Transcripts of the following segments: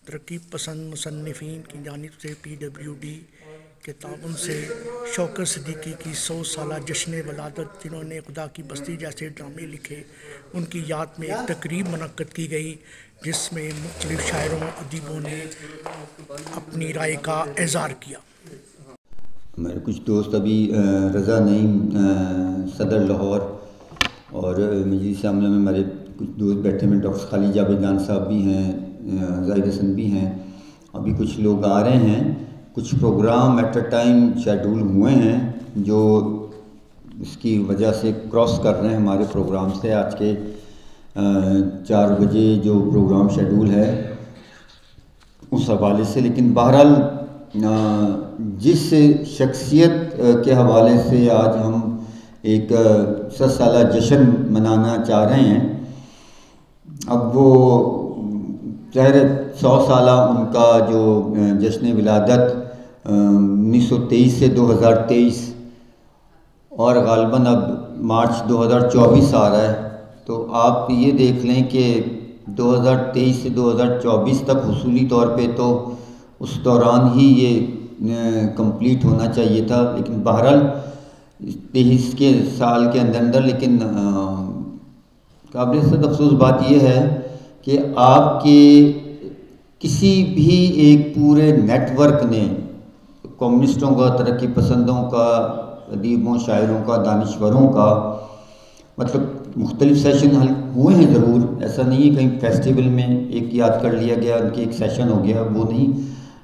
ترقی پسند مصنفین کی جانب سے PWD کے تعاون سے شوکت صدیقی کی 100 سالہ جشن ولادت، جنہوں نے خدا کی بستی جیسے ڈرامے لکھے، ان کی یاد میں ایک تقریب منعقد کی گئی جس میں مختلف شاعروں ادیبوں نے اپنی رائے کا اظہار کیا۔ ہمارے کچھ دوست ابھی رضا نعیم صدر لاہور اور مجلس عاملہ میں ہمارے کچھ دوست بیٹھے ہیں، ڈاکٹر خالد جاویدان صاحب بھی ہیں، زاہد حسن بھی ہیں، ابھی کچھ لوگ آ رہے ہیں۔ کچھ programme at a time schedule ہوئے ہیں جو اس کی وجہ سے کراس کر رہے ہیں ہمارے پروگرام سے۔ آج کے 4 بجے جو پروگرام شیڈول ہے اس حوالے سے، لیکن بہرحال جس شخصیت کے حوالے سے آج ہم ایک 100 سالہ جشن منانا چاہ رہے ہیں، اب وہ ظاہر 100 سالہ ان کا جو جشن ولادت 1923 سے 2023 اور غالباً اب مارچ 2024 آ رہا ہے، تو آپ یہ دیکھ لیں کہ 2023 سے 2024 تک حصولی طور پہ تو اس دوران ہی یہ کمپلیٹ ہونا چاہیے تھا، لیکن بہرحال 23 کے سال کے اندر لیکن قابل صد افسوس بات یہ ہے کہ آپ کے کسی بھی ایک پورے نیٹ ورک نے کمیونسٹوں کا، ترقی پسندوں کا، ادیبوں، شاعروں کا، دانشوروں کا، مطلب مختلف سیشن ہوئے ہیں ضرور، ایسا نہیں ہے کہیں فیسٹیول میں ایک یاد کر لیا گیا ان کی ایک سیشن ہو گیا، وہ نہیں،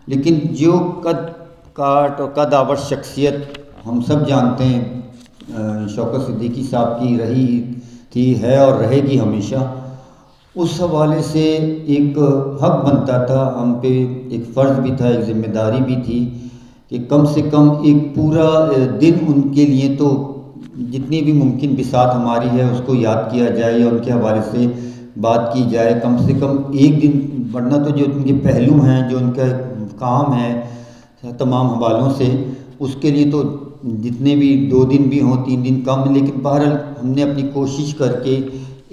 لیکن جو قد کاٹ اور قد آور شخصیت ہم سب جانتے ہیں شوکت صدیقی صاحب کی رہی تھی، ہے اور رہے گی ہمیشہ، اس حوالے سے ایک حق بنتا تھا ہم پہ، ایک فرض بھی تھا، ایک ذمہ داری بھی تھی کہ کم سے کم ایک پورا دن ان کے لیے تو جتنی بھی ممکن بساط ہماری ہے اس کو یاد کیا جائے یا ان کے حوالے سے بات کی جائے، کم سے کم ایک دن، ورنہ تو جو ان کے پہلو ہیں، جو ان کا کام ہے تمام حوالوں سے، اس کے لیے تو جتنے بھی 2 دن بھی ہوں، 3 دن کم، لیکن بہرحال ہم نے اپنی کوشش کر کے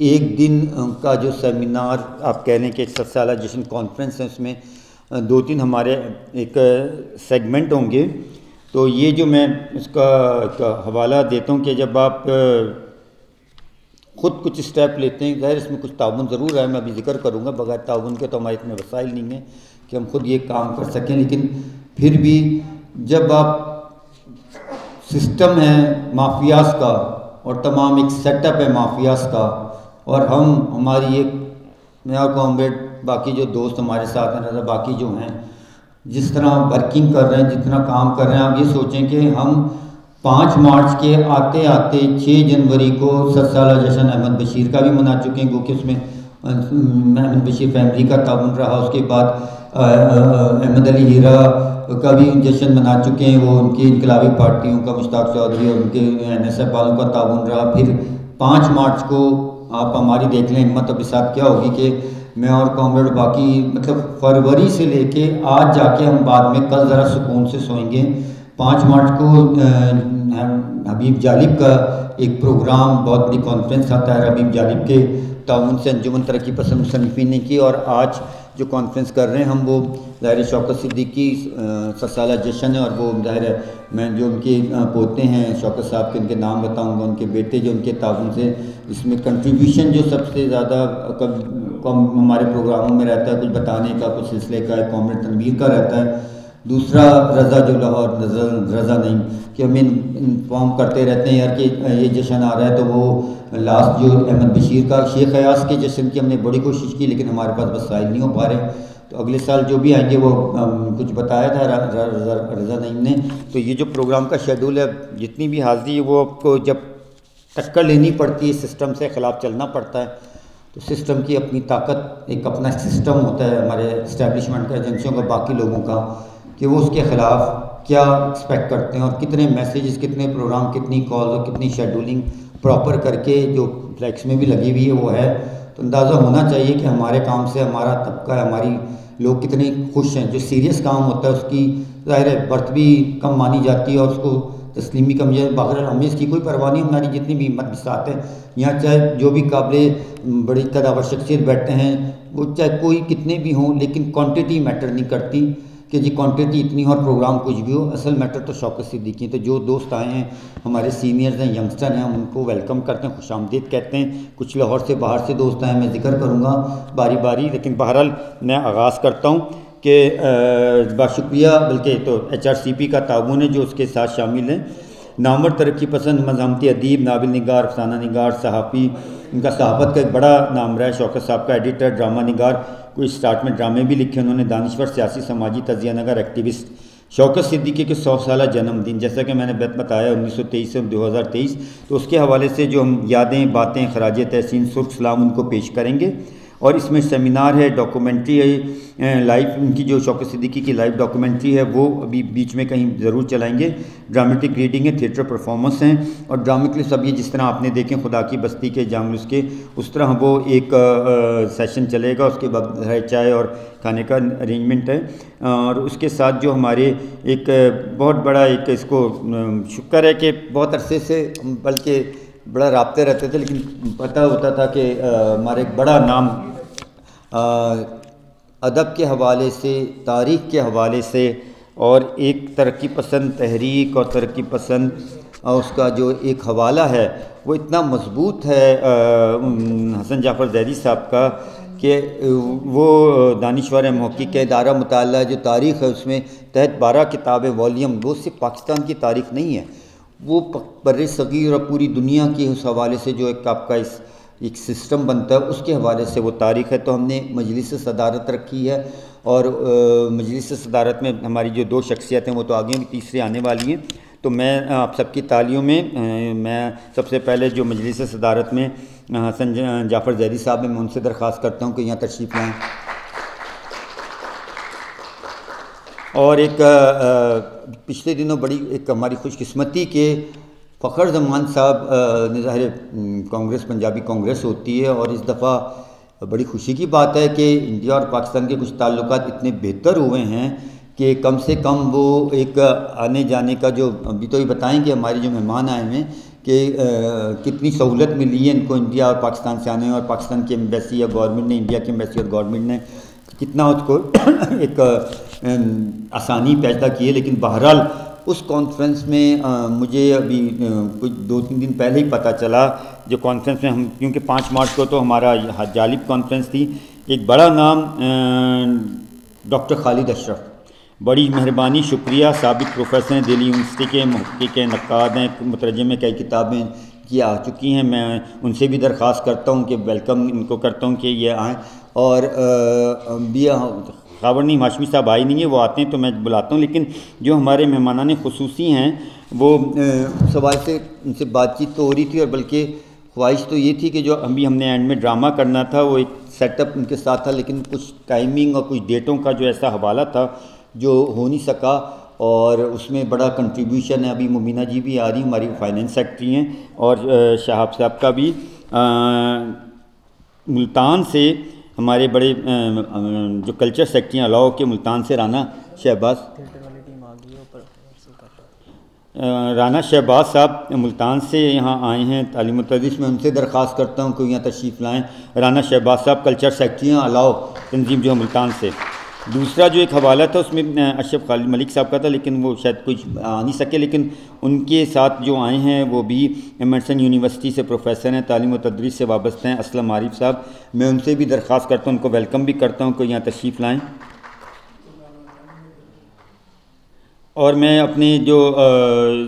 ایک دن کا جو سیمینار آپ کہہ لیں کہ 100 سالہ جشن کانفرنس ہے، اس میں 2-3 ہمارے ایک سیگمنٹ ہوں گے، تو یہ جو میں اس کا حوالہ دیتا ہوں کہ جب آپ خود کچھ اسٹیپ لیتے ہیں، ظاہر اس میں کچھ تعاون ضرور ہے، میں ابھی ذکر کروں گا، بغیر تعاون کے تو ہمارے اتنے وسائل نہیں ہیں کہ ہم خود یہ کام کر سکیں، لیکن پھر بھی جب آپ سسٹم ہے مافیاز کا اور تمام ایک سیٹ اپ ہے مافیاز کا، اور ہماری ایک میں اور کامریڈ باقی جو دوست ہمارے ساتھ ہیں، باقی جو ہیں جس طرح ورکنگ کر رہے ہیں، جتنا کام کر رہے ہیں، آپ یہ سوچیں کہ ہم 5 مارچ کے آتے 6 جنوری کو 100 سالہ جشن احمد بشیر کا بھی منا چکے ہیں، کیونکہ اس میں احمد بشیر فیملی کا تعاون رہا، اس کے بعد احمد علی ہیرا کا بھی جشن منا چکے ہیں، وہ ان کی انقلابی پارٹیوں کا، مشتاق چودھری اور ان کے NSF والوں کا تعاون رہا۔ پھر 5 مارچ کو آپ ہماری دیکھ لیں ہمت اب ساتھ کیا ہوگی کہ میں اور کامریڈ باقی مطلب فروری سے لے کے آج جا کے ہم بعد میں کل ذرا سکون سے سوئیں گے۔ 5 مارچ کو حبیب جالب کا ایک پروگرام، بہت بڑی کانفرنس آتا ہے، حبیب جالب کے تعاون سے انجمن ترقی پسند مصنفین نے کی، اور آج جو کانفرنس کر رہے ہیں ہم، وہ ظاہر شوکت صدیقی 100 سالہ جشن ہے، اور وہ ظاہر ہے میں جو ان کے پوتے ہیں شوکت صاحب کے ان کے نام بتاؤں گا، ان کے بیٹے جو ان کے تعاون سے اس میں کنٹریبیوشن جو سب سے زیادہ ہمارے پروگراموں میں رہتا ہے، کچھ بتانے کا، کچھ سلسلے کا، ایک کامریڈ تنویر کا رہتا ہے، دوسرا رضا جو لاہور رضا نہیں کہ ہمیں انفارم کرتے رہتے ہیں یار کہ یہ جشن آ رہا ہے، تو وہ لاسٹ جو احمد بشیر کا شیخ ایاز کے جشن کی ہم نے بڑی کوشش کی، لیکن ہمارے پاس وسائل نہیں ہو پا رہے، تو اگلے سال جو بھی آئیں گے وہ کچھ بتایا تھا رضا نعیم نے، تو یہ جو پروگرام کا شیڈول ہے، جتنی بھی حاضری ہے وہ آپ کو جب ٹکر لینی پڑتی ہے، سسٹم سے خلاف چلنا پڑتا ہے، تو سسٹم کی اپنی طاقت، ایک اپنا سسٹم ہوتا ہے ہمارے اسٹیبلشمنٹ کا، ایجنسیوں کا، باقی لوگوں کا، کہ وہ اس کے خلاف کیا ایکسپیکٹ کرتے ہیں، اور کتنے میسیجز، کتنے پروگرام، کتنی کالز اور کتنی شیڈولنگ پراپر کر کے جو فلیکس میں بھی لگی ہوئی ہے وہ ہے، تو اندازہ ہونا چاہیے کہ ہمارے کام سے ہمارا طبقہ، ہماری لوگ کتنے خوش ہیں۔ جو سیریس کام ہوتا ہے اس کی ظاہر ہے برتھ بھی کم مانی جاتی ہے، اور اس کو تسلیمی کا مجھے بہرحال ہمیں اس کی کوئی پرواہ نہیں. ہماری جتنی بھی ہمت بساط ہے یہاں، چاہے جو بھی قابل بڑی قداور شخصیت بیٹھے ہیں وہ چاہے کوئی کتنے بھی ہوں، لیکن کوانٹٹی میٹر نہیں کرتی کہ جی کوانٹٹی اتنی ہو اور پروگرام کچھ بھی ہو. اصل میٹر تو شوکت صدیقی. تو جو دوست آئے ہیں ہمارے سینئرز ہیں، ینگسٹر ہیں، ہم ان کو ویلکم کرتے ہیں، خوش آمدید کہتے ہیں. کچھ لاہور سے باہر سے دوست آئے ہیں، میں ذکر کروں گا باری باری، لیکن بہرحال میں آغاز کرتا ہوں کہ باشکریہ بلکہ تو HRCP کا تعاون ہے جو اس کے ساتھ شامل ہیں. نامور ترقی پسند مزاحمتی ادیب، ناول نگار، افسانہ نگار، صحافی، ان کا صحافت کا ایک بڑا نام رہا ہے. شوکت صاحب کا ایڈیٹر، ڈرامہ نگار، کوئی اسٹارٹ میں ڈرامے بھی لکھے انہوں نے. دانشور، سیاسی سماجی تجزیہ نگار، ایکٹیوسٹ. شوکت صدیقی کے 100 سالہ جنم دن، جیسا کہ میں نے بتایا 1923 سے 2023، تو اس کے حوالے سے جو ہم یادیں، باتیں، خراج تحسین، سرخ سلام ان کو پیش کریں گے. اور اس میں سیمینار ہے، ڈاکومنٹری ہے، لائیو ان کی جو شوکت صدیقی کی لائیو ڈاکومنٹری ہے وہ ابھی بیچ میں کہیں ضرور چلائیں گے. ڈرامٹک ریڈنگ ہے، تھیٹر پرفارمنس ہیں، اور ڈرامٹکلی سب یہ جس طرح آپ نے دیکھیں خدا کی بستی کے جانگلس کے، اس طرح وہ ایک سیشن چلے گا. اس کے بعد چائے اور کھانے کا ارینجمنٹ ہے. اور اس کے ساتھ جو ہمارے ایک بہت بڑا ایک اس کو شکر ہے کہ بہت عرصے سے بلکہ بڑا رابطے رہتے تھے، لیکن پتہ ہوتا تھا کہ ہمارا ایک بڑا نام ادب کے حوالے سے، تاریخ کے حوالے سے، اور ایک ترقی پسند تحریک اور ترقی پسند اس کا جو ایک حوالہ ہے وہ اتنا مضبوط ہے حسن جعفر زیدی صاحب کا کہ وہ دانشور محقق کے ادارہ مطالعہ جو تاریخ ہے اس میں تحت 12 کتابیں والیوم، وہ صرف پاکستان کی تاریخ نہیں ہے، وہ بر صغیر اور پوری دنیا کے اس حوالے سے جو ایک آپ کا ایک سسٹم بنتا ہے اس کے حوالے سے وہ تاریخ ہے. تو ہم نے مجلس صدارت رکھی ہے، اور مجلس صدارت میں ہماری جو 2 شخصیتیں وہ تو آگے بھی تیسری آنے والی ہیں. تو میں آپ سب کی تالیوں میں میں سب سے پہلے جو مجلس صدارت میں حسن جعفر زیدی صاحب ہیں، میں ان سے درخواست کرتا ہوں کہ یہاں تشریف لائیں. اور ایک پچھلے دنوں بڑی ایک ہماری خوش قسمتی کے فخر زمان صاحب نے ظاہر کانگریس، پنجابی کانگریس ہوتی ہے، اور اس دفعہ بڑی خوشی کی بات ہے کہ انڈیا اور پاکستان کے کچھ تعلقات اتنے بہتر ہوئے ہیں کہ کم سے کم وہ ایک آنے جانے کا جو ابھی تو یہ بتائیں گے ہمارے جو مہمان آئے ہیں کہ کتنی سہولت ملی ہے ان کو انڈیا اور پاکستان سے آنے میں، اور پاکستان کی ایمبیسی یا گورنمنٹ نے، انڈیا کی ایمبیسی اور گورنمنٹ نے کتنا اس کو ایک آسانی پیدا کی ہے. لیکن بہرحال اس کانفرنس میں مجھے ابھی کچھ 2-3 دن پہلے ہی پتہ چلا، جو کانفرنس میں ہم، کیونکہ 5 مارچ کو تو ہمارا جالب کانفرنس تھی، ایک بڑا نام ڈاکٹر خالد اشرف، بڑی مہربانی، شکریہ، سابق پروفیسر ہیں، دہلی یونیورسٹی کے، محقق ہیں، نقاد ہیں، مترجم میں کئی کتابیں کی آ چکی ہیں. میں ان سے بھی درخواست کرتا ہوں کہ ویلکم ان کو کرتا ہوں کہ یہ آئیں. اور بھی خاور نہیں ہاشمی صاحب آئے نہیں ہیں، وہ آتے ہیں تو میں بلاتا ہوں. لیکن جو ہمارے مہمانان خصوصی ہیں وہ سوال سے ان سے بات چیت تو ہو رہی تھی، اور بلکہ خواہش تو یہ تھی کہ جو ابھی ہم نے اینڈ میں ڈرامہ کرنا تھا وہ ایک سیٹ اپ ان کے ساتھ تھا، لیکن کچھ ٹائمنگ اور کچھ ڈیٹوں کا جو ایسا حوالہ تھا جو ہو نہیں سکا، اور اس میں بڑا کنٹریبیوشن ہے. ابھی مبینہ جی بھی آ رہی ہیں، ہماری فائنینس سیکٹری ہیں، اور شہاب صاحب کا بھی ملتان سے ہمارے بڑے جو کلچر سیکٹری ہیں الاؤ کے ملتان سے رانا شہباز صاحب ملتان سے یہاں آئے ہیں تعلیم و تدریس میں. ان سے درخواست کرتا ہوں کہ یہاں تشریف لائیں. رانا شہباز صاحب کلچر سیکٹری ہیں الاؤ تنظیم جو ہے ملتان سے. دوسرا جو ایک حوالہ تھا اس میں اشرف خالد ملک صاحب کا تھا، لیکن وہ شاید کچھ آ نہیں سکے، لیکن ان کے ساتھ جو آئے ہیں وہ بھی ایمرسن یونیورسٹی سے پروفیسر ہیں، تعلیم و تدریس سے وابستہ ہیں، اسلم عارف صاحب. میں ان سے بھی درخواست کرتا ہوں، ان کو ویلکم بھی کرتا ہوں کہ یہاں تشریف لائیں. اور میں اپنے جو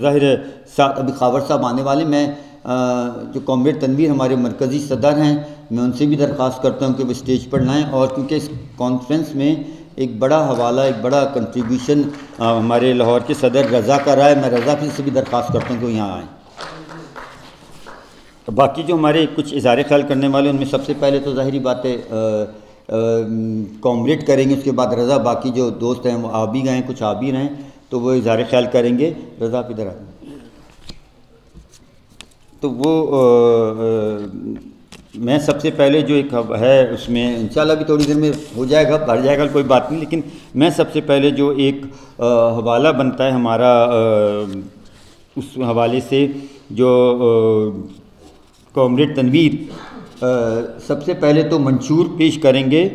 ظاہر ساتھ ابھی خاور صاحب آنے والے، میں جو کامریڈ تنویر ہمارے مرکزی صدر ہیں، میں ان سے بھی درخواست کرتا ہوں کہ وہ اسٹیج پر لائیں. اور کیونکہ اس کانفرنس میں ایک بڑا حوالہ، ایک بڑا کنٹریبیوشن ہمارے لاہور کے صدر رضا کا رہا ہے، میں رضا سے بھی درخواست کرتا ہوں کہ وہ یہاں آئیں. باقی جو ہمارے کچھ اظہار خیال کرنے والے ان میں سب سے پہلے تو ظاہری بات ہے کامریڈ کریں گے، اس کے بعد رضا. باقی جو دوست ہیں وہ آ بھی گئے ہیں، کچھ آ بھی رہے ہیں، تو وہ اظہار خیال کریں گے. رضا آپ ادھر آ جائیں. تو وہ میں سب سے پہلے جو ایک ہے اس میں انشاءاللہ بھی تھوڑی دیر میں ہو جائے گا، بڑھ جائے گا، کوئی بات نہیں. لیکن میں سب سے پہلے جو ایک حوالہ بنتا ہے ہمارا اس حوالے سے جو کامریڈ تنویر سب سے پہلے تو منشور پیش کریں گے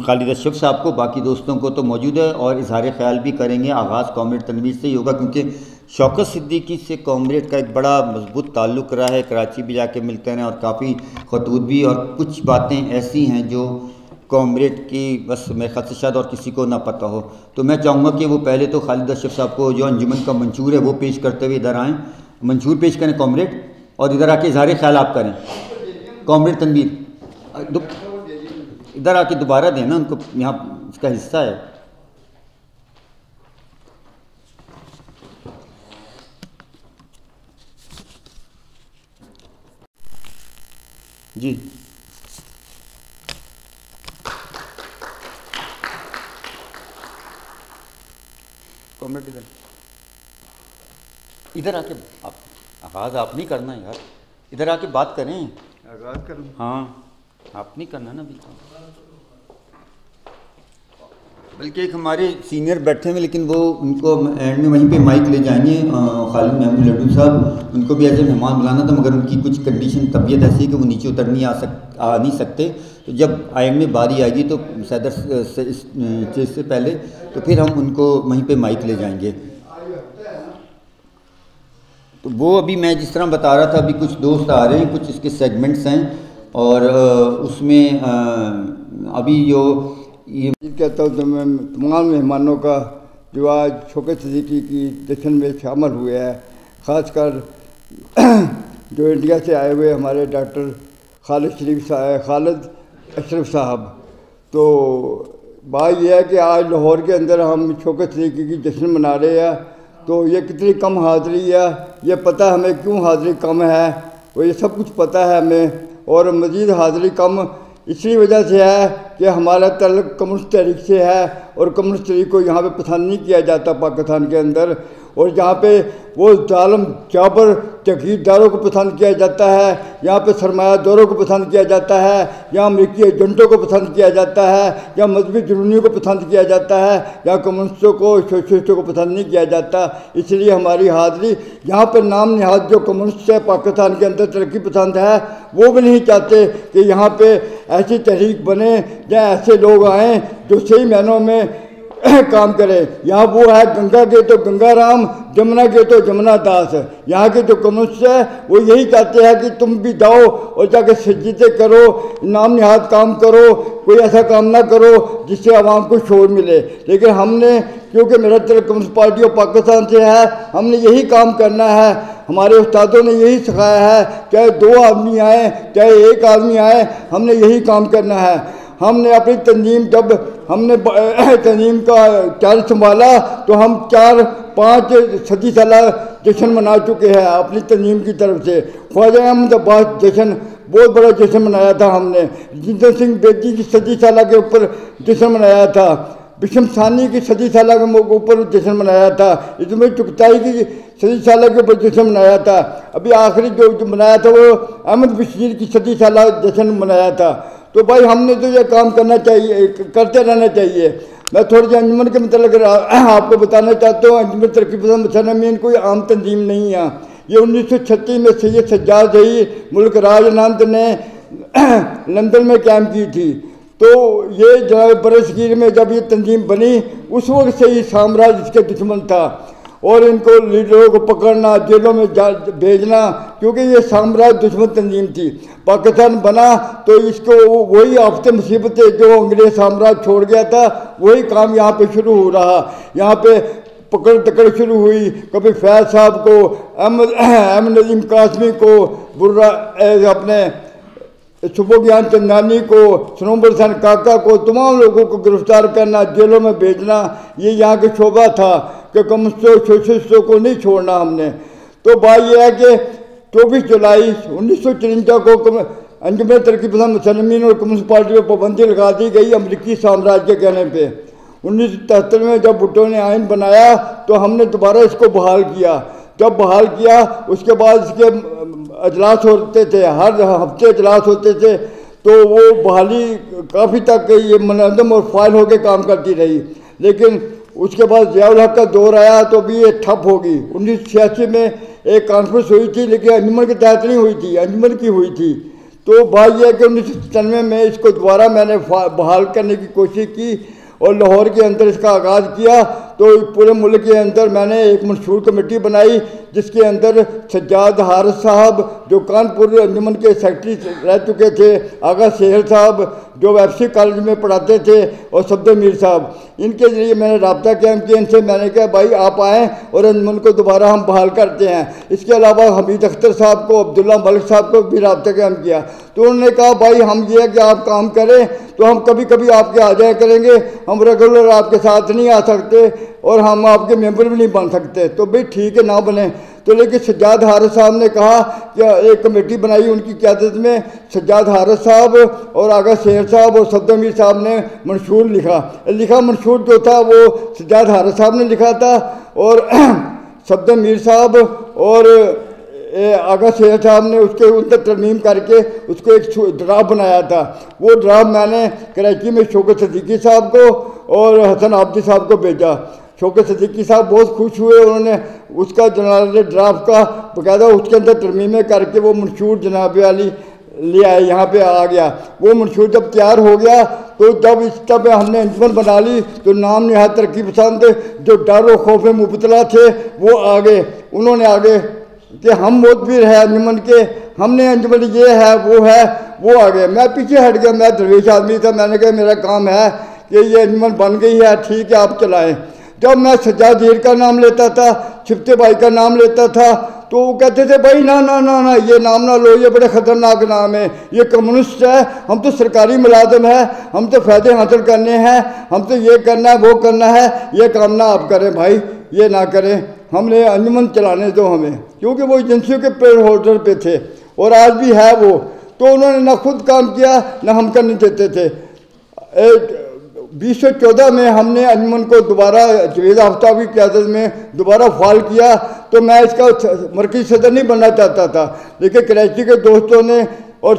خالد اشرف صاحب کو، باقی دوستوں کو تو موجود ہے، اور اظہار خیال بھی کریں گے۔ آغاز کامریڈ تنویر سے ہی ہوگا کیونکہ شوکت صدیقی سے کامریڈ کا ایک بڑا مضبوط تعلق رہا ہے، کراچی بھی جا کے ملتے ہیں اور کافی خطوط بھی، اور کچھ باتیں ایسی ہیں جو کامریڈ کی بس میرے خیال سے شاید اور کسی کو نہ پتہ ہو۔ تو میں چاہوں گا کہ وہ پہلے تو خالد اشرف صاحب کو جو انجمن کا منشور ہے وہ پیش کرتے ہوئے ادھر آئیں، منشور پیش کریں کامریڈ، اور ادھر آ کے اظہار خیال آپ کریں۔ کامریڈ تنویر ادھر آ کے دوبارہ دیں نا ان کو، یہاں اس کا حصہ ہے۔ جی کامریڈ ادھر آ کے آپ آغاز آپ نہیں کرنا یار، ادھر آ کے بات کریں۔ آغاز کروں؟ ہاں آپ نہیں کرنا نا بالکل، بلکہ ایک ہمارے سینئر بیٹھے ہیں لیکن وہ ان کو اینڈ میں وہیں پہ مائک لے جائیں گے، خالد محمود لڈو صاحب، ان کو بھی ایسے مہمان بلانا تھا مگر ان کی کچھ کنڈیشن طبیعت ایسی ہے کہ وہ نیچے اتر نہیں سکتے، تو جب آئین میں باری آئے گی تو صدر سے اس چیز سے پہلے تو پھر ہم ان کو وہیں پہ مائک لے جائیں گے۔ تو وہ ابھی میں جس طرح بتا رہا تھا، ابھی کچھ دوست آ رہے ہیں، کچھ اس کے سیگمنٹس ہیں، اور اس میں ابھی جو یہ کہتا ہوں تو میں تمام مہمانوں کا جو آج شوکت صدیقی کی جشن میں شامل ہوئے ہیں، خاص کر جو انڈیا سے آئے ہوئے ہمارے ڈاکٹر خالد اشرف صاحب، تو بات یہ ہے کہ آج لاہور کے اندر ہم شوکت صدیقی کی جشن منا رہے ہیں، تو یہ کتنی کم حاضری ہے، یہ پتہ ہمیں کیوں حاضری کم ہے، وہ یہ سب کچھ پتہ ہے ہمیں، اور مزید حاضری کم اسی وجہ سے ہے کہ ہمارا تعلق کمیونسٹ تحریک سے ہے، اور کمیونسٹ تحریک کو یہاں پہ پسند نہیں کیا جاتا پاکستان کے اندر، اور یہاں پہ وہ ظالم جابر جگیرداروں کو پسند کیا جاتا ہے، یہاں پہ سرمایہ داروں کو پسند کیا جاتا ہے، یہاں امریکی ایجنٹوں کو پسند کیا جاتا ہے، یا مذہبی جنونیوں کو پسند کیا جاتا ہے، یا کمیونسٹوں کو سوشلسٹوں کو پسند نہیں کیا جاتا، اس لیے ہماری حاضری یہاں پہ نام نہاد جو کمیونسٹ ہے پاکستان کے اندر ترقی پسند ہے، وہ بھی نہیں چاہتے کہ یہاں پہ ایسی تحریک بنے یا ایسے لوگ آئیں جو صحیح معنوں میں کام کرے۔ یہاں وہ ہے گنگا کے تو گنگا رام، جمنا کے تو جمنا داس، یہاں کے جو کمیونسٹ ہے وہ یہی چاہتے ہیں کہ تم بھی جاؤ اور جا کے سجدے کرو، نام نہاد کام کرو، کوئی ایسا کام نہ کرو جس سے عوام کو شور ملے، لیکن ہم نے کیونکہ میرا تعلق کمیونسٹ پارٹی آف پاکستان سے ہے، ہم نے یہی کام کرنا ہے، ہمارے استادوں نے یہی سکھایا ہے، چاہے 2 آدمی آئیں چاہے 1 آدمی آئے، ہم نے یہی کام کرنا ہے۔ ہم نے اپنی تنظیم، جب ہم نے تنظیم کا چارج سنبھالا تو ہم 4-5 صدی سالہ جشن منا چکے ہیں اپنی تنظیم کی طرف سے۔ خواجہ احمد عباس جشن بہت بڑا جشن منایا تھا ہم نے، جتن سنگھ بیدی کی 30 سالہ کے اوپر جشن منایا تھا، بشم ثانی کی 30 سالہ کے اوپر جشن منایا تھا، ازمیر چغتائی کی 30 سالہ کے اوپر جشن منایا تھا، ابھی آخری جو منایا تھا وہ احمد بشیر کی 30 سالہ جشن منایا تھا۔ تو بھائی ہم نے تو یہ کام کرنا چاہیے، کرتے رہنا چاہیے۔ میں تھوڑی سی انجمن کے متعلق آپ کو بتانا چاہتا ہوں، انجمن ترقی پسند مسلمین کوئی عام تنظیم نہیں ہے، یہ 1936 میں سید سجاد رئی ملک راج نند نے لندن میں قائم کی تھی، تو یہ جناب برصغیر میں جب یہ تنظیم بنی اس وقت سے ہی سامراج اس کے دشمن تھا، اور ان کو لیڈروں کو پکڑنا، جیلوں میں بھیجنا، کیونکہ یہ سامراج دشمن تنظیم تھی۔ پاکستان بنا تو اس کو وہی آفت مصیبتیں جو انگریز سامراج چھوڑ گیا تھا وہی کام یہاں پہ شروع ہو رہا، یہاں پہ پکڑ تکڑ شروع ہوئی، کبھی فیض صاحب کو، احمد نظیم قاسمی کو، اپنے صبح گیان چندانی کو، سنوبر حسین کاکا کو، تمام لوگوں کو گرفتار کرنا، جیلوں میں بھیجنا، یہ یہاں کا شعبہ تھا کہ کمیونسٹوں سوشلسٹوں کو نہیں چھوڑنا ہم نے۔ تو بات یہ ہے کہ 24 جولائی 1954 کو انجمن ترقی پسند مسلمین اور کمیونسٹ پارٹی پر پابندی لگا دی گئی امریکی سامراج کے کہنے پہ۔ 1973 میں جب بھٹو نے آئین بنایا تو ہم نے دوبارہ اس کو بحال کیا، جب بحال کیا اس کے بعد اس کے اجلاس ہوتے تھے، ہر ہفتے اجلاس ہوتے تھے، تو وہ بحالی کافی تک یہ منظم اور فعال ہو کے کام کرتی رہی، لیکن اس کے بعد ضیاء الحق کا دور آیا تو بھی یہ ٹھپ ہوگی. 1986 میں ایک کانفرنس ہوئی تھی لیکن انجمن کے تحت نہیں ہوئی تھی, انجمن کی ہوئی تھی. تو بات یہ ہے کہ 1997 میں اس کو دوبارہ میں نے بحال کرنے کی کوشش کی اور لاہور کے اندر اس کا آغاز کیا. تو پورے ملک کے اندر میں نے ایک منشور کمیٹی بنائی جس کے اندر سجاد حارث صاحب جو کانپور انجمن کے سیکرٹری رہ چکے تھے, آغا سہیل صاحب جو ایف سی کالج میں پڑھاتے تھے, اور صفدر میر صاحب, ان کے ذریعے میں نے رابطہ قائم کیا. ان سے میں نے کہا بھائی آپ آئیں اور انجمن کو دوبارہ ہم بحال کرتے ہیں. اس کے علاوہ حمید اختر صاحب کو, عبداللہ ملک صاحب کو بھی رابطہ قائم کیا. تو انہوں نے کہا بھائی ہم یہ ہے کہ آپ کام کریں تو ہم کبھی کبھی آپ کے آ جایا کریں گے, ہم ریگولر آپ کے ساتھ نہیں آ سکتے اور ہم آپ کے ممبر بھی نہیں بن سکتے. تو بھئی ٹھیک ہے نہ بنیں. تو لیکن سجاد حارث صاحب نے کہا کہ ایک کمیٹی بنائی ان کی قیادت میں, سجاد حارث صاحب اور آغا سہیل صاحب اور صفدر میر صاحب نے منشور لکھا. منشور جو تھا وہ سجاد حارث صاحب نے لکھا تھا اور صفدر میر صاحب اور آغا سہیل صاحب نے اس کے اندر ترمیم کر کے اس کو ایک ڈرافٹ بنایا تھا. وہ ڈرافٹ میں نے کراچی میں شوکت صدیقی صاحب کو اور حسن عابدی صاحب کو بھیجا. شوکت صدیقی صاحب بہت خوش ہوئے, انہوں نے اس کا جناب ڈرافٹ کا باقاعدہ اس کے اندر ترمیمیں کر کے وہ منشور جناب علی لے آئے, یہاں پہ آ گیا. وہ منشور جب تیار ہو گیا تو جب اس طرح ہم نے انجمن بنا لی تو نام نہایت ترقی پسند جو ڈر و خوف مبتلا تھے وہ آ گئے. انہوں نے آگے کہ ہم موتبر ہے انجمن کے, ہم نے انجمن یہ ہے وہ آ گئے. میں پیچھے ہٹ گیا, میں درویش آدمی تھا. میں نے کہا میرا کام ہے کہ یہ انجمن بن گئی ہے, ٹھیک ہے آپ چلائیں. جب میں سجاد دیر کا نام لیتا تھا, چھپتے بھائی کا نام لیتا تھا تو وہ کہتے تھے بھائی نہ یہ نام نہ لو, یہ بڑے خطرناک نام ہے, یہ کمیونسٹ ہے, ہم تو سرکاری ملازم ہے, ہم تو فائدے حاصل کرنے ہیں, ہم تو یہ کرنا ہے وہ کرنا ہے, یہ کام نہ آپ کریں بھائی, یہ نہ کریں, ہم نے انجمن چلانے دو ہمیں, کیونکہ وہ ایجنسیوں کے پیڑ ہولڈر پہ تھے اور آج بھی ہے وہ. تو انہوں نے نہ خود کام کیا نہ ہم کرنے دیتے تھے. 2014 میں ہم نے انجمن کو دوبارہ جوید آفتاب کی قیادت میں دوبارہ فعال کیا. تو میں اس کا مرکزی صدر نہیں بننا چاہتا تھا, لیکن کراچی کے دوستوں نے اور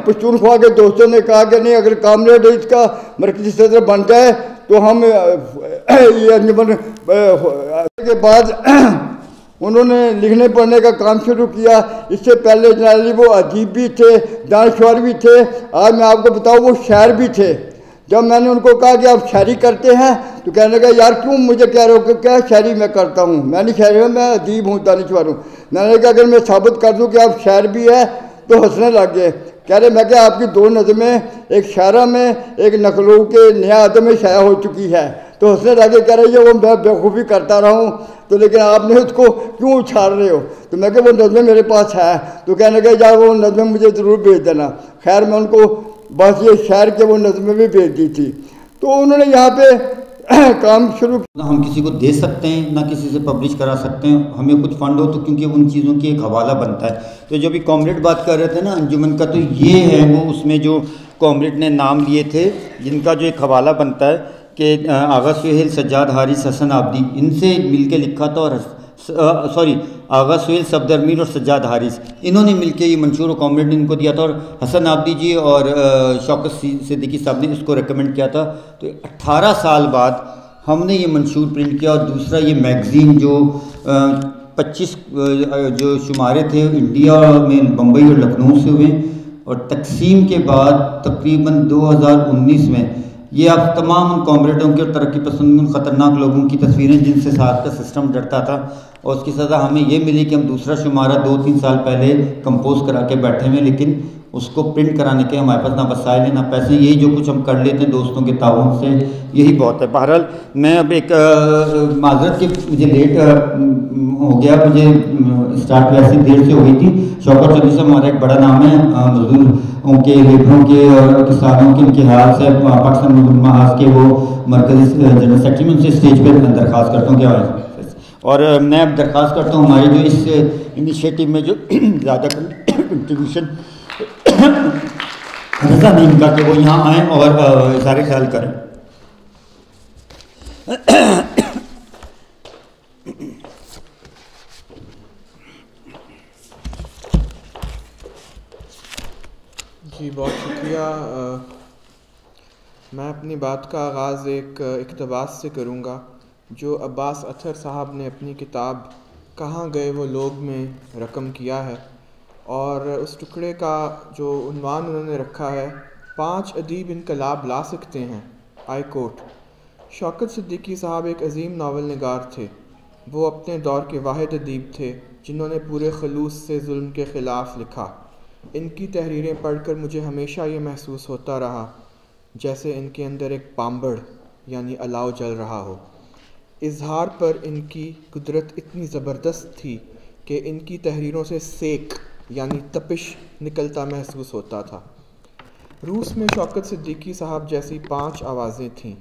پشتونخوا کے دوستوں نے کہا کہ نہیں اگر کامریڈ اس کا مرکزی صدر بن جائے تو ہم یہ انجمن کے بعد انہوں نے لکھنے پڑھنے کا کام شروع کیا. اس سے پہلے جنرلی وہ ادیب بھی تھے, دانشور بھی تھے, آج میں آپ کو بتاؤں وہ شاعر بھی تھے. جب میں نے ان کو کہا کہ آپ شاعری کرتے ہیں تو کہنے لگا یار کیوں مجھے کہہ رہے ہو کہ کیا شاعری میں کرتا ہوں, میں نہیں شاعری ہوں, میں ادیب ہوں, دانشور ہوں. میں نے کہا اگر میں ثابت کر دوں کہ آپ شاعر بھی ہے تو ہنسنے لگ گئے. کہہ رہے میں کہ آپ کی 2 نظمیں, ایک شاعرہ میں ایک نقلو کے نیا عدم میں شائع ہو چکی ہے. تو ہنسنے لگے, کہہ رہے یہ وہ میں بےخوبی کرتا رہا ہوں تو لیکن آپ نے اس کو کیوں اچھال رہے ہو. تو میں کہ وہ نظمیں میرے پاس ہے. تو کہنے لگے یار وہ نظمیں مجھے ضرور بھیج دینا. خیر میں ان کو بس یہ شعر کے وہ نظمیں بھی بھیج دی تھی. تو انہوں نے یہاں پہ کام شروع نہ ہم کسی کو دے سکتے ہیں نہ کسی سے پبلش کرا سکتے ہیں, ہمیں کچھ فنڈ ہو تو کیونکہ ان چیزوں کی ایک حوالہ بنتا ہے. تو جو بھی کامریڈ بات کر رہے تھے نا انجمن کا, تو یہ ہے وہ اس میں جو کامریڈ نے نام لیے تھے جن کا جو ایک حوالہ بنتا ہے کہ آغا سہیل, سجاد حارث, حسن عابدی, ان سے مل کے لکھا تھا. اور آغا سہیل, صفدر میر اور سجاد حارث, انہوں نے مل کے یہ منشور و کامریڈ نے ان کو دیا تھا. اور حسن عابدی جی اور شوکت صدیقی صاحب نے اس کو ریکمنڈ کیا تھا. تو 18 سال بعد ہم نے یہ منشور پرنٹ کیا. اور دوسرا یہ میگزین جو 25 جو شمارے تھے انڈیا میں بمبئی اور لکھنؤ سے ہوئے, اور تقسیم کے بعد تقریباً 2019 میں یہ آپ تمام ان کامریڈوں کے اور ترقی پسند خطرناک لوگوں کی تصویریں جن سے ساتھ کا سسٹم ڈرتا تھا. اور اس کی سزا ہمیں یہ ملی کہ ہم دوسرا شمارہ 2-3 سال پہلے کمپوز کرا کے بیٹھے ہوئے, لیکن اس کو پرنٹ کرانے کے ہمارے پاس نہ وسائل ہیں نہ پیسے. یہی جو کچھ ہم کر لیتے ہیں دوستوں کے تعاون سے, یہی بہت ہے. بہرحال میں اب ایک معذرت کہ مجھے لیٹ ہو گیا, مجھے اسٹارٹ ویسے دیر سے ہوئی تھی. شوکت صدیقی صاحب ہمارا ایک بڑا نام ہے مزدوروں کے, لیبروں کے اور کسانوں کے, ان کے حال سے پاکستان مزدور محاذ کے وہ مرکزی جنرل سیکرٹری, میں ان سے اسٹیج پہ درخواست کرتا ہوں کہ اور میں اب درخواست کرتا ہوں ہماری جو اس انیشیٹو میں جو زیادہ کنٹریبیوشن رضا نعیم کا کہ وہ یہاں آئیں اور اظہار خیال کریں. جی بہت شکریہ میں اپنی بات کا آغاز ایک اقتباس سے کروں گا جو عباس اطہر صاحب نے اپنی کتاب کہاں گئے وہ لوگ میں رقم کیا ہے، اور اس ٹکڑے کا جو عنوان انہوں نے رکھا ہے 5 ادیب انقلاب لا سکتے ہیں، آئی کوٹ۔ شوکت صدیقی صاحب ایک عظیم ناول نگار تھے۔ وہ اپنے دور کے واحد ادیب تھے جنہوں نے پورے خلوص سے ظلم کے خلاف لکھا۔ ان کی تحریریں پڑھ کر مجھے ہمیشہ یہ محسوس ہوتا رہا جیسے ان کے اندر ایک پامبڑ یعنی الاؤ جل رہا ہو۔ اظہار پر ان کی قدرت اتنی زبردست تھی کہ ان کی تحریروں سے سیک یعنی تپش نکلتا محسوس ہوتا تھا۔ روس میں شوکت صدیقی صاحب جیسی 5 آوازیں تھیں،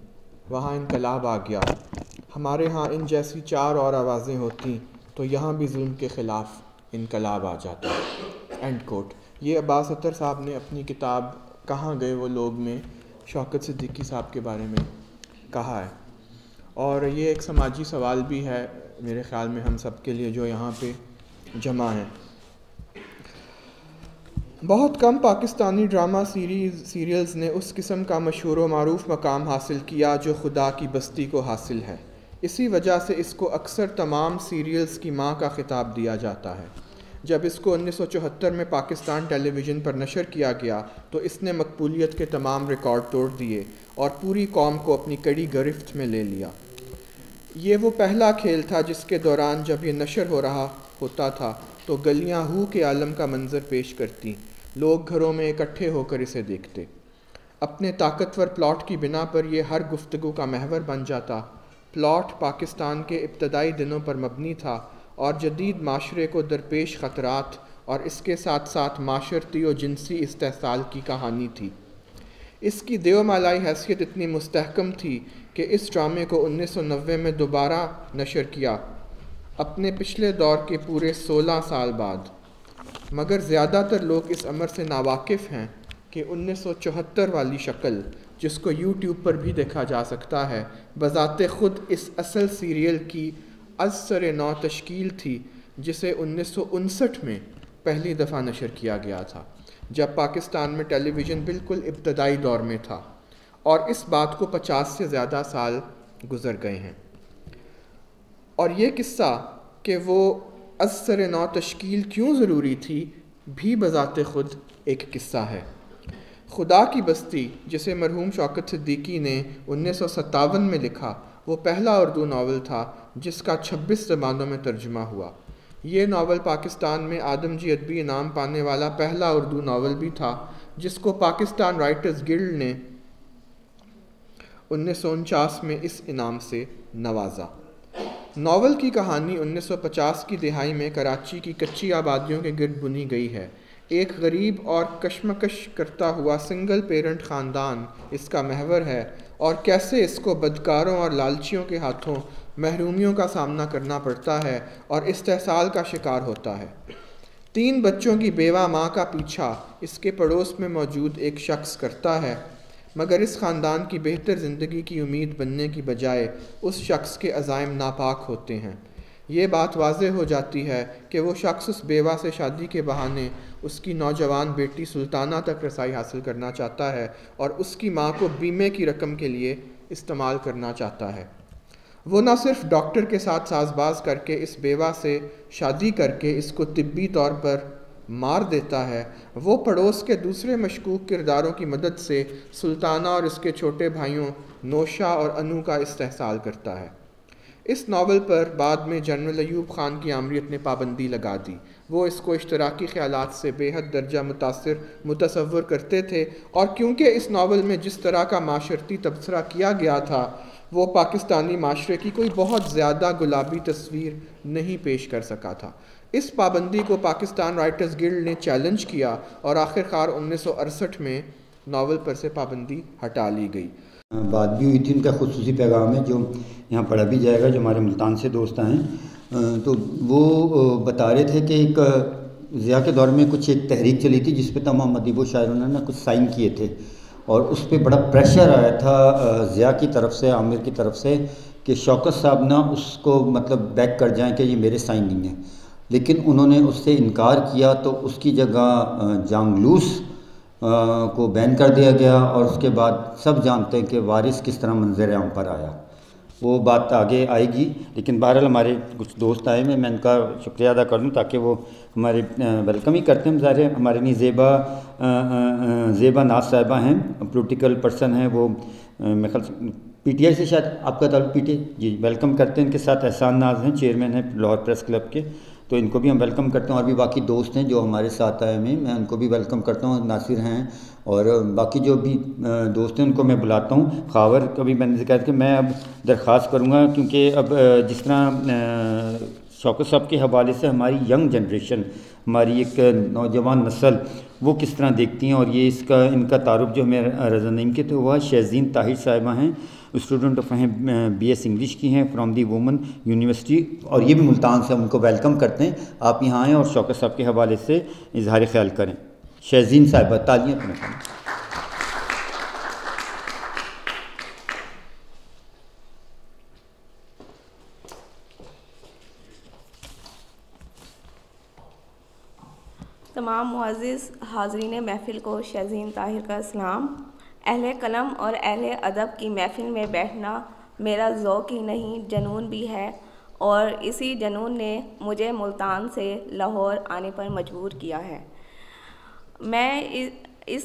وہاں انقلاب آ گیا۔ ہمارے ہاں ان جیسی 4 اور آوازیں ہوتی تو یہاں بھی ظلم کے خلاف انقلاب آ جاتا۔ End quote. یہ عباس اطہر صاحب نے اپنی کتاب کہاں گئے وہ لوگ میں شوکت صدیقی صاحب کے بارے میں کہا ہے، اور یہ ایک سماجی سوال بھی ہے میرے خیال میں ہم سب کے لیے جو یہاں پہ جمع ہیں۔ بہت کم پاکستانی ڈرامہ سیریلز نے اس قسم کا مشہور و معروف مقام حاصل کیا جو خدا کی بستی کو حاصل ہے۔ اسی وجہ سے اس کو اکثر تمام سیریلز کی ماں کا خطاب دیا جاتا ہے۔ جب اس کو 1974 میں پاکستان ٹیلی ویژن پر نشر کیا گیا تو اس نے مقبولیت کے تمام ریکارڈ توڑ دیے اور پوری قوم کو اپنی کڑی گرفت میں لے لیا۔ یہ وہ پہلا کھیل تھا جس کے دوران جب یہ نشر ہو رہا ہوتا تھا تو گلیاں ہو کے عالم کا منظر پیش کرتی، لوگ گھروں میں اکٹھے ہو کر اسے دیکھتے۔ اپنے طاقتور پلاٹ کی بنا پر یہ ہر گفتگو کا محور بن جاتا۔ پلاٹ پاکستان کے ابتدائی دنوں پر مبنی تھا اور جدید معاشرے کو درپیش خطرات اور اس کے ساتھ ساتھ معاشرتی و جنسی استحصال کی کہانی تھی۔ اس کی دیو مالائی حیثیت اتنی مستحکم تھی کہ اس ڈرامے کو 1990 میں دوبارہ نشر کیا، اپنے پچھلے دور کے پورے 16 سال بعد۔ مگر زیادہ تر لوگ اس امر سے ناواقف ہیں کہ 1974 والی شکل جس کو یوٹیوب پر بھی دیکھا جا سکتا ہے بذات خود اس اصل سیریل کی از سر نو تشکیل تھی جسے 1959 میں پہلی دفعہ نشر کیا گیا تھا جب پاکستان میں ٹیلی ویژن بالکل ابتدائی دور میں تھا، اور اس بات کو 50 سے زیادہ سال گزر گئے ہیں۔ اور یہ قصہ کہ وہ از سر نو تشکیل کیوں ضروری تھی بھی بذات خود ایک قصہ ہے۔ خدا کی بستی جسے مرحوم شوکت صدیقی نے 1957 میں لکھا، وہ پہلا اردو ناول تھا جس کا 26 زبانوں میں ترجمہ ہوا۔ یہ ناول پاکستان میں آدم جی ادبی انعام پانے والا پہلا اردو ناول بھی تھا جس کو پاکستان رائٹرز گلڈ نے 1949 میں اس انعام سے نوازا۔ ناول کی کہانی 1950 کی دہائی میں کراچی کی کچی آبادیوں کے گرد بنی گئی ہے۔ ایک غریب اور کشمکش کرتا ہوا سنگل پیرنٹ خاندان اس کا محور ہے، اور کیسے اس کو بدکاروں اور لالچیوں کے ہاتھوں محرومیوں کا سامنا کرنا پڑتا ہے اور استحصال کا شکار ہوتا ہے۔ 3 بچوں کی بیوہ ماں کا پیچھا اس کے پڑوس میں موجود ایک شخص کرتا ہے، مگر اس خاندان کی بہتر زندگی کی امید بننے کی بجائے اس شخص کے عزائم ناپاک ہوتے ہیں۔ یہ بات واضح ہو جاتی ہے کہ وہ شخص اس بیوہ سے شادی کے بہانے اس کی نوجوان بیٹی سلطانہ تک رسائی حاصل کرنا چاہتا ہے اور اس کی ماں کو بیمے کی رقم کے لیے استعمال کرنا چاہتا ہے۔ وہ نہ صرف ڈاکٹر کے ساتھ ساز باز کر کے اس بیوہ سے شادی کر کے اس کو طبی طور پر مار دیتا ہے، وہ پڑوس کے دوسرے مشکوک کرداروں کی مدد سے سلطانہ اور اس کے چھوٹے بھائیوں نوشہ اور انو کا استحصال کرتا ہے۔ اس ناول پر بعد میں جنرل ایوب خان کی آمریت نے پابندی لگا دی۔ وہ اس کو اشتراکی خیالات سے بے حد درجہ متصور کرتے تھے، اور کیونکہ اس ناول میں جس طرح کا معاشرتی تبصرہ کیا گیا تھا وہ پاکستانی معاشرے کی کوئی بہت زیادہ گلابی تصویر نہیں پیش کر سکا تھا۔ اس پابندی کو پاکستان رائٹرز گلڈ نے چیلنج کیا اور آخرکار 1968 میں ناول پر سے پابندی ہٹا لی گئی۔ بات بھی ہوئی تھی، ان کا خصوصی پیغام ہے جو یہاں پڑھا بھی جائے گا، جو ہمارے ملتان سے دوست ہیں، تو وہ بتا رہے تھے کہ ایک ضیاء کے دور میں کچھ ایک تحریک چلی تھی جس پہ تمام ادیب و شاعروں نے کچھ سائن کیے تھے، اور اس پہ بڑا پریشر آیا تھا ضیاء کی طرف سے، عامر کی طرف سے، کہ شوکت صاحب نا اس کو مطلب بیک کر جائیں کہ یہ میرے سائن نہیں ہیں، لیکن انہوں نے اس سے انکار کیا، تو اس کی جگہ جانگلوس کو بین کر دیا گیا، اور اس کے بعد سب جانتے ہیں کہ وارث کس طرح منظر عام پر آیا، وہ بات آگے آئے گی۔ لیکن بہرحال ہمارے کچھ دوست آئے ہیں، میں ان کا شکریہ ادا کر دوں تاکہ وہ ہمارے ویلکم ہی کرتے ہیں۔ ظاہر ہے ہمارے لیے زیبا ناز صاحبہ ہیں، پولیٹیکل پرسن ہیں، وہ میرے خیال سے پی ٹی آئی سے، شاید آپ کا تعلق P T I, G welcome کرتے ہیں۔ ان کے ساتھ احسان ناز ہیں، چیئرمین ہیں لاہور پریس کلب کے، تو ان کو بھی ہم ویلکم کرتے ہیں، اور بھی باقی دوست ہیں جو ہمارے ساتھ آئے ہوئے ہیں، میں ان کو بھی ویلکم کرتا ہوں۔ ناصر ہیں اور باقی جو بھی دوست ہیں ان کو میں بلاتا ہوں۔ خاور کا بھی میں نے ذکر کہ میں اب درخواست کروں گا، کیونکہ اب جس طرح شوکت صاحب کے حوالے سے ہماری ینگ جنریشن، ہماری ایک نوجوان نسل وہ کس طرح دیکھتی ہیں، اور یہ ان کا تعارف جو ہمیں رضا نعیم کے تو وہ شہزین طاہر صاحبہ ہیں، student of B S English کی ہیں فرام دی وومن یونیورسٹی، اور یہ بھی ملتان سے ہم ان کو ویلکم کرتے ہیں۔ آپ یہاں آئیں اور شوکت صاحب کے حوالے سے اظہار خیال کریں۔ شہزین صاحبہ، تالیاں اپنے سامنے۔ تمام معزز حاضرین محفل کو شہزین طاہر کا سلام۔ اہل قلم اور اہل ادب کی محفل میں بیٹھنا میرا ذوق ہی نہیں، جنون بھی ہے، اور اسی جنون نے مجھے ملتان سے لاہور آنے پر مجبور کیا ہے۔ میں اس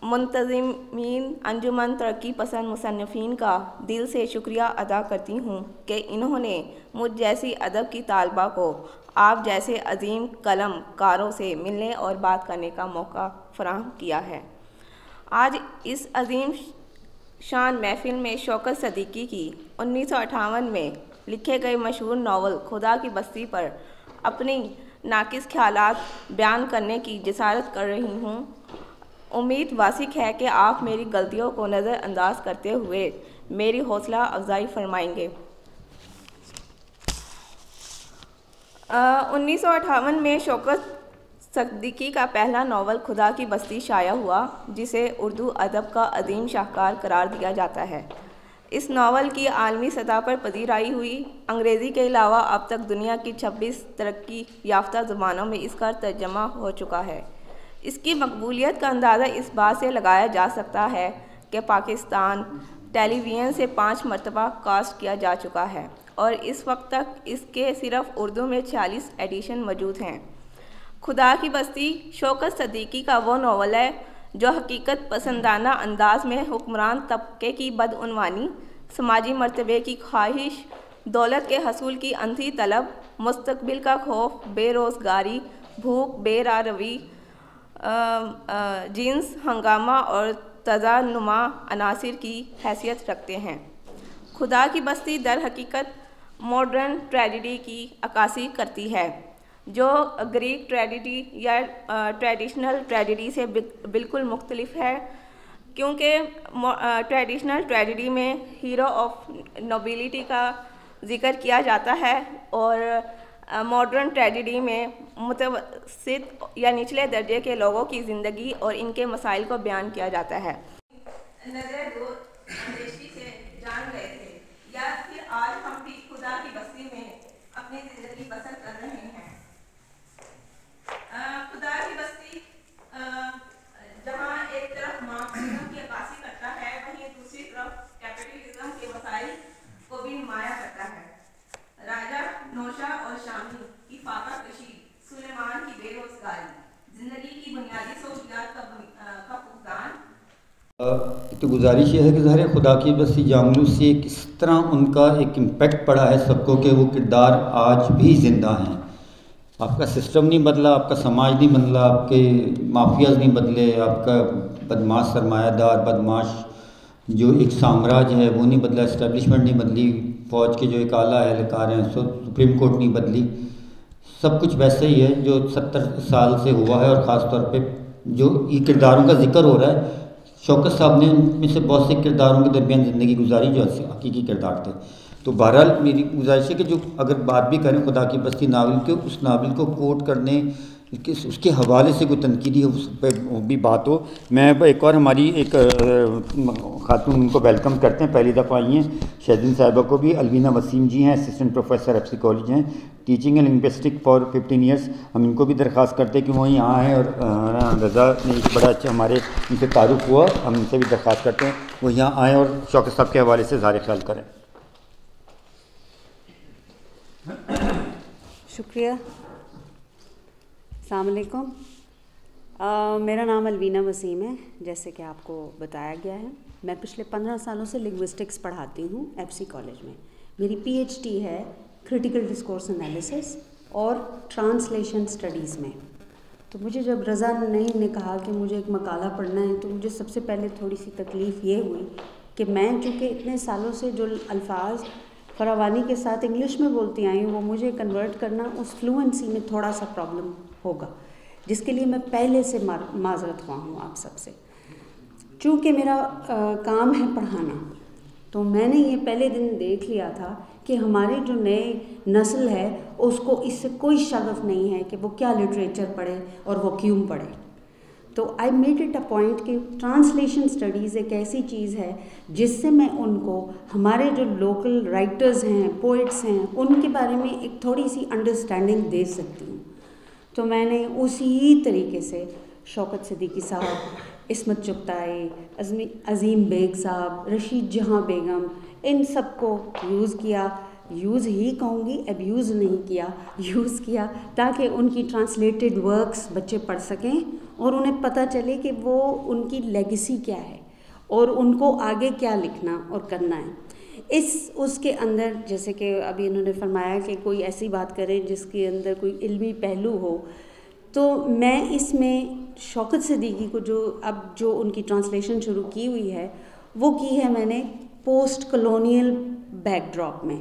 منتظمین انجمن ترقی پسند مصنفین کا دل سے شکریہ ادا کرتی ہوں کہ انہوں نے مجھ جیسی ادب کی طالبہ کو آپ جیسے عظیم قلم کاروں سے ملنے اور بات کرنے کا موقع فراہم کیا ہے۔ آج اس عظیم شان محفل میں شوکت صدیقی کی 1958 میں لکھے گئے مشہور ناول خدا کی بستی پر اپنی ناقص خیالات بیان کرنے کی جسارت کر رہی ہوں۔ امید واسق ہے کہ آپ میری غلطیوں کو نظر انداز کرتے ہوئے میری حوصلہ افزائی فرمائیں گے۔ 1958 میں شوکت صدیقی کا پہلا ناول خدا کی بستی شائع ہوا، جسے اردو ادب کا عظیم شاہکار قرار دیا جاتا ہے۔ اس ناول کی عالمی سطح پر پذیرائی ہوئی۔ انگریزی کے علاوہ اب تک دنیا کی 26 ترقی یافتہ زبانوں میں اس کا ترجمہ ہو چکا ہے۔ اس کی مقبولیت کا اندازہ اس بات سے لگایا جا سکتا ہے کہ پاکستان ٹیلی ویژن سے 5 مرتبہ کاسٹ کیا جا چکا ہے، اور اس وقت تک اس کے صرف اردو میں 46 ایڈیشن موجود ہیں۔ خدا کی بستی شوکت صدیقی کا وہ ناول ہے جو حقیقت پسندانہ انداز میں حکمران طبقے کی بدعنوانی، سماجی مرتبے کی خواہش، دولت کے حصول کی انتھی طلب، مستقبل کا خوف، بے روزگاری، بھوک، بے راہ روی، جنس ہنگامہ اور تازہ نما عناصر کی حیثیت رکھتے ہیں۔ خدا کی بستی در حقیقت ماڈرن ٹریجڈی کی عکاسی کرتی ہے، جو گریک ٹریجڈی یا ٹریڈیشنل ٹریجڈی سے بالکل مختلف ہے، کیونکہ ٹریڈیشنل ٹریجڈی میں ہیرو آف نوبلٹی کا ذکر کیا جاتا ہے، اور ماڈرن ٹریجڈی میں متوسط یا نچلے درجے کے لوگوں کی زندگی اور ان کے مسائل کو بیان کیا جاتا ہے۔ سے جان گئے تھے، یا پھر آج ہم بھی خدا کی بستی میں اپنی زندگی بسر کر رہے ہیں۔ خدا کی بستی جہاں ایک طرف مارکسزم کی عکاسی کرتا ہے، وہیں دوسری طرف کیپٹلزم کے مسائل کو بھی نمایاں کرتا ہے۔ راجہ نوشا اور شامی کی فاقہ کشی، سلیمان کی بے روزگاری، زندگی کی بنیادی سہولیات کا فقدان۔ تو گزارش یہ ہے کہ ظاہر خدا کی بستی جاملو سے کس طرح ان کا ایک امپیکٹ پڑا ہے سب کو، کہ وہ کردار آج بھی زندہ ہیں۔ آپ کا سسٹم نہیں بدلا، آپ کا سماج نہیں بدلا، آپ کے مافیاز نہیں بدلے، آپ کا بدماش سرمایہ دار بدماش جو ایک سامراج ہے وہ نہیں بدلا، اسٹیبلشمنٹ نہیں بدلی، فوج کے جو ایک اعلیٰ اہلکار ہیں سپریم کورٹ نہیں بدلی، سب کچھ ویسے ہی ہے جو 70 سال سے ہوا ہے۔ اور خاص طور پہ جو یہ کرداروں کا ذکر ہو رہا ہے، شوکت صاحب نے ان میں سے بہت سے کرداروں کے درمیان زندگی گزاری جو حقیقی کردار تھے۔ تو بہرحال میری گزارش ہے کہ جو اگر بات بھی کریں خدا کی بستی ناول کے، اس ناول کو کوٹ کرنے اس کے حوالے سے کوئی تنقیدی اس پہ بھی بات ہو. میں ایک اور ہماری ایک خاتون ان کو ویلکم کرتے ہیں, پہلی دفعہ آئی ہیں, شہزین صاحبہ کو بھی. الوینہ وسیم جی ہیں, assistant professor F C college ہیں, teaching and linguistic for 15 years. ہم ان کو بھی درخواست کرتے ہیں کہ وہ یہاں آئیں, اور رضا نے ایک بڑا اچھا ہمارے ان سے تعارف ہوا, ہم ان سے بھی درخواست کرتے ہیں وہ یہاں آئیں اور شوکت صاحب کے حوالے سے اظہار خیال کریں. شکریہ. السلام علیکم. میرا نام الوینہ وسیم ہے, جیسے کہ آپ کو بتایا گیا ہے. میں پچھلے 15 سالوں سے لنگوسٹکس پڑھاتی ہوں ایف سی کالج میں. میری پی ایچ ڈی ہے کریٹیکل ڈسکورس انالیسس اور ٹرانسلیشن اسٹڈیز میں. تو مجھے جب رضا نعیم نے کہا کہ مجھے ایک مقالہ پڑھنا ہے, تو مجھے سب سے پہلے تھوڑی سی تکلیف یہ ہوئی کہ میں چونکہ اتنے سالوں سے جو الفاظ فراوانی کے ساتھ انگلش میں بولتی آئی ہوں, وہ مجھے کنورٹ کرنا اس فلوئنسی میں تھوڑا سا پرابلم ہوگا, جس کے لیے میں پہلے سے معذرت خواہ ہوں آپ سب سے. چونکہ میرا کام ہے پڑھانا, تو میں نے یہ پہلے دن دیکھ لیا تھا کہ ہماری جو نئے نسل ہے اس کو اس سے کوئی شغف نہیں ہے کہ وہ کیا لٹریچر پڑھے اور وہ کیوں پڑھے. تو I made it a point کہ ٹرانسلیشن اسٹڈیز ایک ایسی چیز ہے جس سے میں ان کو ہمارے جو لوکل رائٹرز ہیں, پوئٹس ہیں, ان کے بارے میں ایک تھوڑی سی انڈرسٹینڈنگ دے سکتی ہوں. تو میں نے اسی طریقے سے شوکت صدیقی صاحب, عصمت چغتائی, عظیم بیگ صاحب, رشید جہاں بیگم, ان سب کو یوز کیا. یوز ہی کہوں گی, ابیوز نہیں کیا, یوز کیا, تاکہ ان کی ٹرانسلیٹڈ ورکس بچے پڑھ سکیں اور انہیں پتہ چلے کہ وہ ان کی لیگیسی کیا ہے اور ان کو آگے کیا لکھنا اور کرنا ہے. اس کے اندر جیسے کہ ابھی انہوں نے فرمایا کہ کوئی ایسی بات کریں جس کے اندر کوئی علمی پہلو ہو, تو میں اس میں شوکت صدیقی کو جو ان کی ٹرانسلیشن شروع کی ہوئی ہے وہ کی ہے میں نے پوسٹ کلونیل بیک ڈراپ میں.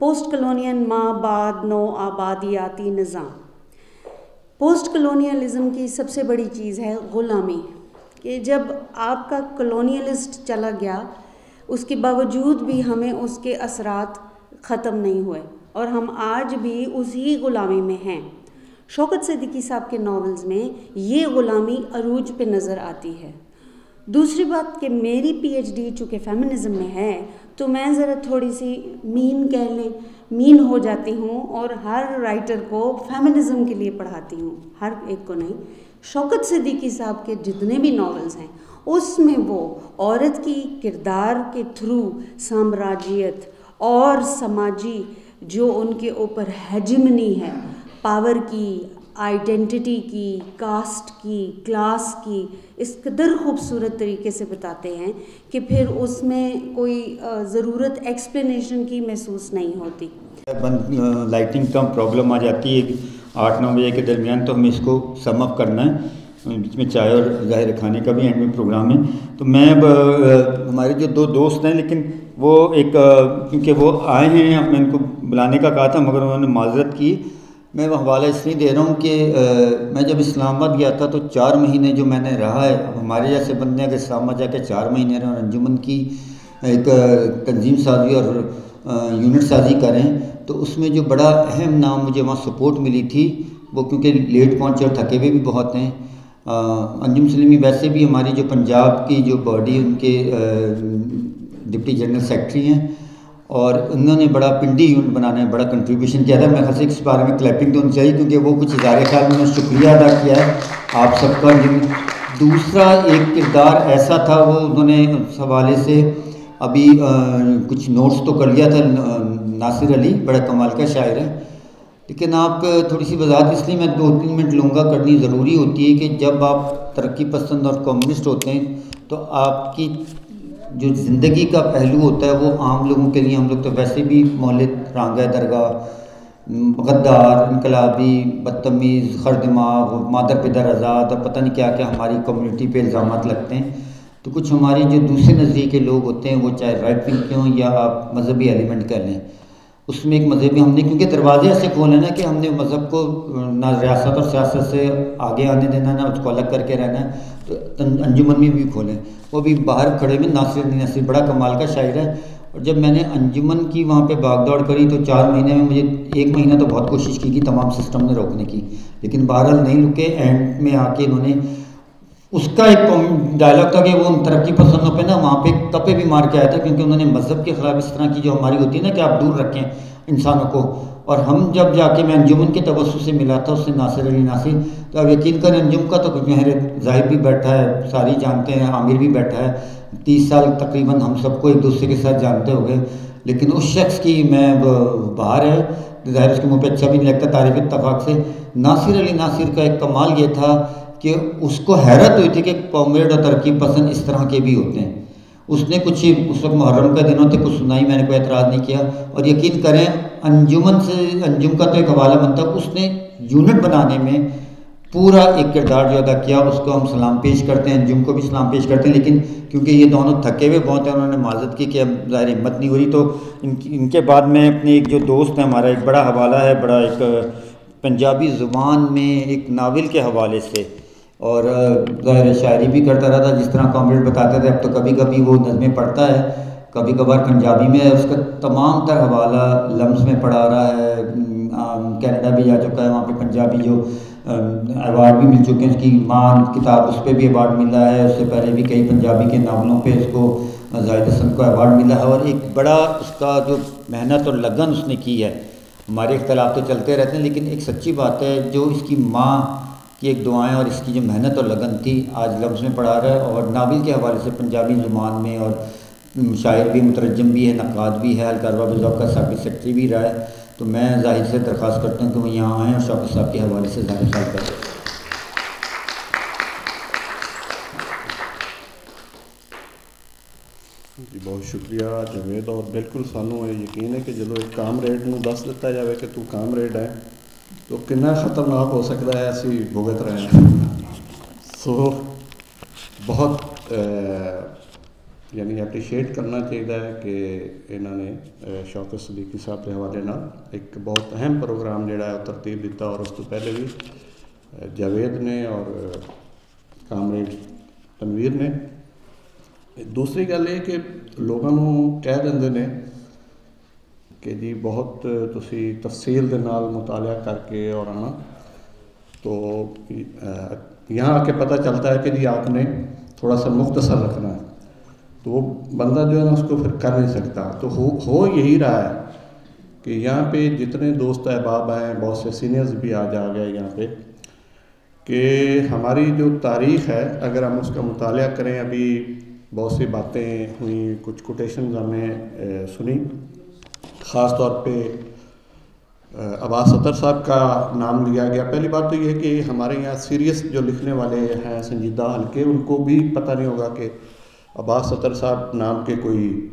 پوسٹ کلونیل ماں بعد نو آبادیاتی نظام. پوسٹ کلونیلزم کی سب سے بڑی چیز ہے غلامی, کہ جب آپ کا کلونیلسٹ چلا گیا اس کے باوجود بھی ہمیں اس کے اثرات ختم نہیں ہوئے اور ہم آج بھی اسی غلامی میں ہیں. شوکت صدیقی صاحب کے ناولز میں یہ غلامی عروج پہ نظر آتی ہے. دوسری بات کہ میری پی ایچ ڈی چونکہ فیمنزم میں ہے, تو میں ذرا تھوڑی سی مین ہو جاتی ہوں اور ہر رائٹر کو فیمنزم کے لیے پڑھاتی ہوں, ہر ایک کو نہیں. شوکت صدیقی صاحب کے جتنے بھی ناولز ہیں اس میں وہ عورت کی کردار کے تھرو سامراجیت اور سماجی جو ان کے اوپر ہیجمنی ہے, پاور کی, آئیڈینٹی کی, کاسٹ کی, کلاس کی, اس قدر خوبصورت طریقے سے بتاتے ہیں کہ پھر اس میں کوئی ضرورت ایکسپلینیشن کی محسوس نہیں ہوتی. لائٹنگ کا پرابلم آ جاتی ہے 8-9 بجے کے درمیان, تو ہمیں اس کو سم اپ کرنا ہے, بیچ میں چائے اور ظاہر کھانے کا بھی اینڈ میں پروگرام ہے. تو میں اب ہمارے جو 2 دوست ہیں, لیکن وہ ایک کیونکہ وہ آئے ہیں, میں ان کو بلانے کا کہا تھا مگر انہوں نے معذرت کی. میں وہ حوالہ اس لیے دے رہا ہوں کہ میں جب اسلام آباد گیا تھا تو 4 مہینے جو میں نے رہا ہے, اب ہمارے جیسے بندے اگر اسلام آباد جا کے 4 مہینے رہے اور انجمن کی ایک تنظیم سازی اور یونٹ سازی کریں, تو اس میں جو بڑا اہم نام مجھے وہاں سپورٹ ملی تھی, وہ کیونکہ لیٹ پہنچے اور تھکے ہوئے بھی بہت ہیں. انجم سلیمی ویسے بھی ہماری جو پنجاب کی جو باڈی ان کے ڈپٹی جنرل سیکرٹری ہیں, اور انہوں نے بڑا پنڈی یونٹ بنانے میں بڑا کنٹریبیوشن کیا تھا. میں خاصی اس بارے میں کلیپنگ تو ہونی چاہیے کیونکہ وہ کچھ اظہار خیال میں نے شکریہ ادا کیا ہے آپ سب کا. دوسرا ایک کردار ایسا تھا, وہ انہوں نے اس حوالے سے ابھی کچھ نوٹس تو کر لیا تھا, ناصر علی بڑا کمال کا شاعر ہے, لیکن آپ تھوڑی سی وضاحت اس لیے میں 2-3 منٹ لوں گا کرنی ضروری ہوتی ہے کہ جب آپ ترقی پسند اور کمیونسٹ ہوتے ہیں تو آپ کی جو زندگی کا پہلو ہوتا ہے وہ عام لوگوں کے لیے, ہم لوگ تو ویسے بھی مولد, رانگہ درگاہ, غدار, انقلابی, بدتمیز, خردماغ, مادر پدر آزاد اور پتہ نہیں کیا کیا ہماری کمیونٹی پہ الزامات لگتے ہیں. تو کچھ ہماری جو دوسرے نظریے کے لوگ ہوتے ہیں, وہ چاہے رائٹ ونگ کے ہوں یا آپ مذہبی ایلیمنٹ کہہ لیں, اس میں ایک مذہبی ہم نے کیونکہ دروازے ایسے کھولے نا کہ ہم نے مذہب کو نہ ریاست اور سیاست سے آگے آنے دینا, نہ اس کو الگ کر کے رہنا ہے. تو انجمن میں بھی کھولیں, وہ بھی باہر کھڑے میں ناصر بڑا کمال کا شاعر ہے, اور جب میں نے انجمن کی وہاں پہ بھاگ دوڑ کری تو 4 مہینے میں مجھے 1 مہینہ تو بہت کوشش کی تمام سسٹم نے روکنے کی، لیکن بہرحال نہیں رکے. اینڈ میں آ کے انہوں نے اس کا ایک ڈائلاگ تھا کہ وہ ترقی پسندوں پہ نا وہاں پہ کپے بھی مار کے آیا تھا، کیونکہ انہوں نے مذہب کے خلاف اس طرح کی جو ہماری ہوتی ہے نا کہ آپ دور رکھیں انسانوں کو. اور ہم جب جا کے میں انجمن کے توسط سے ملا تھا اس سے ناصر علی ناصر، تو اب یقین کریں انجم کا تو کچھ مہر ظاہر بھی بیٹھا ہے، ساری جانتے ہیں، عامر بھی بیٹھا ہے، 30 سال تقریباً ہم سب کو ایک دوسرے کے ساتھ جانتے ہو گئے. لیکن اس شخص کی میں باہر ہے، ظاہر اس کے منہ پہ اچھا بھی نہیں لگتا تعریف اتفاق سے. ناصر علی ناصر کا ایک کمال یہ تھا کہ اس کو حیرت ہوئی تھی کہ کامریڈ اور ترقی پسند اس طرح کے بھی ہوتے ہیں. اس نے کچھ اس وقت محرم کا دنوں تھے کچھ سنائی، میں نے کوئی اعتراض نہیں کیا. اور یقین کریں انجم کا تو ایک حوالہ بنتا، اس نے یونٹ بنانے میں پورا ایک کردار جو ادا کیا، اس کو ہم سلام پیش کرتے ہیں، انجم کو بھی سلام پیش کرتے ہیں. لیکن کیونکہ یہ دونوں تھکے ہوئے بہت ہیں، انہوں نے معذرت کی کہ اب ظاہر ہمت نہیں ہو رہی. تو ان کے بعد میں اپنے ایک جو دوست ہیں ہمارا، ایک بڑا حوالہ ہے، بڑا ایک پنجابی زبان میں ایک ناول کے حوالے سے، اور ظاہر شاعری بھی کرتا رہا تھا، جس طرح کامریڈ بتاتے تھے. اب تو کبھی کبھی وہ نظمیں پڑھتا ہے، کبھی کبھار پنجابی میں. اس کا تمام تر حوالہ لمس میں پڑھا رہا ہے. کینیڈا بھی جا چکا ہے، وہاں پہ پنجابی جو ایوارڈ بھی مل چکے ہیں. اس کی مان کتاب اس پہ بھی ایوارڈ ملا ہے. اس سے پہلے بھی کئی پنجابی کے ناولوں پہ اس کو زاہد حسن کو ایوارڈ ملا ہے. اور ایک بڑا اس کا جو محنت اور لگن اس نے کی ہے. ہمارے اختلاف تو چلتے رہتے ہیں، لیکن ایک سچی بات ہے جو اس کی ماں کی ایک دعائیں اور اس کی جو محنت اور لگن تھی آج لفظ میں پڑھا رہا ہے. اور ناول کے حوالے سے پنجابی زبان میں، اور شاعر بھی، مترجم بھی ہے، نقاد بھی ہے، الکربہ بذوق کا سابق سیکرٹری بھی رہا ہے. تو میں ظاہر سے درخواست کرتا ہوں کہ وہ یہاں آئیں اور شوکت صاحب کے حوالے سے ظاہر صاحب کریں. جی بہت شکریہ جاوید. اور بالکل سانوں یہ یقین ہے کہ جدو ایک کامریڈ نوں دس دتا جائے کہ تو کامریڈ ہے تو کنا خطرناک ہو سکتا ہے اسی بھگت رہے ہیں. سو بہت یعنی اپریشیٹ کرنا چاہیے کہ انہوں نے شوکت صدیقی صاحب کے حوالے نال ایک بہت اہم پروگرام جڑا ہے ترتیب دیتا. اور اس تو پہلے بھی جاوید نے اور کامریڈ تنویر نے. دوسری گل یہ کہ لوگوں کہہ دیں نے کہ جی بہت تسی تفصیل دے نال مطالعہ کر کے اور آنا، تو یہاں آ کے پتہ چلتا ہے کہ جی آپ نے تھوڑا سا مختصر رکھنا ہے، تو وہ بندہ جو ہے نا اس کو پھر کر نہیں سکتا. تو ہو یہی رہا ہے کہ یہاں پہ جتنے دوست احباب ہیں، بہت سے سینئرز بھی آج آ گئے یہاں پہ، کہ ہماری جو تاریخ ہے اگر ہم اس کا مطالعہ کریں، ابھی بہت سی باتیں ہوئیں، کچھ کوٹیشنز ہم نے سنی، خاص طور پہ عباس ستر صاحب کا نام لیا گیا. پہلی بات تو یہ کہ ہمارے یہاں سیریس جو لکھنے والے ہیں سنجیدہ ہلکے، ان کو بھی پتہ نہیں ہوگا کہ عباس ستر صاحب نام کے کوئی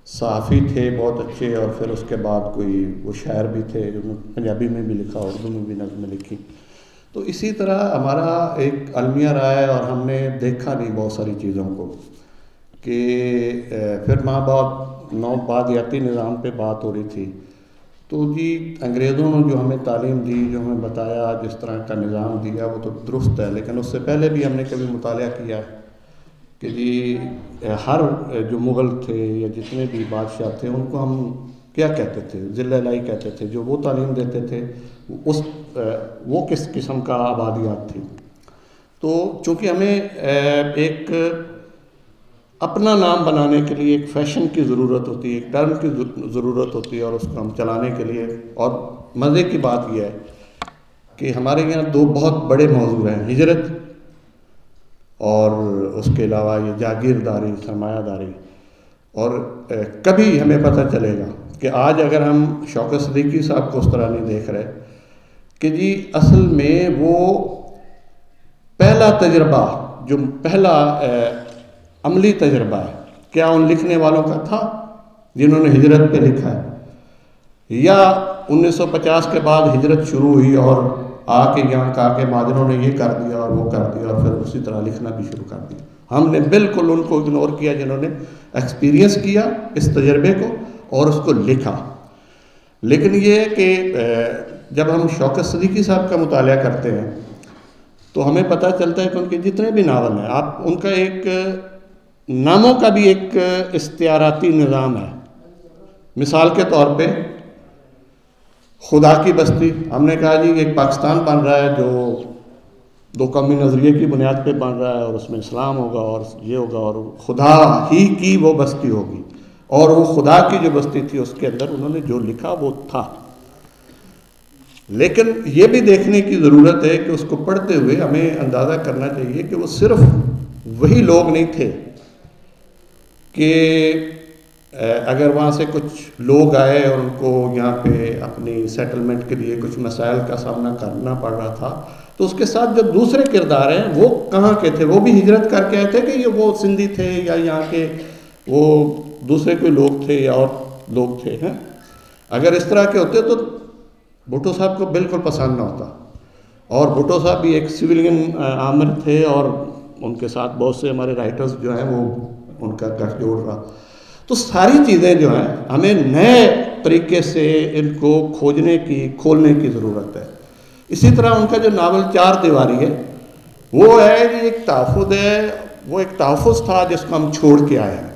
صحافی تھے بہت اچھے، اور پھر اس کے بعد کوئی وہ شاعر بھی تھے جو پنجابی میں بھی لکھا، اردو میں بھی نظمیں لکھی. تو اسی طرح ہمارا ایک المیہ رہا ہے، اور ہم نے دیکھا نہیں بہت ساری چیزوں کو کہ پھر ماں باپ نو بعدیاتی نظام پہ بات ہو رہی تھی. تو جی انگریزوں نے جو ہمیں تعلیم دی، جو ہمیں بتایا، جس طرح کا نظام دیا، وہ تو درست ہے، لیکن اس سے پہلے بھی ہم نے کبھی مطالعہ کیا ہے کہ جی ہر جو مغل تھے یا جتنے بھی بادشاہ تھے ان کو ہم کیا کہتے تھے؟ ذل الہی کہتے تھے. جو وہ تعلیم دیتے تھے وہ کس قسم کا آبادیات تھی. تو چونکہ ہمیں ایک اپنا نام بنانے کے لیے ایک فیشن کی ضرورت ہوتی ہے، ایک ٹرم کی ضرورت ہوتی ہے، اور اس کو ہم چلانے کے لیے. اور مزے کی بات یہ ہے کہ ہمارے یہاں دو بہت بڑے موضوع ہیں، ہجرت اور اس کے علاوہ یہ جاگیرداری، سرمایہ داری. اور کبھی ہمیں پتہ چلے گا کہ آج اگر ہم شوکت صدیقی صاحب کو اس طرح نہیں دیکھ رہے کہ جی اصل میں وہ پہلا تجربہ، جو پہلا عملی تجربہ ہے، کیا ان لکھنے والوں کا تھا جنہوں نے ہجرت پہ لکھا ہے، یا 1950 کے بعد ہجرت شروع ہوئی اور آ کے یہاں کہا کہ مہاجروں نے یہ کر دیا اور وہ کر دیا، اور پھر اسی طرح لکھنا بھی شروع کر دیا. ہم نے بالکل ان کو اگنور کیا جنہوں نے ایکسپیرینس کیا اس تجربے کو اور اس کو لکھا. لیکن یہ کہ جب ہم شوکت صدیقی صاحب کا مطالعہ کرتے ہیں تو ہمیں پتہ چلتا ہے کہ ان کے جتنے بھی ناول ہیں، آپ ان کا ایک ناموں کا بھی ایک استعاراتی نظام ہے. مثال کے طور پہ خدا کی بستی، ہم نے کہا جی ایک پاکستان بن رہا ہے جو دو قومی نظریے کی بنیاد پہ بن رہا ہے، اور اس میں اسلام ہوگا اور یہ ہوگا اور خدا ہی کی وہ بستی ہوگی، اور وہ خدا کی جو بستی تھی اس کے اندر انہوں نے جو لکھا وہ تھا. لیکن یہ بھی دیکھنے کی ضرورت ہے کہ اس کو پڑھتے ہوئے ہمیں اندازہ کرنا چاہیے کہ وہ صرف وہی لوگ نہیں تھے کہ اگر وہاں سے کچھ لوگ آئے اور ان کو یہاں پہ اپنی سیٹلمنٹ کے لیے کچھ مسائل کا سامنا کرنا پڑ رہا تھا، تو اس کے ساتھ جو دوسرے کردار ہیں وہ کہاں کے تھے؟ وہ بھی ہجرت کر کے آئے تھے کہ یہ وہ سندھی تھے یا یہاں کے وہ دوسرے کوئی لوگ تھے یا اور لوگ تھے ہیں؟ اگر اس طرح کے ہوتے تو بھٹو صاحب کو بالکل پسند نہ ہوتا. اور بھٹو صاحب بھی ایک سویلین عامر تھے اور ان کے ساتھ بہت سے ہمارے رائٹرز جو ہیں وہ ان کا گٹھ جوڑ رہا. تو ساری چیزیں جو ہیں ہمیں نئے طریقے سے ان کو کھولنے کی ضرورت ہے. اسی طرح ان کا جو ناول چار دیواری ہے وہ ہے کہ ایک تحفظ ہے، وہ ایک تحفظ تھا جس کو ہم چھوڑ کے آئے ہیں.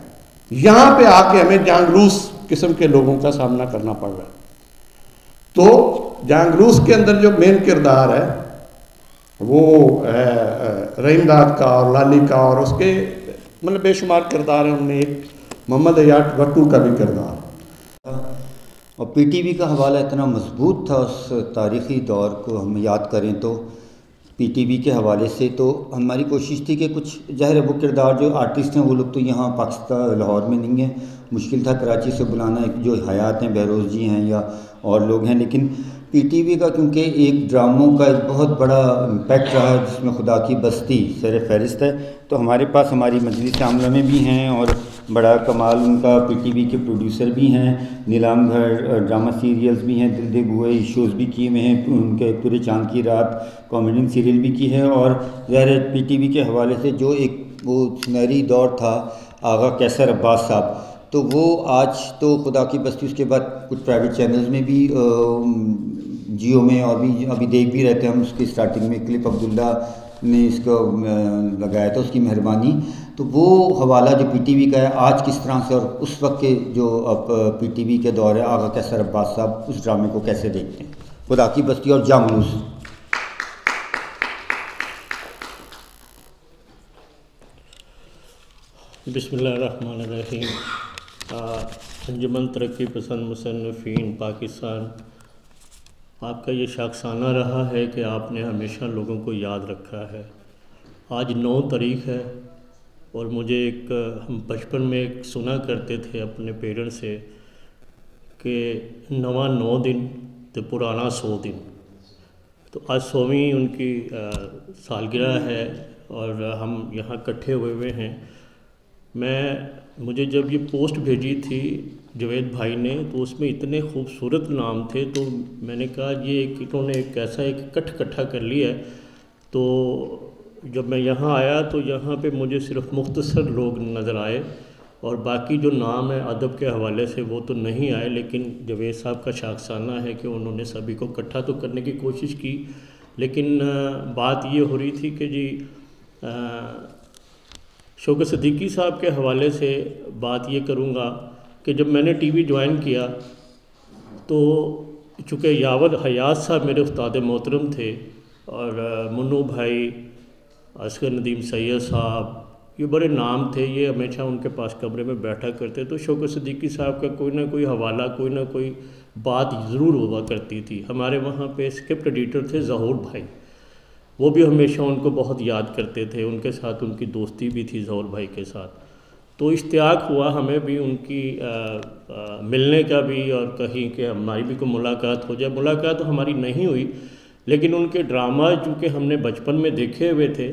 یہاں پہ آ کے ہمیں جانگلوس قسم کے لوگوں کا سامنا کرنا پڑ رہا ہے. تو جانگلوس کے اندر جو مین کردار ہے وہ رحیم داد کا اور لالی کا، اور اس کے مطلب بے شمار کردار ہیں. ان میں ایک محمد حیات وٹو کا بھی کردار. اور پی ٹی وی کا حوالہ اتنا مضبوط تھا اس تاریخی دور کو ہم یاد کریں تو پی ٹی وی کے حوالے سے. تو ہماری کوشش تھی کہ کچھ ظاہر ہے وہ کردار جو آرٹسٹ ہیں وہ لوگ تو یہاں پاکستان لاہور میں نہیں ہیں، مشکل تھا کراچی سے بلانا، ایک جو حیات ہیں بہروز جی ہیں یا اور لوگ ہیں. لیکن پی ٹی وی کا کیونکہ ایک ڈراموں کا ایک بہت بڑا امپیکٹ رہا ہے جس میں خدا کی بستی سر فہرست ہے، تو ہمارے پاس ہماری مجلس عاملہ میں بھی ہیں اور بڑا کمال ان کا پی ٹی وی کے پروڈیوسر بھی ہیں، نیلام گھر ڈرامہ سیریلز بھی ہیں، دل دے بوئے شوز بھی کیے ہوئے ہیں، ان کے پورے چاند کی رات کامیڈین سیریل بھی کی ہے. اور ظاہر پی ٹی وی کے حوالے سے جو ایک وہ سنہری دور تھا آغا کیسر عباس صاحب، تو وہ آج تو خدا کی بستی، اس کے بعد کچھ پرائیویٹ چینلز میں بھی جیو میں اور بھی ابھی دیکھ بھی رہتے ہیں ہم. اس کی اسٹارٹنگ میں کلپ عبداللہ نے اس کو لگایا تھا، اس کی مہربانی. تو وہ حوالہ جو پی ٹی وی کا ہے آج کس طرح سے اور اس وقت کے جو اب پی ٹی وی کے دور ہے آغا کیسر عباس صاحب اس ڈرامے کو کیسے دیکھتے ہیں؟ خدا کی بستی اور جانگلوس. بسم اللہ الرحمن الرحیم. انجمن ترقی پسند مصنفین پاکستان، آپ کا یہ شاخسانہ رہا ہے کہ آپ نے ہمیشہ لوگوں کو یاد رکھا ہے. آج 9 تاریخ ہے اور مجھے ہم بچپن میں ایک سنا کرتے تھے اپنے پیرنٹس سے کہ نواں 9 دن تو پرانا 100 دن. تو آج 100ویں ان کی سالگرہ ہے اور ہم یہاں اکٹھے ہوئے ہیں. مجھے جب یہ پوسٹ بھیجی تھی جوید بھائی نے تو اس میں اتنے خوبصورت نام تھے، تو میں نے کہا یہ انہوں نے ایک ایسا ایک اکٹھا کر لیا ہے. تو جب میں یہاں آیا تو یہاں پہ مجھے صرف مختصر لوگ نظر آئے اور باقی جو نام ہے ادب کے حوالے سے وہ تو نہیں آئے. لیکن جوید صاحب کا شاخسانہ ہے کہ انہوں نے سبھی کو اکٹھا تو کرنے کی کوشش کی. لیکن بات یہ ہو رہی تھی کہ جی شوکت صدیقی صاحب کے حوالے سے بات یہ کروں گا کہ جب میں نے ٹی وی جوائن کیا تو چونکہ یاور حیات صاحب میرے استاد محترم تھے اور منو بھائی، اصغر ندیم سید صاحب، یہ بڑے نام تھے، یہ ہمیشہ ان کے پاس کمرے میں بیٹھا کرتے. تو شوکت صدیقی صاحب کا کوئی نہ کوئی حوالہ، کوئی نہ کوئی بات ضرور ہوا کرتی تھی. ہمارے وہاں پہ اسکرپٹ ایڈیٹر تھے ظہور بھائی، وہ بھی ہمیشہ ان کو بہت یاد کرتے تھے. ان کے ساتھ ان کی دوستی بھی تھی ظہور بھائی کے ساتھ. تو اشتیاق ہوا ہمیں بھی ان کی ملنے کا بھی اور کہیں کہ ہماری بھی کوئی ملاقات ہو جائے. ملاقات تو ہماری نہیں ہوئی، لیکن ان کے ڈرامہ چونکہ ہم نے بچپن میں دیکھے ہوئے تھے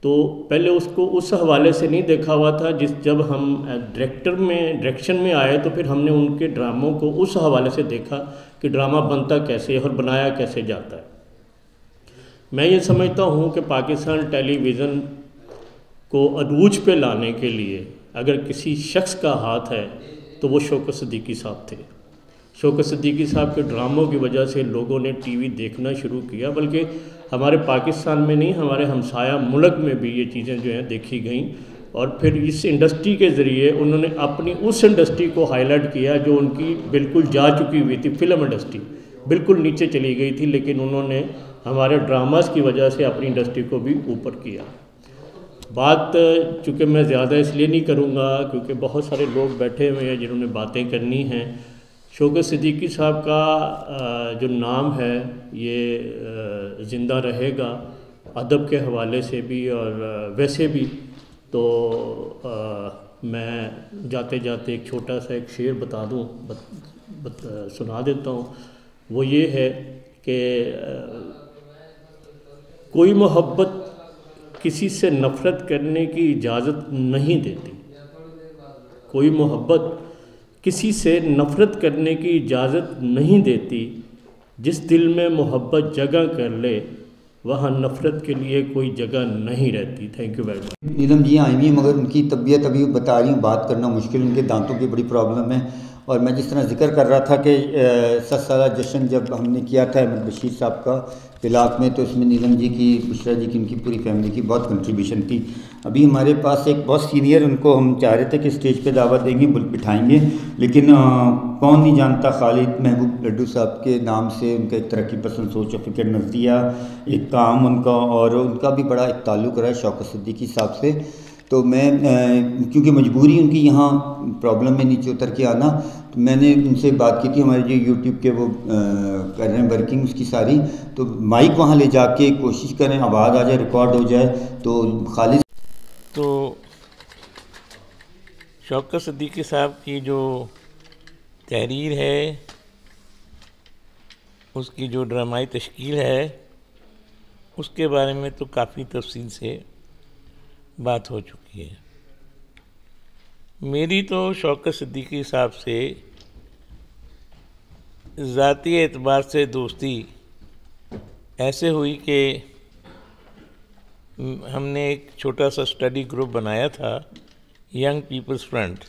تو پہلے اس کو اس حوالے سے نہیں دیکھا ہوا تھا. جب ہم ڈائریکشن میں آئے تو پھر ہم نے ان کے ڈراموں کو اس حوالے سے دیکھا کہ ڈرامہ بنتا کیسے اور بنایا کیسے جاتا ہے. میں یہ سمجھتا ہوں کہ پاکستان ٹیلی ویژن کو عروج پہ لانے کے لیے اگر کسی شخص کا ہاتھ ہے تو وہ شوکت صدیقی صاحب تھے. شوکت صدیقی صاحب کے ڈراموں کی وجہ سے لوگوں نے ٹی وی دیکھنا شروع کیا، بلکہ ہمارے پاکستان میں نہیں، ہمارے ہمسایہ ملک میں بھی یہ چیزیں جو ہیں دیکھی گئیں. اور پھر اس انڈسٹری کے ذریعے انہوں نے اپنی اس انڈسٹری کو ہائی لائٹ کیا جو ان کی بالکل جا چکی ہوئی تھی. فلم انڈسٹری بالکل نیچے چلی گئی تھی، لیکن انہوں نے ہمارے ڈراماز کی وجہ سے اپنی انڈسٹری کو بھی اوپر کیا. بات چونکہ میں زیادہ اس لیے نہیں کروں گا کیونکہ بہت سارے لوگ بیٹھے ہوئے ہیں جنہوں نے باتیں کرنی ہیں. شوکت صدیقی صاحب کا جو نام ہے یہ زندہ رہے گا ادب کے حوالے سے بھی اور ویسے بھی. تو میں جاتے جاتے ایک چھوٹا سا ایک شعر بتا دوں، سنا دیتا ہوں. وہ یہ ہے کہ کوئی محبت کسی سے نفرت کرنے کی اجازت نہیں دیتی، کوئی محبت کسی سے نفرت کرنے کی اجازت نہیں دیتی. جس دل میں محبت جگہ کر لے وہاں نفرت کے لیے کوئی جگہ نہیں رہتی. Thank you very much. Neelam ji آئی ہوئی ہیں مگر ان کی طبیعت ابھی بتا رہی ہوں، بات کرنا مشکل، ان کے دانتوں کی بڑی پرابلم ہے. اور میں جس طرح ذکر کر رہا تھا کہ 7 سالہ جشن جب ہم نے کیا تھا احمد بشیر صاحب کا علاق میں، تو اس میں نیلم جی کی، بشرا جی کی، ان کی پوری فیملی کی بہت کنٹریبیوشن تھی. ابھی ہمارے پاس ایک بہت سینئر، ان کو ہم چاہ رہے تھے کہ اسٹیج پہ دعوت دیں گے، بٹھائیں گے، لیکن کون نہیں جانتا خالد محبوب لڈو صاحب کے نام سے. ان کا ایک ترقی پسند سوچ و فکر نظریہ، ایک کام ان کا، اور ان کا بھی بڑا ایک تعلق رہا ہے شوکت صدیقی صاحب سے. تو میں کیونکہ مجبوری ان کی یہاں پرابلم میں نیچے اتر کے آنا، تو میں نے ان سے بات کی تھی، ہمارے جو یوٹیوب کے وہ کر رہے ہیں ورکنگ اس کی ساری، تو مائک وہاں لے جا کے کوشش کریں آواز آ جائے، ریکارڈ ہو جائے. تو خالد تو شوکت صدیقی صاحب کی جو تحریر ہے، اس کی جو ڈرامائی تشکیل ہے، اس کے بارے میں تو کافی تفصیل سے بات ہو چکی ہے. میری تو شوکت صدیقی صاحب سے ذاتی اعتبار سے دوستی ایسے ہوئی کہ ہم نے ایک چھوٹا سا اسٹڈی گروپ بنایا تھا، ینگ پیپلز فرنٹ.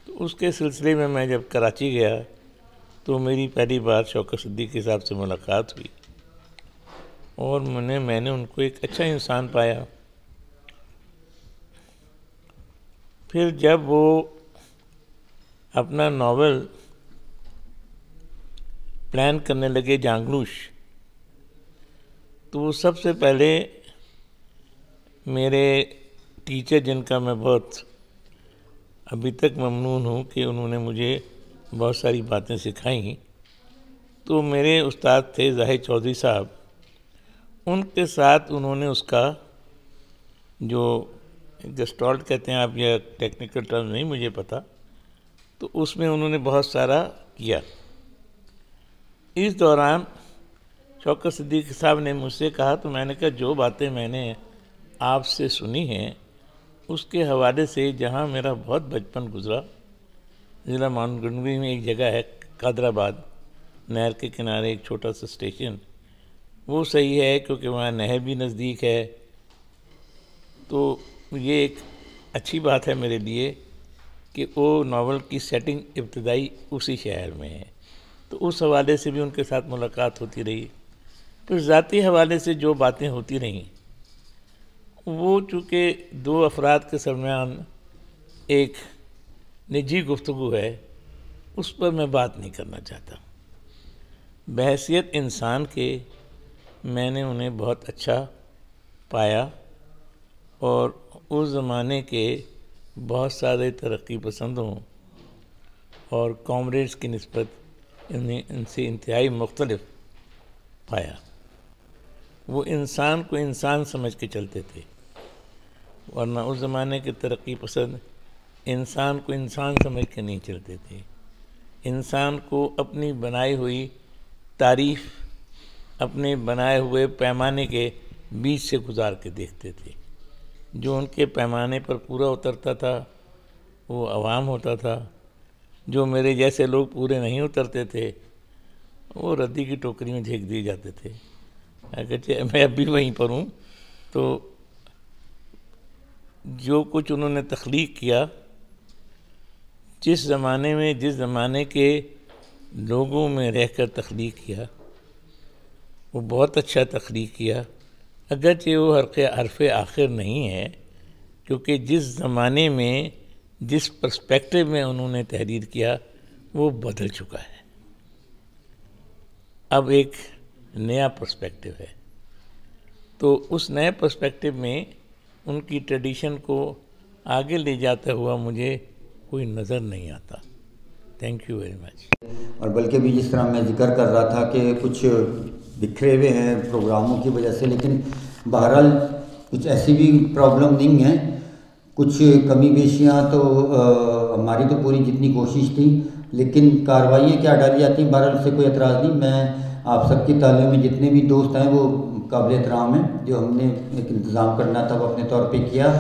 تو اس کے سلسلے میں جب کراچی گیا تو میری پہلی بار شوکت صدیقی صاحب سے ملاقات ہوئی، اور میں نے ان کو ایک اچھا انسان پایا. پھر جب وہ اپنا ناول پلان کرنے لگے جانگلوش، تو وہ سب سے پہلے میرے ٹیچر، جن کا میں بہت ابھی تک ممنون ہوں کہ انہوں نے مجھے بہت ساری باتیں سکھائیں، تو میرے استاد تھے ظاہر چودھری صاحب. ان کے ساتھ انہوں نے اس کا جو گسٹالٹ کہتے ہیں آپ، یا ٹیکنیکل ٹرم نہیں مجھے پتہ، تو اس میں انہوں نے بہت سارا کیا. اس دوران شوکت صدیقی صاحب نے مجھ سے کہا، تو میں نے کہا جو باتیں میں نے آپ سے سنی ہیں اس کے حوالے سے، جہاں میرا بہت بچپن گزرا، ضلع ماؤنٹ گنگوی میں ایک جگہ ہے قادر آباد، نہر کے کنارے ایک چھوٹا سا اسٹیشن، وہ صحیح ہے کیونکہ وہاں نہر بھی نزدیک ہے. تو یہ ایک اچھی بات ہے میرے لیے کہ وہ ناول کی سیٹنگ ابتدائی اسی شہر میں ہے. تو اس حوالے سے بھی ان کے ساتھ ملاقات ہوتی رہی. پھر ذاتی حوالے سے جو باتیں ہوتی رہیں، وہ چونکہ دو افراد کے درمیان ایک نجی گفتگو ہے، اس پر میں بات نہیں کرنا چاہتا. بحیثیت انسان کے میں نے انہیں بہت اچھا پایا، اور اس زمانے کے بہت سارے ترقی پسندوں اور کامریڈز کی نسبت ان سے انتہائی مختلف پایا. وہ انسان کو انسان سمجھ کے چلتے تھے، ورنہ اس زمانے کے ترقی پسند انسان کو انسان سمجھ کے نہیں چلتے تھے. انسان کو اپنی بنائی ہوئی تعریف، اپنے بنائے ہوئے پیمانے کے بیچ سے گزار کے دیکھتے تھے. جو ان کے پیمانے پر پورا اترتا تھا وہ عوام ہوتا تھا، جو میرے جیسے لوگ پورے نہیں اترتے تھے وہ ردی کی ٹوکری میں جھینک دیے جاتے تھے. اگرچہ میں اب بھی وہیں پر ہوں. تو جو کچھ انہوں نے تخلیق کیا، جس زمانے میں، جس زمانے کے لوگوں میں رہ کر تخلیق کیا، وہ بہت اچھا تخلیق کیا. اگرچہ وہ حرف آخر نہیں ہے، کیونکہ جس زمانے میں جس پرسپیکٹو میں انہوں نے تحریر کیا وہ بدل چکا ہے. اب ایک نیا پرسپیکٹو ہے، تو اس نئے پرسپیکٹو میں ان کی ٹریڈیشن کو آگے لے جاتا ہوا مجھے کوئی نظر نہیں آتا. تھینک یو ویری مچ. اور بلکہ بھی جس طرح میں ذکر کر رہا تھا کہ کچھ بکھرے ہوئے ہیں پروگراموں کی وجہ سے، لیکن بہرحال کچھ ایسی بھی پرابلم نہیں ہیں، کچھ کمی بیشیاں تو ہماری تو پوری جتنی کوشش تھی، لیکن کاروائیاں کیا ڈالی جاتی ہیں، بہرحال سے کوئی اعتراض نہیں. میں آپ سب کی تعلیم میں جتنے بھی دوست ہیں وہ قابل احترام ہیں، جو ہم نے ایک انتظام کرنا تھا وہ اپنے طور پہ کیا.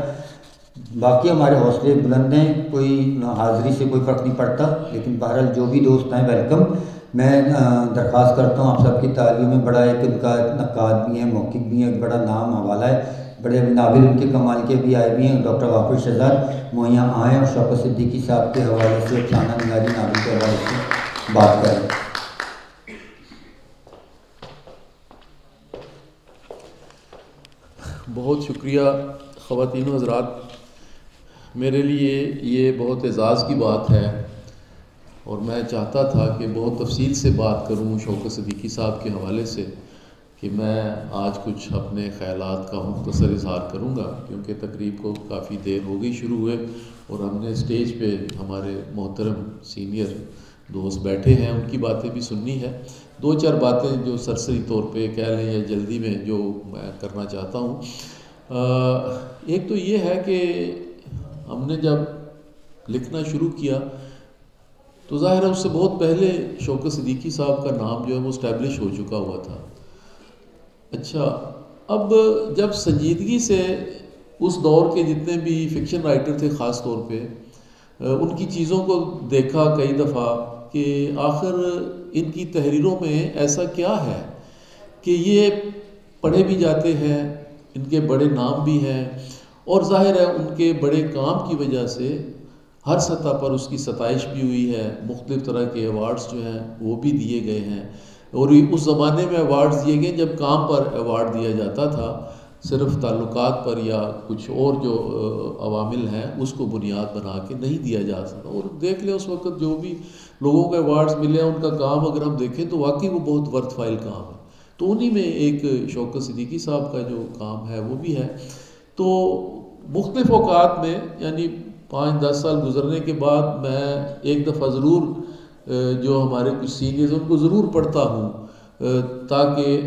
باقی ہمارے حوصلے بلند ہیں، کوئی حاضری سے کوئی فرق نہیں پڑتا، لیکن بہرحال جو بھی دوست ہیں ویلکم. میں درخواست کرتا ہوں آپ سب کی تعلیم میں، بڑا ایک ان کا نقاد بھی ہیں، موقف بھی ہیں، ایک بڑا نام حوالہ ہے، بڑے ناول ان کے کمال کے بھی آئے بھی ہیں. ڈاکٹر وافر شہزاد مہیا آئیں اور شوکت صدیقی صاحب کے حوالے سے افسانہ نگاری ناول کے حوالے سے بات کریں. بہت شکریہ خواتین و حضرات. میرے لیے یہ بہت اعزاز کی بات ہے اور میں چاہتا تھا کہ بہت تفصیل سے بات کروں شوکت صدیقی صاحب کے حوالے سے، کہ میں آج کچھ اپنے خیالات کا مختصر اظہار کروں گا، کیونکہ تقریب کو کافی دیر ہو گئی شروع ہوئے اور ہم نے اسٹیج پہ ہمارے محترم سینئر دوست بیٹھے ہیں، ان کی باتیں بھی سننی ہے. دو چار باتیں جو سرسری طور پہ کہہ لیں یا جلدی میں جو میں کرنا چاہتا ہوں. ایک تو یہ ہے کہ ہم نے جب لکھنا شروع کیا تو ظاہر ہے اس سے بہت پہلے شوکت صدیقی صاحب کا نام جو ہے وہ اسٹیبلش ہو چکا ہوا تھا. اچھا، اب جب سنجیدگی سے اس دور کے جتنے بھی فکشن رائٹر تھے خاص طور پہ ان کی چیزوں کو دیکھا کئی دفعہ کہ آخر ان کی تحریروں میں ایسا کیا ہے کہ یہ پڑھے بھی جاتے ہیں، ان کے بڑے نام بھی ہیں، اور ظاہر ہے ان کے بڑے کام کی وجہ سے ہر سطح پر اس کی ستائش بھی ہوئی ہے. مختلف طرح کے ایوارڈز جو ہیں وہ بھی دیے گئے ہیں، اور اس زمانے میں ایوارڈز دیے گئے جب کام پر ایوارڈ دیا جاتا تھا، صرف تعلقات پر یا کچھ اور جو عوامل ہیں اس کو بنیاد بنا کے نہیں دیا جا سکتا. اور دیکھ لیں اس وقت جو بھی لوگوں کو ایوارڈز ملے ہیں ان کا کام اگر ہم دیکھیں تو واقعی وہ بہت ورتھ فائل کام ہے. تو انہی میں ایک شوکت صدیقی صاحب کا جو کام ہے وہ بھی ہے. تو مختلف اوقات میں یعنی 5-10 سال گزرنے کے بعد میں ایک دفعہ ضرور جو ہمارے کچھ سینئرز ان کو ضرور پڑھتا ہوں، تاکہ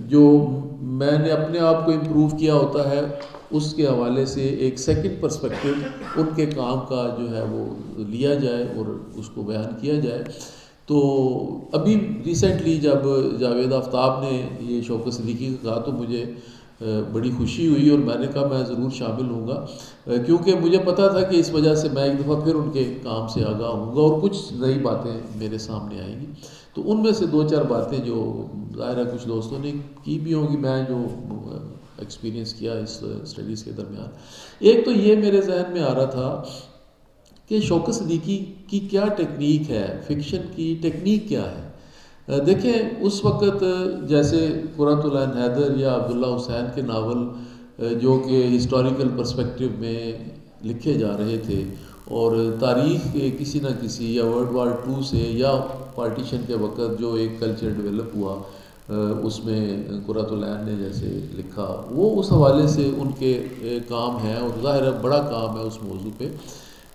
جو میں نے اپنے آپ کو امپروو کیا ہوتا ہے اس کے حوالے سے ایک سیکنڈ پرسپیکٹو ان کے کام کا جو ہے وہ لیا جائے اور اس کو بیان کیا جائے. تو ابھی ریسنٹلی جب جاوید آفتاب نے یہ شوکت صدیقی کا کہا تو مجھے بڑی خوشی ہوئی اور میں نے کہا میں ضرور شامل ہوں گا، کیونکہ مجھے پتا تھا کہ اس وجہ سے میں ایک دفعہ پھر ان کے کام سے آگاہ ہوں گا اور کچھ نئی باتیں میرے سامنے آئیں گی. تو ان میں سے 2-4 باتیں جو ظاہر ہے کچھ دوستوں نے کی بھی ہوں گی، میں جو ایکسپیرینس کیا اس اسٹڈیز کے درمیان. ایک تو یہ میرے ذہن میں آ رہا تھا کہ شوکت صدیقی کی کیا ٹیکنیک ہے، فکشن کی ٹیکنیک کیا ہے. دیکھیں اس وقت جیسے قرۃ العین حیدر یا عبداللہ حسین کے ناول جو کہ ہسٹوریکل پرسپیکٹو میں لکھے جا رہے تھے اور تاریخ کے کسی نہ کسی یا World War II سے یا پارٹیشن کے وقت جو ایک کلچر ڈیولپ ہوا اس میں قرۃ العین نے جیسے لکھا وہ اس حوالے سے ان کے کام ہیں اور ظاہر ہے بڑا کام ہے اس موضوع پہ.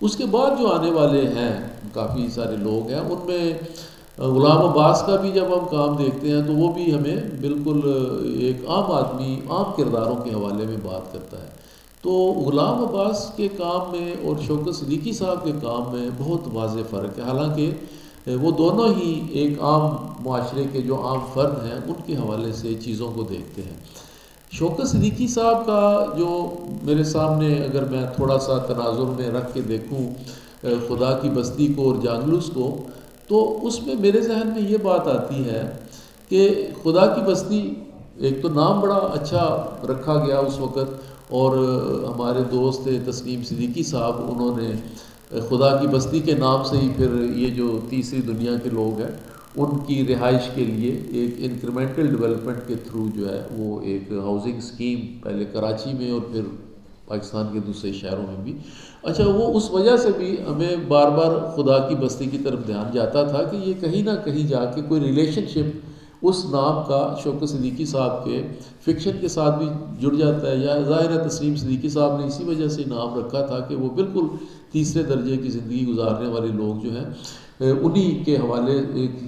اس کے بعد جو آنے والے ہیں کافی سارے لوگ ہیں، ان میں غلام عباس کا بھی جب ہم کام دیکھتے ہیں تو وہ بھی ہمیں بالکل ایک عام آدمی عام کرداروں کے حوالے میں بات کرتا ہے. تو غلام عباس کے کام میں اور شوکت صدیقی صاحب کے کام میں بہت واضح فرق ہے، حالانکہ وہ دونوں ہی ایک عام معاشرے کے جو عام فرد ہیں ان کے حوالے سے چیزوں کو دیکھتے ہیں. شوکت صدیقی صاحب کا جو میرے سامنے اگر میں تھوڑا سا تناظر میں رکھ کے دیکھوں خدا کی بستی کو اور جانگلوس کو، تو اس میں میرے ذہن میں یہ بات آتی ہے کہ خدا کی بستی ایک تو نام بڑا اچھا رکھا گیا اس وقت، اور ہمارے دوست تسنیم صدیقی صاحب انہوں نے خدا کی بستی کے نام سے ہی پھر یہ جو تیسری دنیا کے لوگ ہیں ان کی رہائش کے لیے ایک انکریمنٹل ڈیولپمنٹ کے تھرو جو ہے وہ ایک ہاؤسنگ اسکیم پہلے کراچی میں اور پھر پاکستان کے دوسرے شہروں میں بھی. اچھا وہ اس وجہ سے بھی ہمیں بار بار خدا کی بستی کی طرف دھیان جاتا تھا کہ یہ کہیں نہ کہیں جا کے کوئی ریلیشن شپ اس نام کا شوکت صدیقی صاحب کے فکشن کے ساتھ بھی جڑ جاتا ہے. یا ظاہر ہے تسلیم صدیقی صاحب نے اسی وجہ سے نام رکھا تھا کہ وہ بالکل تیسرے درجے کی زندگی گزارنے والے لوگ جو ہیں انہی کے حوالے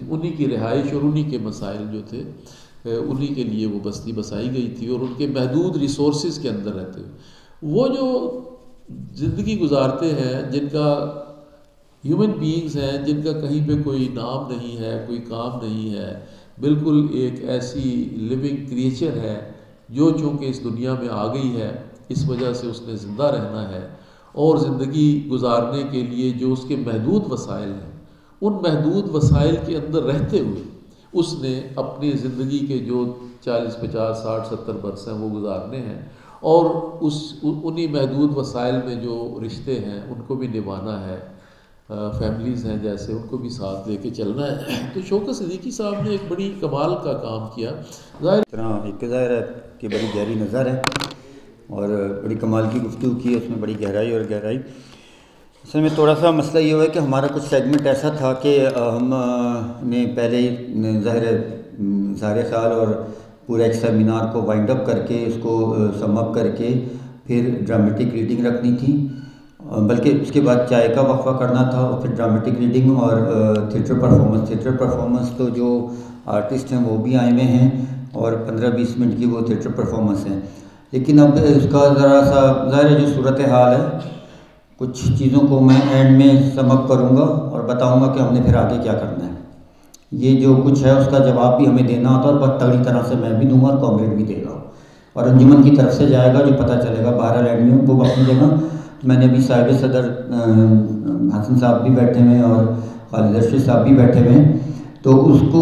انہی کی رہائش اور انہی کے مسائل جو تھے انہی کے لیے وہ بستی بسائی گئی تھی اور ان کے محدود ریسورسز کے اندر رہتے ہوئے وہ جو زندگی گزارتے ہیں جن کا ہیومن بینگز ہیں جن کا کہیں پہ کوئی نام نہیں ہے کوئی کام نہیں ہے بالکل ایک ایسی لیونگ کریچر ہے جو چونکہ اس دنیا میں آ گئی ہے اس وجہ سے اس نے زندہ رہنا ہے اور زندگی گزارنے کے لیے جو اس کے محدود وسائل ہیں ان محدود وسائل کے اندر رہتے ہوئے اس نے اپنی زندگی کے جو 40 50 60 70 برس ہیں وہ گزارنے ہیں اور انہی محدود وسائل میں جو رشتے ہیں ان کو بھی نبھانا ہے. فیملیز ہیں جیسے ان کو بھی ساتھ لے کے چلنا ہے. تو شوکت صدیقی صاحب نے ایک بڑی کمال کا کام کیا. ظاہر ہے کہ بڑی گہری نظر ہے اور بڑی کمال کی گفتگو کی ہے, اس میں بڑی گہرائی اور گہرائی. اصل میں تھوڑا سا مسئلہ یہ ہوا ہے کہ ہمارا کچھ سیگمنٹ ایسا تھا کہ ہم نے پہلے ظاہر خیال اور پورا ایک سیمینار کو وائنڈ اپ کر کے اس کو سم اپ کر کے پھر ڈرامٹک ریڈنگ رکھنی تھی, بلکہ اس کے بعد چائے کا وقفہ کرنا تھا اور پھر ڈرامٹک ریڈنگ اور تھیٹر پرفارمنس. تو جو آرٹسٹ ہیں وہ بھی آئے ہوئے ہیں اور 15-20 منٹ کی وہ تھیٹر پرفارمنس ہیں. لیکن اب اس کا ذرا سا ظاہر ہے جو صورتحال ہے کچھ چیزوں کو میں اینڈ میں سم اپ کروں گا اور بتاؤں گا کہ ہم نے پھر آگے کیا کرنا ہے. یہ جو کچھ ہے اس کا جواب بھی ہمیں دینا ہوتا ہے اور بہت تگڑی طرح سے میں بھی دوں گا اور کامریڈ بھی دے گا اور انجمن کی طرف سے جائے گا جو پتہ چلے گا. بہرحال اینڈ میں وہ اپنی جگہ میں نے ابھی صاحب صدر حسن صاحب بھی بیٹھے ہوئے ہیں اور خالد ارشد صاحب بھی بیٹھے ہوئے ہیں. تو اس کو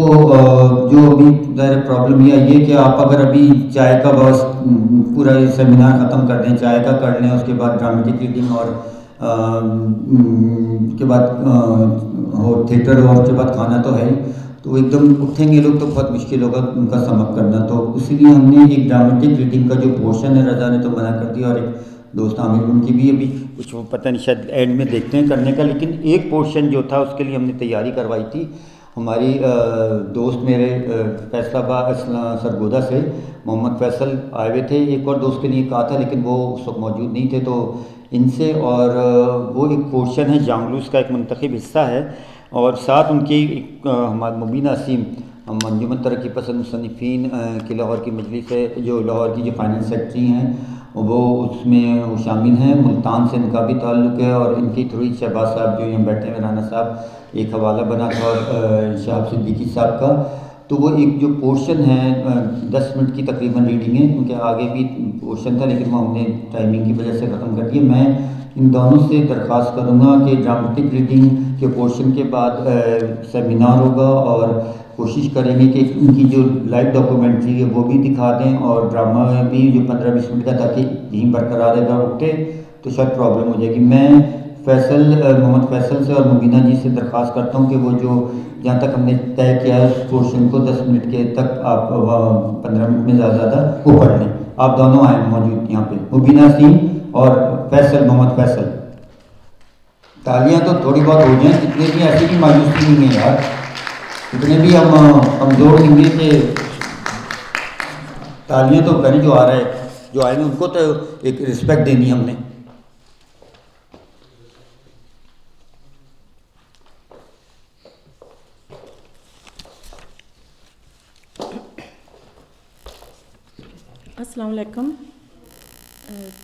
جو ابھی ظاہر پرابلم یہ کہ آپ اگر ابھی چائے کا بس پورا سیمینار ختم کر دیں, چائے کا کر لیں, اس کے بعد ڈرامٹک ریڈنگ اور کے بعد تھیٹر اور اس کے بعد کھانا تو ہے, تو ایک دم اٹھیں گے لوگ تو بہت مشکل ہوگا ان کا سم اپ کرنا. تو اسی لیے ہم نے ایک ڈرامٹک ریڈنگ کا جو پورشن ہے رضا نے تو منع کر دیا اور ایک دوست عامر ان کی بھی ابھی کچھ پتہ نہیں شاید اینڈ میں دیکھتے ہیں کرنے کا. لیکن ایک پورشن جو تھا اس کے لیے ہم نے تیاری کروائی تھی. ہماری دوست میرے فیصل آباد سرگودا سے محمد فیصل آئے ہوئے تھے, ایک اور دوست کے لیے کہا تھا لیکن وہ اس وقت موجود نہیں تھے, تو ان سے اور وہ ایک پورشن ہے جانگلوس کا ایک منتخب حصہ ہے اور ساتھ ان کی ہمارے مبینہ اسیم انجمن ترقی پسند مصنفین کی لاہور کی مجلس ہے جو لاہور کی جو فائننس سیکرٹری ہیں وہ اس میں وہ شامل ہیں. ملتان سے ان کا بھی تعلق ہے اور ان کی تھوڑی شہباز صاحب جو یہاں بیٹھے ہیں رانا صاحب ایک حوالہ بنا تھا اور شہاب صدیقی صاحب کا. تو وہ ایک جو پورشن ہے 10 منٹ کی تقریباً ریڈنگ ہے کیونکہ آگے بھی پورشن تھا لیکن وہ ہم نے ٹائمنگ کی وجہ سے ختم کر دیا. میں ان دونوں سے درخواست کروں گا کہ ڈرامٹک ریڈنگ کے پورشن کے بعد سیمینار ہوگا اور کوشش کریں گے کہ ان کی جو لائیو ڈاکومنٹری ہے وہ بھی دکھا دیں اور ڈرامہ بھی جو 15-20 منٹ کا تاکہ یہیں برقرار رہے گا. اٹھے تو شاید پرابلم ہو جائے گی. میں محمد فیصل سے اور مبینہ جی سے درخواست کرتا ہوں کہ وہ جو جہاں تک ہم نے طے کیا ہے اس پورشن کو 10 منٹ کے تک آپ 15 منٹ میں زیادہ وہ پڑھ لیں. آپ دونوں آئیں موجود یہاں پہ, مبینہ سین اور فیصل محمد فیصل. تالیاں تو تھوڑی بہت ہو جائیں, اتنے بھی ایسی بھی مایوسی نہیں ہے یار, اتنے بھی ہم کمزور نہیں ہیں کہ تالیاں تو کریں جو آ رہا ہے جو آئے ہیں ان کو تو ایک رسپیکٹ دینی ہم نے. السلام علیکم.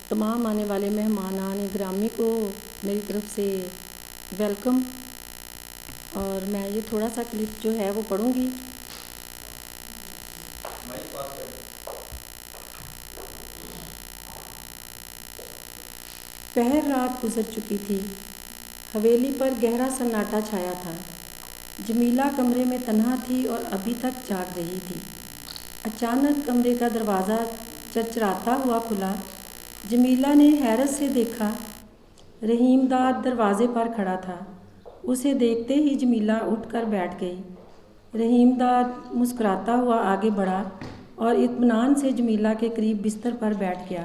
تمام آنے والے مہمانان گرامی کو میری طرف سے ویلکم. اور میں یہ تھوڑا سا کلپ جو ہے وہ پڑھوں گی. پہر رات گزر چکی تھی, حویلی پر گہرا سناٹا چھایا تھا. جمیلہ کمرے میں تنہا تھی اور ابھی تک جاگ رہی تھی. اچانک کمرے کا دروازہ چرچراتا ہوا کھلا. جمیلہ نے حیرت سے دیکھا. رحیم داد دروازے پر کھڑا تھا. اسے دیکھتے ہی جمیلہ اٹھ کر بیٹھ گئی. رحیم داد مسکراتا ہوا آگے بڑھا اور اطمینان سے جمیلہ کے قریب بستر پر بیٹھ گیا.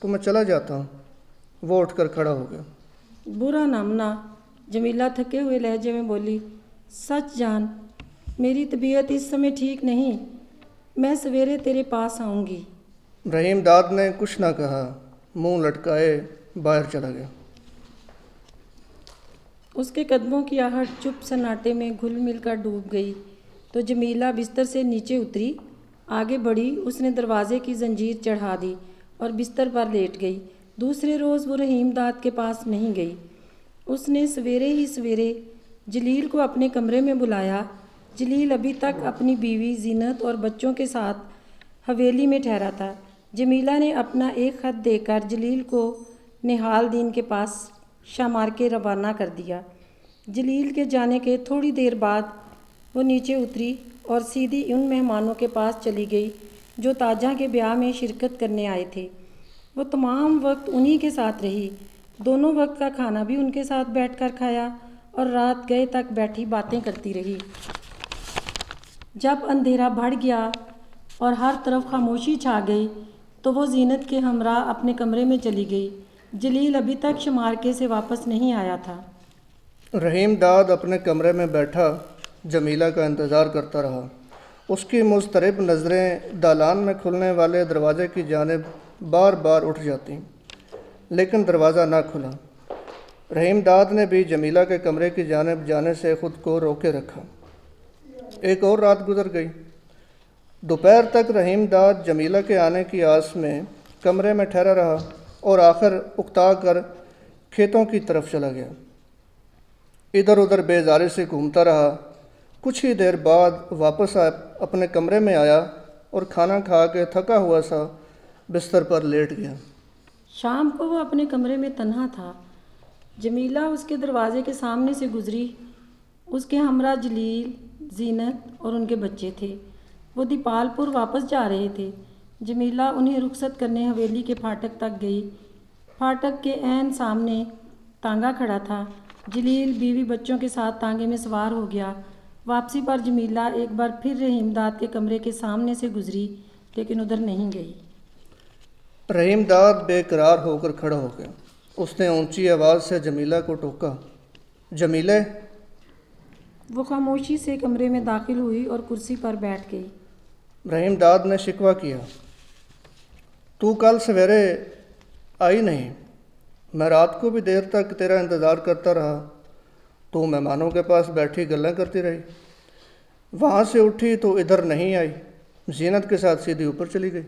تو میں چلا جاتا ہوں۔ وہ اٹھ کر کھڑا ہو گیا۔ برا نہ منا، جمیلہ تھکے ہوئے لہجے میں بولی۔ سچ جان، میری طبیعت اس سمے ٹھیک نہیں، میں سویرے تیرے پاس آؤں گی۔ رحیم داد نے کچھ نہ کہا، منہ لٹکائے باہر چلا گیا۔ اس کے قدموں کی آہٹ چپ سناٹے میں گھل مل کر ڈوب گئی تو جمیلہ بستر سے نیچے اتری، آگے بڑھی۔ اس نے دروازے کی زنجیر چڑھا دی اور بستر پر لیٹ گئی۔ دوسرے روز وہ رحیم داد کے پاس نہیں گئی۔ اس نے سویرے ہی سویرے جلیل کو اپنے کمرے میں بلایا۔ جلیل ابھی تک اپنی بیوی زینت اور بچوں کے ساتھ حویلی میں ٹھہرا تھا۔ جمیلہ نے اپنا ایک خط دے کر جلیل کو نہال دین کے پاس شامار کے روانہ کر دیا۔ جلیل کے جانے کے تھوڑی دیر بعد وہ نیچے اتری اور سیدھی ان مہمانوں کے پاس چلی گئی جو تاجہ کے بیاہ میں شرکت کرنے آئے تھے۔ وہ تمام وقت انہی کے ساتھ رہی، دونوں وقت کا کھانا بھی ان کے ساتھ بیٹھ کر کھایا اور رات گئے تک بیٹھی باتیں کرتی رہی۔ جب اندھیرا بڑھ گیا اور ہر طرف خاموشی چھا گئی تو وہ زینت کے ہمراہ اپنے کمرے میں چلی گئی۔ جلیل ابھی تک شمارکے سے واپس نہیں آیا تھا۔ رحیم داد اپنے کمرے میں بیٹھا جمیلہ کا انتظار کرتا رہا۔ اس کی مضطرب نظریں دالان میں کھلنے والے دروازے کی جانب بار بار اٹھ جاتی، لیکن دروازہ نہ کھلا۔ رحیم داد نے بھی جمیلہ کے کمرے کی جانب جانے سے خود کو روکے رکھا۔ ایک اور رات گزر گئی۔ دوپہر تک رحیم داد جمیلہ کے آنے کی آس میں کمرے میں ٹھہرا رہا اور آخر اکتا کر کھیتوں کی طرف چلا گیا۔ ادھر ادھر بیزاری سے گھومتا رہا۔ کچھ ہی دیر بعد واپس اپنے کمرے میں آیا اور کھانا کھا کے تھکا ہوا سا بستر پر لیٹ گیا۔ شام کو وہ اپنے کمرے میں تنہا تھا۔ جمیلہ اس کے دروازے کے سامنے سے گزری۔ اس کے ہمراہ جلیل، زینت اور ان کے بچے تھے۔ وہ دیپال پور واپس جا رہے تھے۔ جمیلہ انہیں رخصت کرنے حویلی کے پھاٹک تک گئی۔ پھاٹک کے عین سامنے تانگا کھڑا تھا۔ جلیل بیوی بچوں کے ساتھ تانگے میں سوار ہو گیا۔ واپسی پر جمیلہ ایک بار پھر رحیم داد کے کمرے کے سامنے سے گزری، لیکن ادھر نہیں گئی۔ رحیم داد بے قرار ہو کر کھڑا ہو گیا۔ اس نے اونچی آواز سے جمیلہ کو ٹوکا، جمیلے۔ وہ خاموشی سے کمرے میں داخل ہوئی اور کرسی پر بیٹھ گئی۔ رحیم داد نے شکوہ کیا، تو کل سویرے آئی نہیں، میں رات کو بھی دیر تک تیرا انتظار کرتا رہا، تو مہمانوں کے پاس بیٹھی گلیں کرتی رہی، وہاں سے اٹھی تو ادھر نہیں آئی، زینت کے ساتھ سیدھی اوپر چلی گئی۔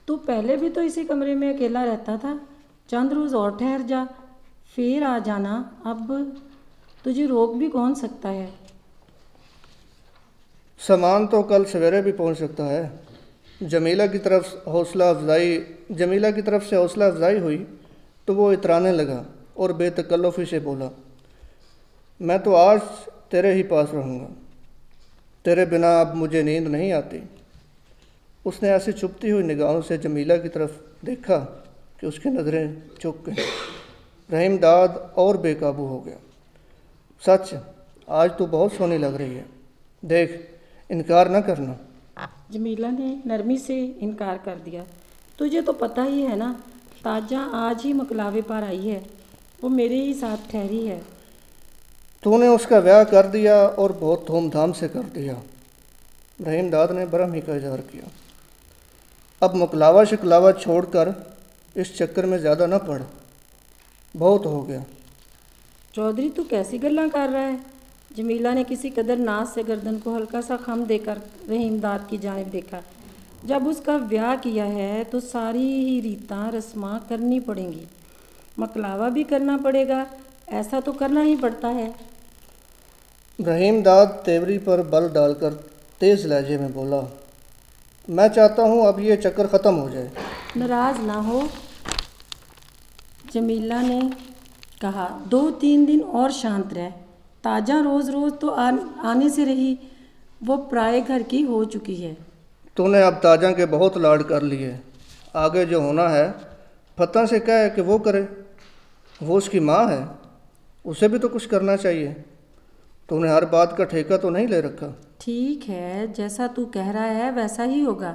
تو پہلے بھی تو اسی کمرے میں اکیلا رہتا تھا، چند روز اور ٹھہر جا، پھر آ جانا، اب تجھے روک بھی کون سکتا ہے؟ سامان تو کل سویرے بھی پہنچ سکتا ہے۔ جمیلہ کی طرف سے حوصلہ افزائی ہوئی تو وہ اترانے لگا اور بے تکلفی سے بولا، میں تو آج تیرے ہی پاس رہوں گا، تیرے بنا اب مجھے نیند نہیں آتی۔ اس نے ایسی چھپتی ہوئی نگاہوں سے جمیلہ کی طرف دیکھا کہ اس کی نظریں چک گئیں۔ رحیم داد اور بے قابو ہو گیا۔ سچ، آج تو بہت سونی لگ رہی ہے، دیکھ، انکار نہ کرنا۔ جمیلہ نے نرمی سے انکار کر دیا۔ تجھے تو پتہ ہی ہے نا، تاجہ آج ہی مکلاوے پر آئی ہے، وہ میرے ہی ساتھ ٹھہری ہے۔ تو نے اس کا بیاہ کر دیا اور بہت دھوم دھام سے کر دیا۔ رحیم داد نے برہم ہی کا اظہار کیا۔ اب مکلاوا شکلاوا چھوڑ کر اس چکر میں زیادہ نہ پڑ، بہت ہو گیا۔ چودھری تو کیسی گلاں کر رہا ہے؟ جمیلہ نے کسی قدر ناز سے گردن کو ہلکا سا خم دے کر رحیم داد کی جانب دیکھا۔ جب اس کا بیاہ کیا ہے تو ساری ہی ریتاں رسماں کرنی پڑیں گی، مکلاوا بھی کرنا پڑے گا، ایسا تو کرنا ہی پڑتا ہے۔ رحیم داد تیوری پر بل ڈال کر تیز لہجے میں بولا، میں چاہتا ہوں اب یہ چکر ختم ہو جائے۔ ناراض نہ ہو، جمیلہ نے کہا، 2-3 دن اور شانت رہ، تاجہ روز روز تو آنے سے رہی، وہ پرائے گھر کی ہو چکی ہے۔ تو نے اب تاجہ کے بہت لاڈ کر لیے، آگے جو ہونا ہے فتح سے کہے کہ وہ کرے، وہ اس کی ماں ہے، اسے بھی تو کچھ کرنا چاہیے، تو نے ہر بات کا ٹھیکہ تو نہیں لے رکھا۔ ٹھیک ہے، جیسا تو کہہ رہا ہے ویسا ہی ہوگا،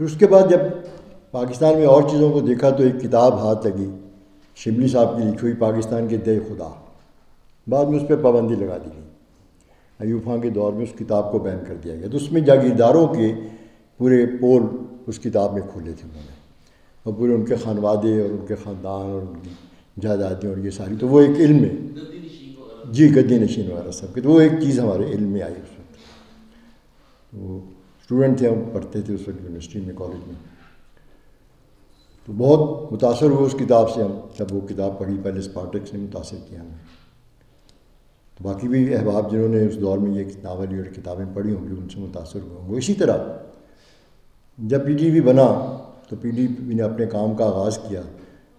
پھر اس کے بعد جب پاکستان میں اور چیزوں کو دیکھا تو ایک کتاب ہاتھ لگی شبلی صاحب کی لکھی ہوئی پاکستان کے دے خدا، بعد میں اس پہ پابندی لگا دی گئی، ایوب خان کے دور میں اس کتاب کو بین کر دیا گیا، تو اس میں جاگیرداروں کے پورے پول اس کتاب میں کھولے تھے انہوں نے، اور پورے ان کے خانوادے اور ان کے خاندان اور ان کی جائیدادیں اور یہ ساری، تو وہ ایک علم میں جی گدی نشین وغیرہ سب کے، تو وہ ایک چیز ہمارے علم میں آئی اس وقت، وہ اسٹوڈنٹ تھے، ہم پڑھتے تھے اس وقت یونیورسٹی میں، کالج میں، تو بہت متاثر ہوئے اس کتاب سے ہم، جب وہ کتاب پڑھی پہلے اسپارٹکس نے متاثر کیا ہمیں، تو باقی بھی احباب جنہوں نے اس دور میں یہ ناول اور کتابیں پڑھی ہوں گی ان سے متاثر ہوئے ہوں گے۔ اسی طرح جب پی ٹی وی بنا تو پی ٹی وی نے اپنے کام کا آغاز کیا،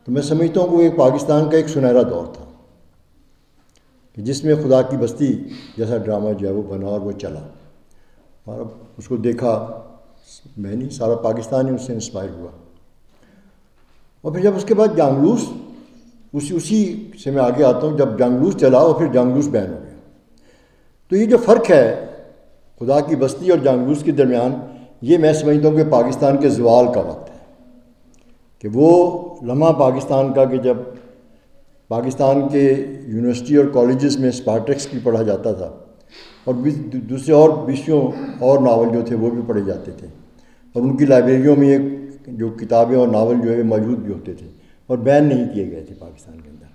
تو میں سمجھتا ہوں کہ وہ ایک پاکستان کا ایک سنہرا دور تھا کہ جس میں خدا کی بستی جیسا ڈرامہ جو ہے وہ بنا اور وہ چلا، اور اب اس کو دیکھا میں نہیں، سارا پاکستان ہی اس سے انسپائر ہوا، اور پھر جب اس کے بعد جانگلوس، اسی سے میں آگے آتا ہوں، جب جانگلوس چلا اور پھر جانگلوس بین ہو گیا، تو یہ جو فرق ہے خدا کی بستی اور جانگلوس کے درمیان، یہ میں سمجھتا ہوں کہ پاکستان کے زوال کا وقت ہے، کہ وہ لمحہ پاکستان کا کہ جب پاکستان کے یونیورسٹی اور کالجز میں اسپارٹکس بھی پڑھا جاتا تھا، اور دوسرے اور وشیوں اور ناول جو تھے وہ بھی پڑھے جاتے تھے، اور ان کی لائبریریوں میں ایک جو کتابیں اور ناول جو ہے موجود بھی ہوتے تھے، اور بین نہیں کیے گئے تھے پاکستان کے اندر۔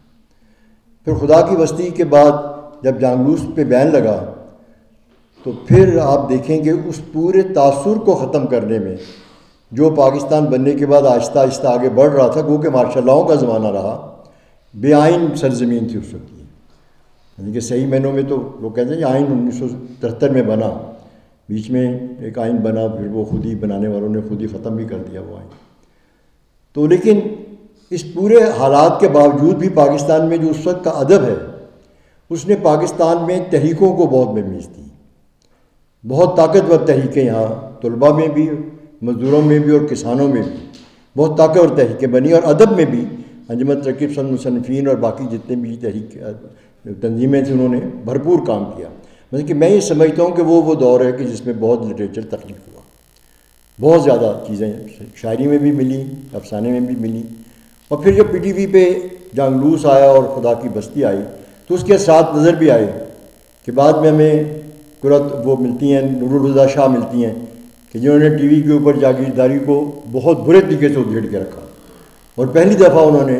پھر خدا کی بستی کے بعد جب جانگلوس پہ بین لگا تو پھر آپ دیکھیں کہ اس پورے تاثر کو ختم کرنے میں جو پاکستان بننے کے بعد آہستہ آہستہ آگے بڑھ رہا تھا، وہ کہ مارشل لاؤں کا زمانہ رہا، بے آئین سرزمین تھی اس وقت کی، یعنی کہ صحیح معنوں میں تو وہ کہتے ہیں کہ آئین 1973 میں بنا، بیچ میں ایک آئین بنا، پھر وہ خود ہی بنانے والوں نے خود ہی ختم بھی کر دیا وہ آئین، تو لیکن اس پورے حالات کے باوجود بھی پاکستان میں جو اس وقت کا ادب ہے، اس نے پاکستان میں تحریکوں کو بہت مہمیز دی، بہت طاقتور تحریکیں یہاں طلباء میں بھی، مزدوروں میں بھی اور کسانوں میں بھی بہت طاقتور تحریکیں بنی، اور ادب میں بھی انجمن ترکیب پسند مصنفین اور باقی جتنے بھی تحریک تنظیمیں تھیں انہوں نے بھرپور کام کیا، مطلب کہ میں یہ سمجھتا ہوں کہ وہ دور ہے کہ جس میں بہت لٹریچر تخلیق ہوا، بہت زیادہ چیزیں شاعری میں بھی ملی، افسانے میں بھی ملی، اور پھر جب پی ٹی وی پہ جانگلوس آیا اور خدا کی بستی آئی تو اس کے ساتھ نظر بھی آئے کہ بعد میں ہمیں قرۃ وہ ملتی ہیں، نور الہدیٰ شاہ ملتی ہیں کہ جنہوں نے ٹی وی کے اوپر جاگیرداری کو بہت برے طریقے سے ادھیڑ کے رکھا، اور پہلی دفعہ انہوں نے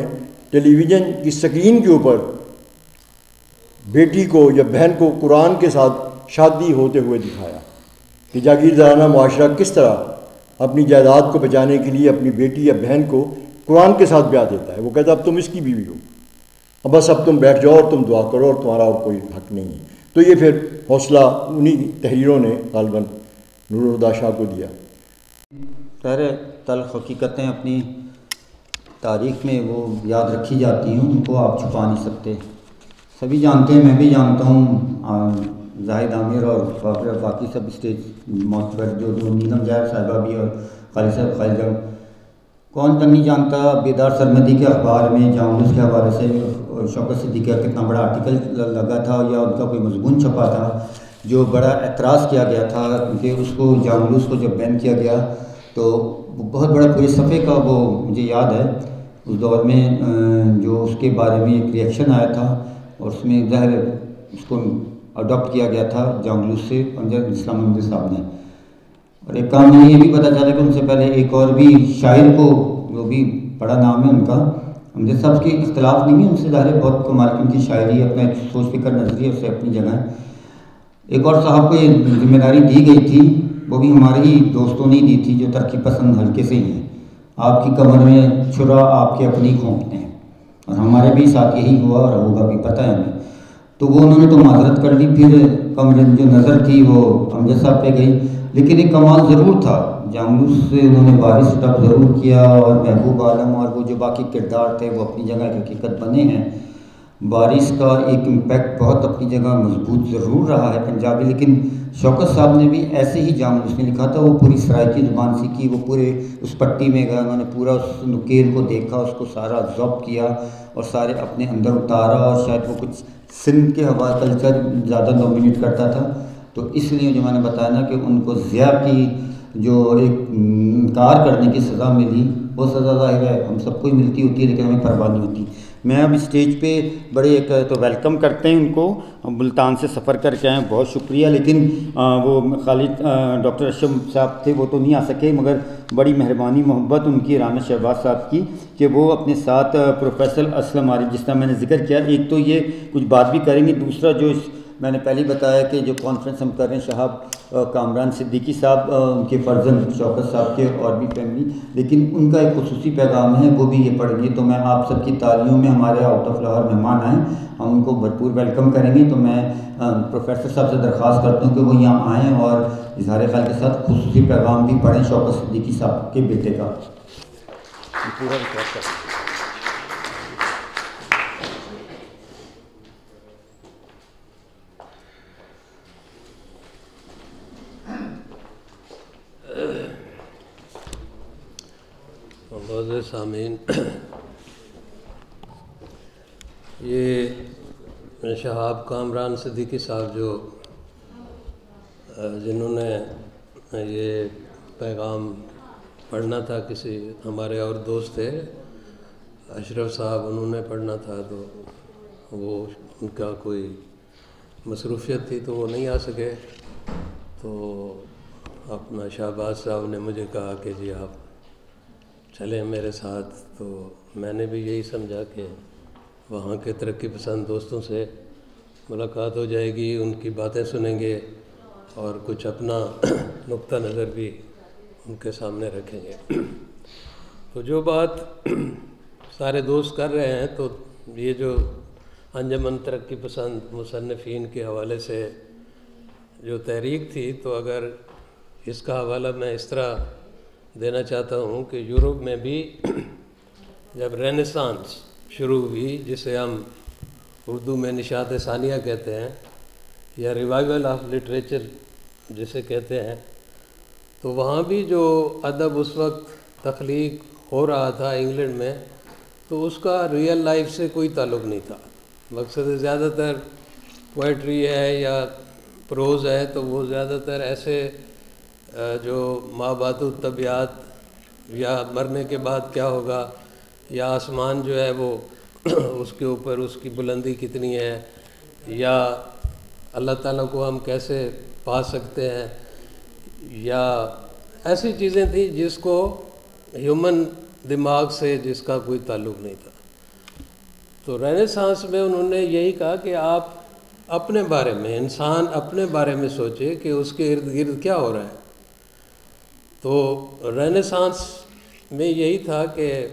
ٹیلی ویژن کی اسکرین کے اوپر بیٹی کو یا بہن کو قرآن کے ساتھ شادی ہوتے ہوئے دکھایا کہ جاگیردارانہ معاشرہ کس طرح اپنی جائیداد کو بچانے کے لیے اپنی بیٹی یا بہن کو قرآن کے ساتھ بیاہ دیتا ہے، وہ کہتا ہے اب تم اس کی بیوی ہو، اب بس اب تم بیٹھ جاؤ اور تم دعا کرو اور تمہارا اور کوئی حق نہیں ہے، تو یہ پھر حوصلہ انہی تحریروں نے غالباً نور الہدیٰ شاہ کو دیا۔ سارے تلخ حقیقتیں اپنی تاریخ میں وہ یاد رکھی جاتی ہیں، ان کو آپ چھپا نہیں سکتے، سبھی جانتے ہیں، میں بھی جانتا ہوں، زاہد عامر اور باقی سب اسٹیج معتبر جو نیلم ظاہر صاحبہ بھی اور خالد صاحب خالد، کون نہیں جانتا، بیدار سرمدی کے اخبار میں جانگلوس کے حوالے سے شوکت صدیقی کا کتنا بڑا آرٹیکل لگا تھا، یا ان کا کوئی مضمون چھپا تھا جو بڑا اعتراض کیا گیا تھا کہ اس کو جانگلوس کو جب بین کیا گیا تو بہت بڑا پورے صفحے کا وہ مجھے یاد ہے اس دور میں جو اس کے بارے میں ایک ریئیکشن آیا تھا، اور اس میں ظاہر اس کو اڈاپٹ کیا گیا تھا جانگلوس سے امجد اسلام احمد صاحب نے، اور ایک کام میں یہ بھی پتہ چلا کہ ان سے پہلے ایک اور بھی شاعر کو، وہ بھی بڑا نام ہے ان کا، امجد صاحب کے اختلاف نہیں ہے ان سے، ظاہر بہت کمال کی ان کی شاعری، اپنا ایک سوچ فکر نظریہ اس سے اپنی جگہ ہے، ایک اور صاحب کو یہ ذمہ داری دی گئی تھی، وہ بھی ہمارے ہی دوستوں نے دی تھی جو ترقی پسند حلقے سے ہی ہیں، آپ کی کمر میں چھرا آپ کے اپنی کھونپتے ہیں، اور ہمارے بھی ساتھ یہی ہوا اور ہوگا بھی، پتہ ہے ہمیں، تو وہ انہوں نے تو معذرت کر لی، پھر کمرے جو نظر تھی وہ امجد صاحب پہ گئی، لیکن ایک کمال ضرور تھا، جانگلوس سے انہوں نے بارش ڈب ضرور کیا، اور محبوب عالم اور وہ جو باقی کردار تھے وہ اپنی جگہ ایک حقیقت بنے ہیں، بارش کا ایک امپیکٹ بہت اپنی جگہ مضبوط ضرور رہا ہے پنجابی، لیکن شوکت صاحب نے بھی ایسے ہی جانگلوس نے لکھا تھا، وہ پوری سرائکی زبان سیکھی، وہ پورے اس پٹی میں گئے، انہوں نے پورا اس نکیل کو دیکھا، اس کو سارا ضبط کیا اور سارے اپنے اندر اتارا، اور شاید وہ کچھ سندھ کے ہوا کلچر زیادہ ڈومینیٹ کرتا تھا، تو اس لیے جو میں نے بتایا نا کہ ان کو ضیاء کی جو ایک انکار کرنے کی سزا ملی وہ سزا ظاہر ہے ہم سب کو ہی ملتی ہوتی ہے لیکن ہمیں پرواہ نہیں ہوتی. میں اب اسٹیج پہ بڑے ایک تو ویلکم کرتے ہیں ان کو, ملتان سے سفر کر کے آئے, بہت شکریہ. لیکن وہ خالد ڈاکٹر اشرف صاحب تھے وہ تو نہیں آ سکے, مگر بڑی مہربانی محبت ان کی رانا شہباز صاحب کی کہ وہ اپنے ساتھ پروفیسر اسلم عارف, جس طرح میں نے ذکر کیا, ایک تو یہ کچھ بات بھی کریں گے, دوسرا جو میں نے پہلے بتایا کہ جو کانفرنس ہم کر رہے ہیں شہاب کامران صدیقی صاحب, ان کے فرزند شوکت صاحب کے اور بھی فیملی, لیکن ان کا ایک خصوصی پیغام ہے وہ بھی یہ پڑھیں گے. تو میں آپ سب کی تالیوں میں, ہمارے آؤٹ آف لاہور مہمان آئیں, ہم ان کو بھرپور ویلکم کریں گے. تو میں پروفیسر صاحب سے درخواست کرتا ہوں کہ وہ یہاں آئیں اور اظہار خیال کے ساتھ خصوصی پیغام بھی پڑھیں شوکت صدیقی صاحب کے بیٹے کا. پورا ریکارڈ کریں. معزز سامعین, یہ شہاب کامران صدیقی صاحب جنہوں نے یہ پیغام پڑھنا تھا, کسی ہمارے اور دوست تھے اشرف صاحب, انہوں نے پڑھنا تھا تو وہ ان کا کوئی مصروفیت تھی تو وہ نہیں آ سکے. تو اپنا شہباز صاحب نے مجھے کہا کہ جی آپ چلیں میرے ساتھ. تو میں نے بھی یہی سمجھا کہ وہاں کے ترقی پسند دوستوں سے ملاقات ہو جائے گی, ان کی باتیں سنیں گے اور کچھ اپنا نقطہ نظر بھی ان کے سامنے رکھیں گے. تو جو بات سارے دوست کر رہے ہیں, تو یہ جو انجمن ترقی پسند مصنفین کے حوالے سے جو تحریک تھی, تو اگر اس کا حوالہ میں اس طرح دینا چاہتا ہوں کہ یورپ میں بھی جب رینیسانس شروع ہوئی, جسے ہم اردو میں نشاط ثانیہ کہتے ہیں یا ریوائول آف لٹریچر جسے کہتے ہیں, تو وہاں بھی جو ادب اس وقت تخلیق ہو رہا تھا انگلینڈ میں, تو اس کا ریئل لائف سے کوئی تعلق نہیں تھا. مقصد زیادہ تر پوئٹری ہے یا پروز ہے تو وہ زیادہ تر ایسے جو مابعد الطبیعت یا مرنے کے بعد کیا ہوگا, یا آسمان جو ہے وہ اس کے اوپر اس کی بلندی کتنی ہے, یا اللہ تعالیٰ کو ہم کیسے پا سکتے ہیں, یا ایسی چیزیں تھیں جس کو ہیومن دماغ سے جس کا کوئی تعلق نہیں تھا. تو رینیسانس میں انہوں نے یہی کہا کہ آپ اپنے بارے میں, انسان اپنے بارے میں سوچے کہ اس کے ارد گرد کیا ہو رہا ہے. تو رینیسانس میں یہی تھا کہ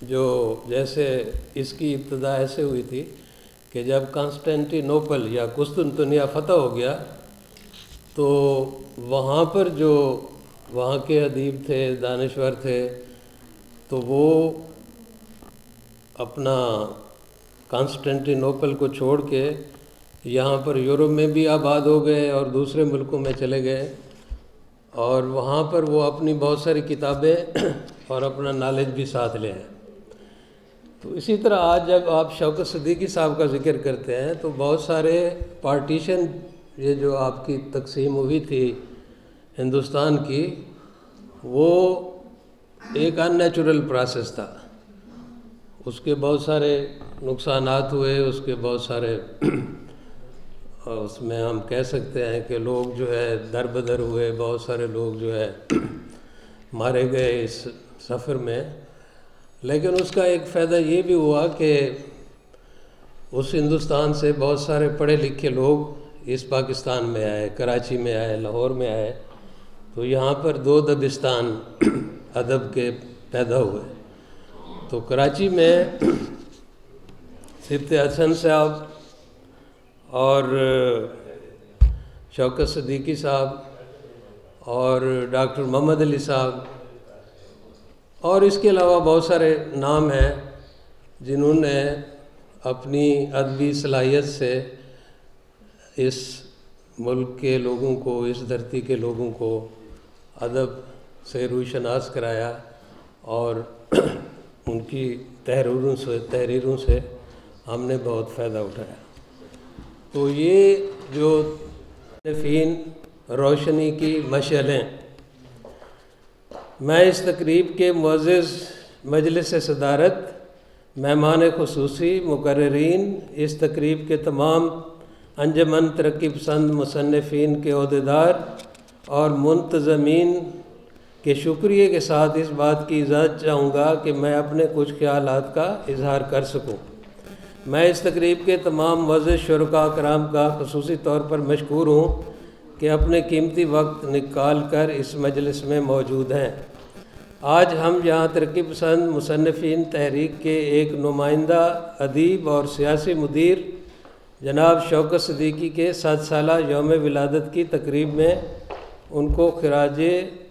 جو جیسے اس کی ابتدا ایسے ہوئی تھی کہ جب کانسٹینٹی نوپل یا قسطنطنیہ فتح ہو گیا, تو وہاں پر جو وہاں کے ادیب تھے, دانشور تھے, تو وہ اپنا کانسٹینٹی نوپل کو چھوڑ کے یہاں پر یورپ میں بھی آباد ہو گئے اور دوسرے ملکوں میں چلے گئے, اور وہاں پر وہ اپنی بہت ساری کتابیں اور اپنا نالج بھی ساتھ لے آئے. تو اسی طرح آج جب آپ شوکت صدیقی صاحب کا ذکر کرتے ہیں تو بہت سارے پارٹیشن, یہ جو آپ کی تقسیم ہوئی تھی ہندوستان کی, وہ ایک ان نیچرل پروسیس تھا. اس کے بہت سارے نقصانات ہوئے, اس کے بہت سارے اس میں ہم کہہ سکتے ہیں کہ لوگ جو ہے در بدر ہوئے, بہت سارے لوگ جو ہے مارے گئے اس سفر میں. لیکن اس کا ایک فائدہ یہ بھی ہوا کہ اس ہندوستان سے بہت سارے پڑھے لکھے لوگ اس پاکستان میں آئے, کراچی میں آئے, لاہور میں آئے, تو یہاں پر دو دبستان ادب کے پیدا ہوئے. تو کراچی میں سبت حسن صاحب اور شوکت صدیقی صاحب اور ڈاکٹر محمد علی صاحب, اور اس کے علاوہ بہت سارے نام ہیں جنہوں نے اپنی ادبی صلاحیت سے اس ملک کے لوگوں کو, اس دھرتی کے لوگوں کو ادب سے روشناس کرایا, اور ان کی تحریروں سے ہم نے بہت فائدہ اٹھایا. تو یہ جو مصنفین روشنی کی مشعلیں میں اس تقریب کے معزز مجلس صدارت، مہمان خصوصی، مقررین، اس تقریب کے تمام انجمن ترقی پسند مصنفین کے عہدیدار اور منتظمین کے شکریہ کے ساتھ اس بات کی اجازت چاہوں گا کہ میں اپنے کچھ خیالات کا اظہار کر سکوں۔ میں اس تقریب کے تمام معزز شرکاء کرام کا خصوصی طور پر مشکور ہوں کہ اپنے قیمتی وقت نکال کر اس مجلس میں موجود ہیں۔ آج ہم یہاں ترقی پسند مصنفین تحریک کے ایک نمائندہ ادیب اور سیاسی مدیر جناب شوکت صدیقی کے 7 سالہ یوم ولادت کی تقریب میں ان کو خراج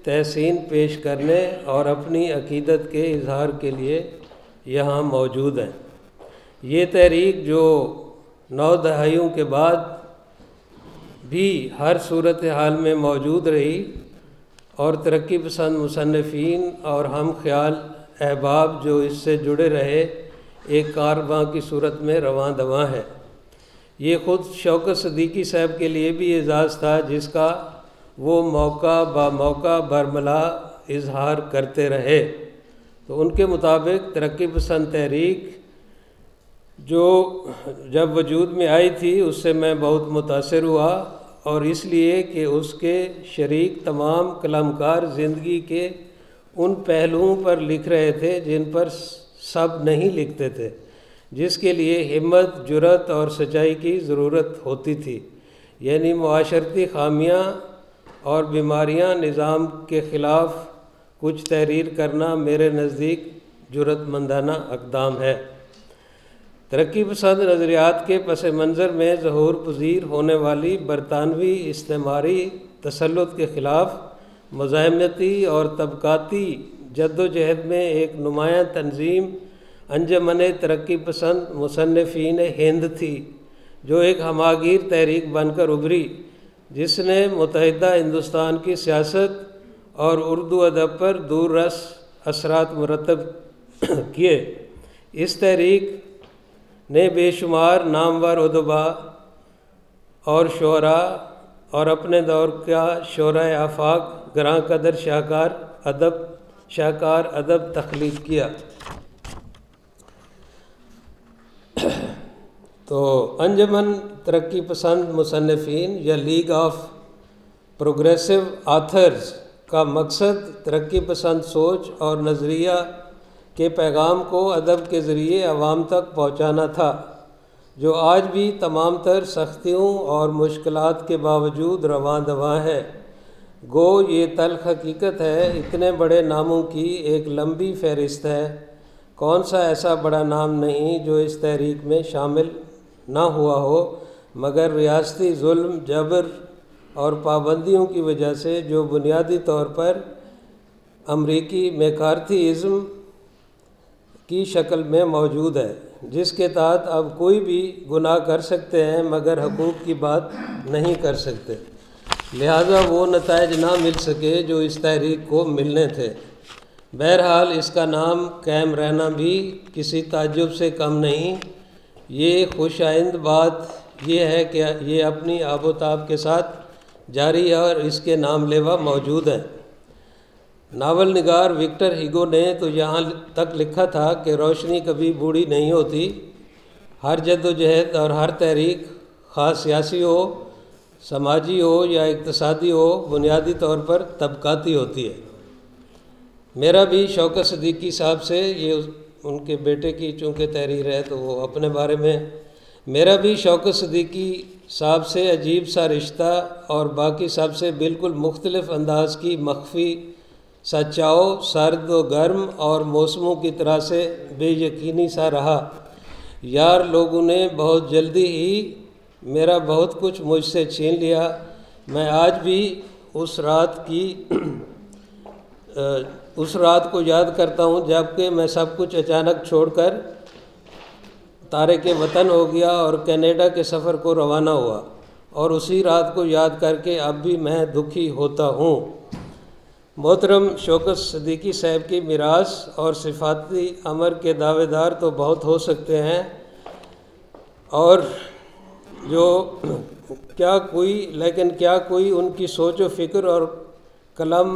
تحسین پیش کرنے اور اپنی عقیدت کے اظہار کے لیے یہاں موجود ہیں۔ یہ تحریک جو 9 دہائیوں کے بعد بھی ہر صورتحال میں موجود رہی اور ترقی پسند مصنفین اور ہم خیال احباب جو اس سے جڑے رہے، ایک کارواں کی صورت میں رواں دواں ہے۔ یہ خود شوکت صدیقی صاحب کے لیے بھی اعزاز تھا جس کا وہ موقع برملا اظہار کرتے رہے۔ تو ان کے مطابق ترقی پسند تحریک جو جب وجود میں آئی تھی اس سے میں بہت متاثر ہوا، اور اس لیے کہ اس کے شریک تمام قلمکار زندگی کے ان پہلوؤں پر لکھ رہے تھے جن پر سب نہیں لکھتے تھے، جس کے لیے ہمت، جرأت اور سچائی کی ضرورت ہوتی تھی، یعنی معاشرتی خامیاں اور بیماریاں نظام کے خلاف کچھ تحریر کرنا میرے نزدیک جرأت مندانہ اقدام ہے۔ ترقی پسند نظریات کے پس منظر میں ظہور پذیر ہونے والی برطانوی استعماری تسلط کے خلاف مزاحمتی اور طبقاتی جدوجہد میں ایک نمایاں تنظیم انجمن ترقی پسند مصنفین ہند تھی، جو ایک ہماگیر تحریک بن کر ابھری، جس نے متحدہ ہندوستان کی سیاست اور اردو ادب پر دور رس اثرات مرتب کیے۔ اس تحریک نے بے شمار نامور ادباء اور شعراء اور اپنے دور کا شعراء آفاق گراں قدر شاہکار ادب تخلیق کیا۔ تو انجمن ترقی پسند مصنفین یا لیگ آف پروگریسو آتھرز کا مقصد ترقی پسند سوچ اور نظریہ کے پیغام کو ادب کے ذریعے عوام تک پہنچانا تھا، جو آج بھی تمام تر سختیوں اور مشکلات کے باوجود رواں دواں ہے۔ گو یہ تلخ حقیقت ہے، اتنے بڑے ناموں کی ایک لمبی فہرست ہے، کون سا ایسا بڑا نام نہیں جو اس تحریک میں شامل نہ ہوا ہو، مگر ریاستی ظلم، جبر اور پابندیوں کی وجہ سے جو بنیادی طور پر امریکی میکارتھیزم کی شکل میں موجود ہے، جس کے تحت اب کوئی بھی گناہ کر سکتے ہیں مگر حقوق کی بات نہیں کر سکتے، لہٰذا وہ نتائج نہ مل سکے جو اس تحریک کو ملنے تھے۔ بہرحال اس کا نام قائم رہنا بھی کسی تعجب سے کم نہیں۔ یہ خوش آئند بات یہ ہے کہ یہ اپنی آب و تاب کے ساتھ جاری ہے اور اس کے نام لیوا موجود ہیں۔ ناول نگار وکٹر ہیگو نے تو یہاں تک لکھا تھا کہ روشنی کبھی بوڑھی نہیں ہوتی، ہر جد و جہد اور ہر تحریک، خاص سیاسی ہو، سماجی ہو یا اقتصادی ہو، بنیادی طور پر طبقاتی ہوتی ہے۔ میرا بھی شوکت صدیقی صاحب سے، یہ ان کے بیٹے کی چونکہ تحریر ہے تو وہ اپنے بارے میں، میرا بھی شوکت صدیقی صاحب سے عجیب سا رشتہ اور باقی سب سے بالکل مختلف انداز کی مخفی سچاؤ، سرد و گرم اور موسموں کی طرح سے بے یقینی سا رہا۔ یار لوگوں نے بہت جلدی ہی میرا بہت کچھ مجھ سے چھین لیا۔ میں آج بھی اس رات کو یاد کرتا ہوں جب کہ میں سب کچھ اچانک چھوڑ کر تارک وطن ہو گیا اور کینیڈا کے سفر کو روانہ ہوا، اور اسی رات کو یاد کر کے اب بھی میں دکھی ہوتا ہوں۔ محترم شوکت صدیقی صاحب کی میراث اور صفاتی امر کے دعوے دار تو بہت ہو سکتے ہیں، اور کیا کوئی ان کی سوچ و فکر اور قلم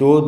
2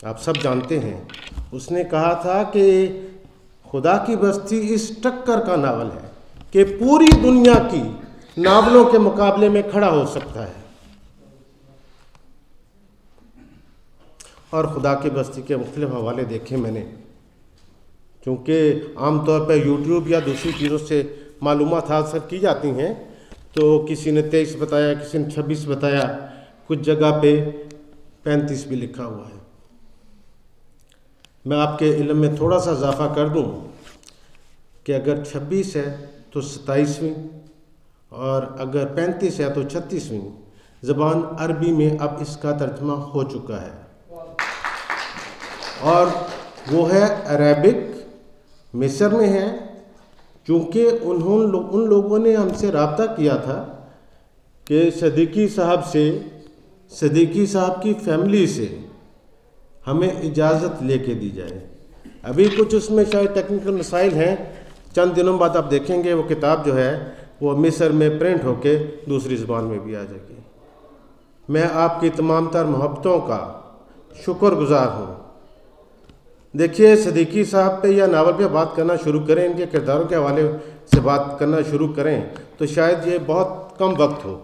آپ سب جانتے ہیں، اس نے کہا تھا کہ خدا کی بستی اس ٹکر کا ناول ہے کہ پوری دنیا کی ناولوں کے مقابلے میں کھڑا ہو سکتا ہے. اور خدا کی بستی کے مختلف حوالے دیکھے میں نے، چونکہ عام طور پہ یوٹیوب یا دوسری چیزوں سے معلومات حاصل کی جاتی ہیں، تو کسی نے 23 بتایا، کسی نے 26 بتایا، کچھ جگہ پہ 35 بھی لکھا ہوا ہے. میں آپ کے علم میں تھوڑا سا اضافہ کر دوں کہ اگر 26 ہے تو 27ویں، اور اگر 35 ہے تو 36ویں زبان عربی میں اب اس کا ترجمہ ہو چکا ہے، اور وہ ہے عربک. مصر میں ہے، چونکہ ان لوگوں نے ہم سے رابطہ کیا تھا کہ صدیقی صاحب کی فیملی سے ہمیں اجازت لے کے دی جائے. ابھی کچھ اس میں شاید ٹیکنیکل مسائل ہیں، چند دنوں بعد آپ دیکھیں گے وہ کتاب جو ہے وہ مصر میں پرنٹ ہو کے دوسری زبان میں بھی آ جائے گی. میں آپ کی تمام تر محبتوں کا شکر گزار ہوں. دیکھیے، صدیقی صاحب پہ یا ناول پہ بات کرنا شروع کریں، ان کے کرداروں کے حوالے سے بات کرنا شروع کریں تو شاید یہ بہت کم وقت ہو.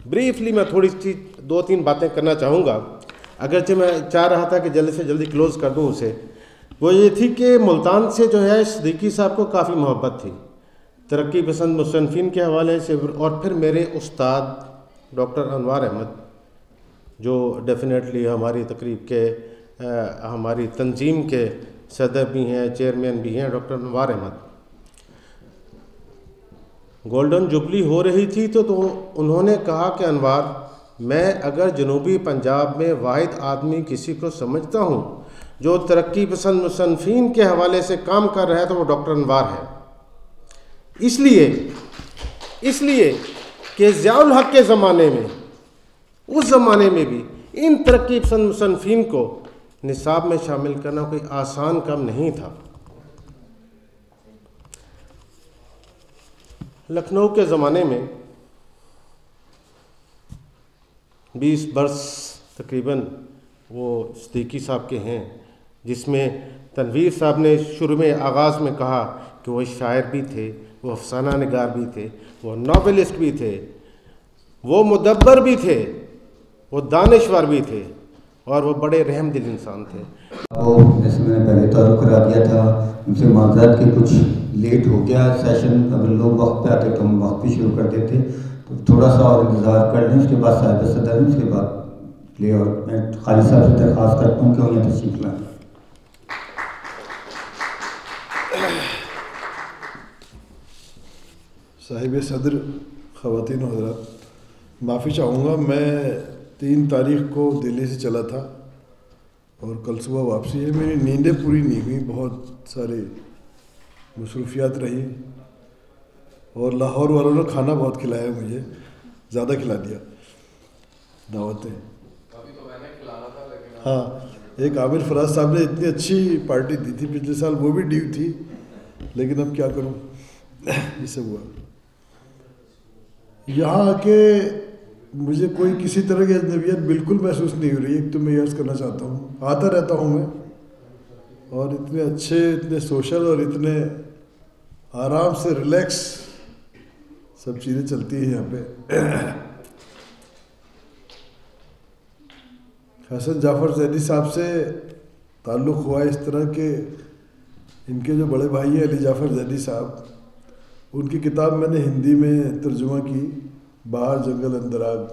بریفلی میں تھوڑی سی 2-3 باتیں کرنا چاہوں گا، اگرچہ میں چاہ رہا تھا کہ جلدی سے جلدی کلوز کر دوں اسے. وہ یہ تھی کہ ملتان سے جو ہے صدیقی صاحب کو کافی محبت تھی، ترقی پسند مصنفین کے حوالے سے، اور پھر میرے استاد ڈاکٹر انوار احمد، جو ڈیفینیٹلی ہماری تقریب کے ہماری تنظیم کے صدر بھی ہیں، چیئرمین بھی ہیں، ڈاکٹر انوار احمد. گولڈن جوبلی ہو رہی تھی تو انہوں نے کہا کہ انوار، میں اگر جنوبی پنجاب میں واحد آدمی کسی کو سمجھتا ہوں جو ترقی پسند مصنفین کے حوالے سے کام کر رہا ہے تو وہ ڈاکٹر انوار ہے. اس لیے کہ ضیاء الحق کے زمانے میں، اس زمانے میں بھی ان ترقی پسند مصنفین کو نصاب میں شامل کرنا کوئی آسان کام نہیں تھا. لکھنؤ کے زمانے میں 20 برس تقریباً وہ صدیقی صاحب کے ہیں، جس میں تنویر صاحب نے شروع میں آغاز میں کہا کہ وہ شاعر بھی تھے، وہ افسانہ نگار بھی تھے، وہ ناولسٹ بھی تھے، وہ مدبر بھی تھے، وہ دانشور بھی تھے، اور وہ بڑے رحم دل انسان تھے. جیسے میں نے پہلے تعارف کرا دیا تھا، ان سے معذرت کہ کچھ لیٹ ہو گیا سیشن. اگر لوگ وقت پہ آتے تو ہم وقت بھی شروع کر دیتے، تو تھوڑا سا اور انتظار کر لیں. اس کے بعد صاحب صدر ہیں، اس کے بعد پلے. اور میں خالد صاحب سے درخواست کرتا ہوں کہ وہ یہاں تشریف لائیں. صاحب صدر، خواتین و حضرات، معافی چاہوں گا. میں 3 تاریخ کو دلی سے چلا تھا اور کل صبح واپسی ہے. میری نیندیں پوری نہیں ہوئی، بہت ساری مصروفیات رہی، اور لاہور والوں نے کھانا بہت کھلایا مجھے، زیادہ کھلا دیا دعوتیں. ہاں، ایک عامر فراز صاحب نے اتنی اچھی پارٹی دی تھی پچھلے سال، وہ بھی ڈیو تھی، لیکن اب کیا کروں، یہ سب ہوا. یہاں آ کے مجھے کوئی کسی طرح کی اجنبیت بالکل محسوس نہیں ہو رہی. ایک تو میں عرض کرنا چاہتا ہوں، آتا رہتا ہوں میں، اور اتنے اچھے، اتنے سوشل اور اتنے آرام سے ریلیکس سب چیزیں چلتی ہیں یہاں پہ. حسن جعفر زیدی صاحب سے تعلق ہوا اس طرح کہ ان کے جو بڑے بھائی ہیں علی جعفر زیدی صاحب، ان کی کتاب میں نے ہندی میں ترجمہ کی، باہر جنگل اندر آگ.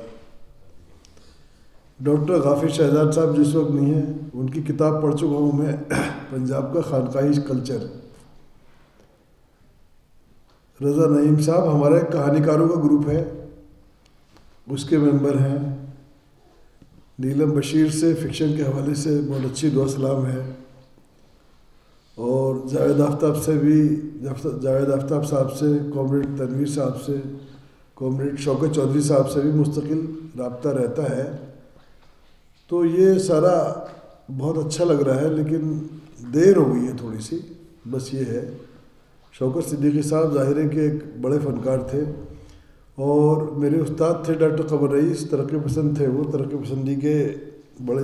ڈاکٹر غافر شہزاد صاحب جس وقت نہیں ہیں، ان کی کتاب پڑھ چکا ہوں میں، پنجاب کا خانقاہی کلچر. رضا نعیم صاحب ہمارے کہانی کاروں کا گروپ ہے، اس کے ممبر ہیں. نیلم بشیر سے فکشن کے حوالے سے بہت اچھی دعا سلام ہے. اور جاوید آفتاب سے بھی، جاوید آفتاب صاحب سے، کامریڈ تنویر صاحب سے، کامریڈ شوکت چودھری صاحب سے بھی مستقل رابطہ رہتا ہے. تو یہ سارا بہت اچھا لگ رہا ہے، لیکن دیر ہو گئی ہے تھوڑی سی، بس یہ ہے. شوکت صدیقی صاحب ظاہر ہے کہ ایک بڑے فنکار تھے، اور میرے استاد تھے ڈاکٹر قمر رئیس، ترقی پسند تھے. وہ ترقی پسندی کے بڑے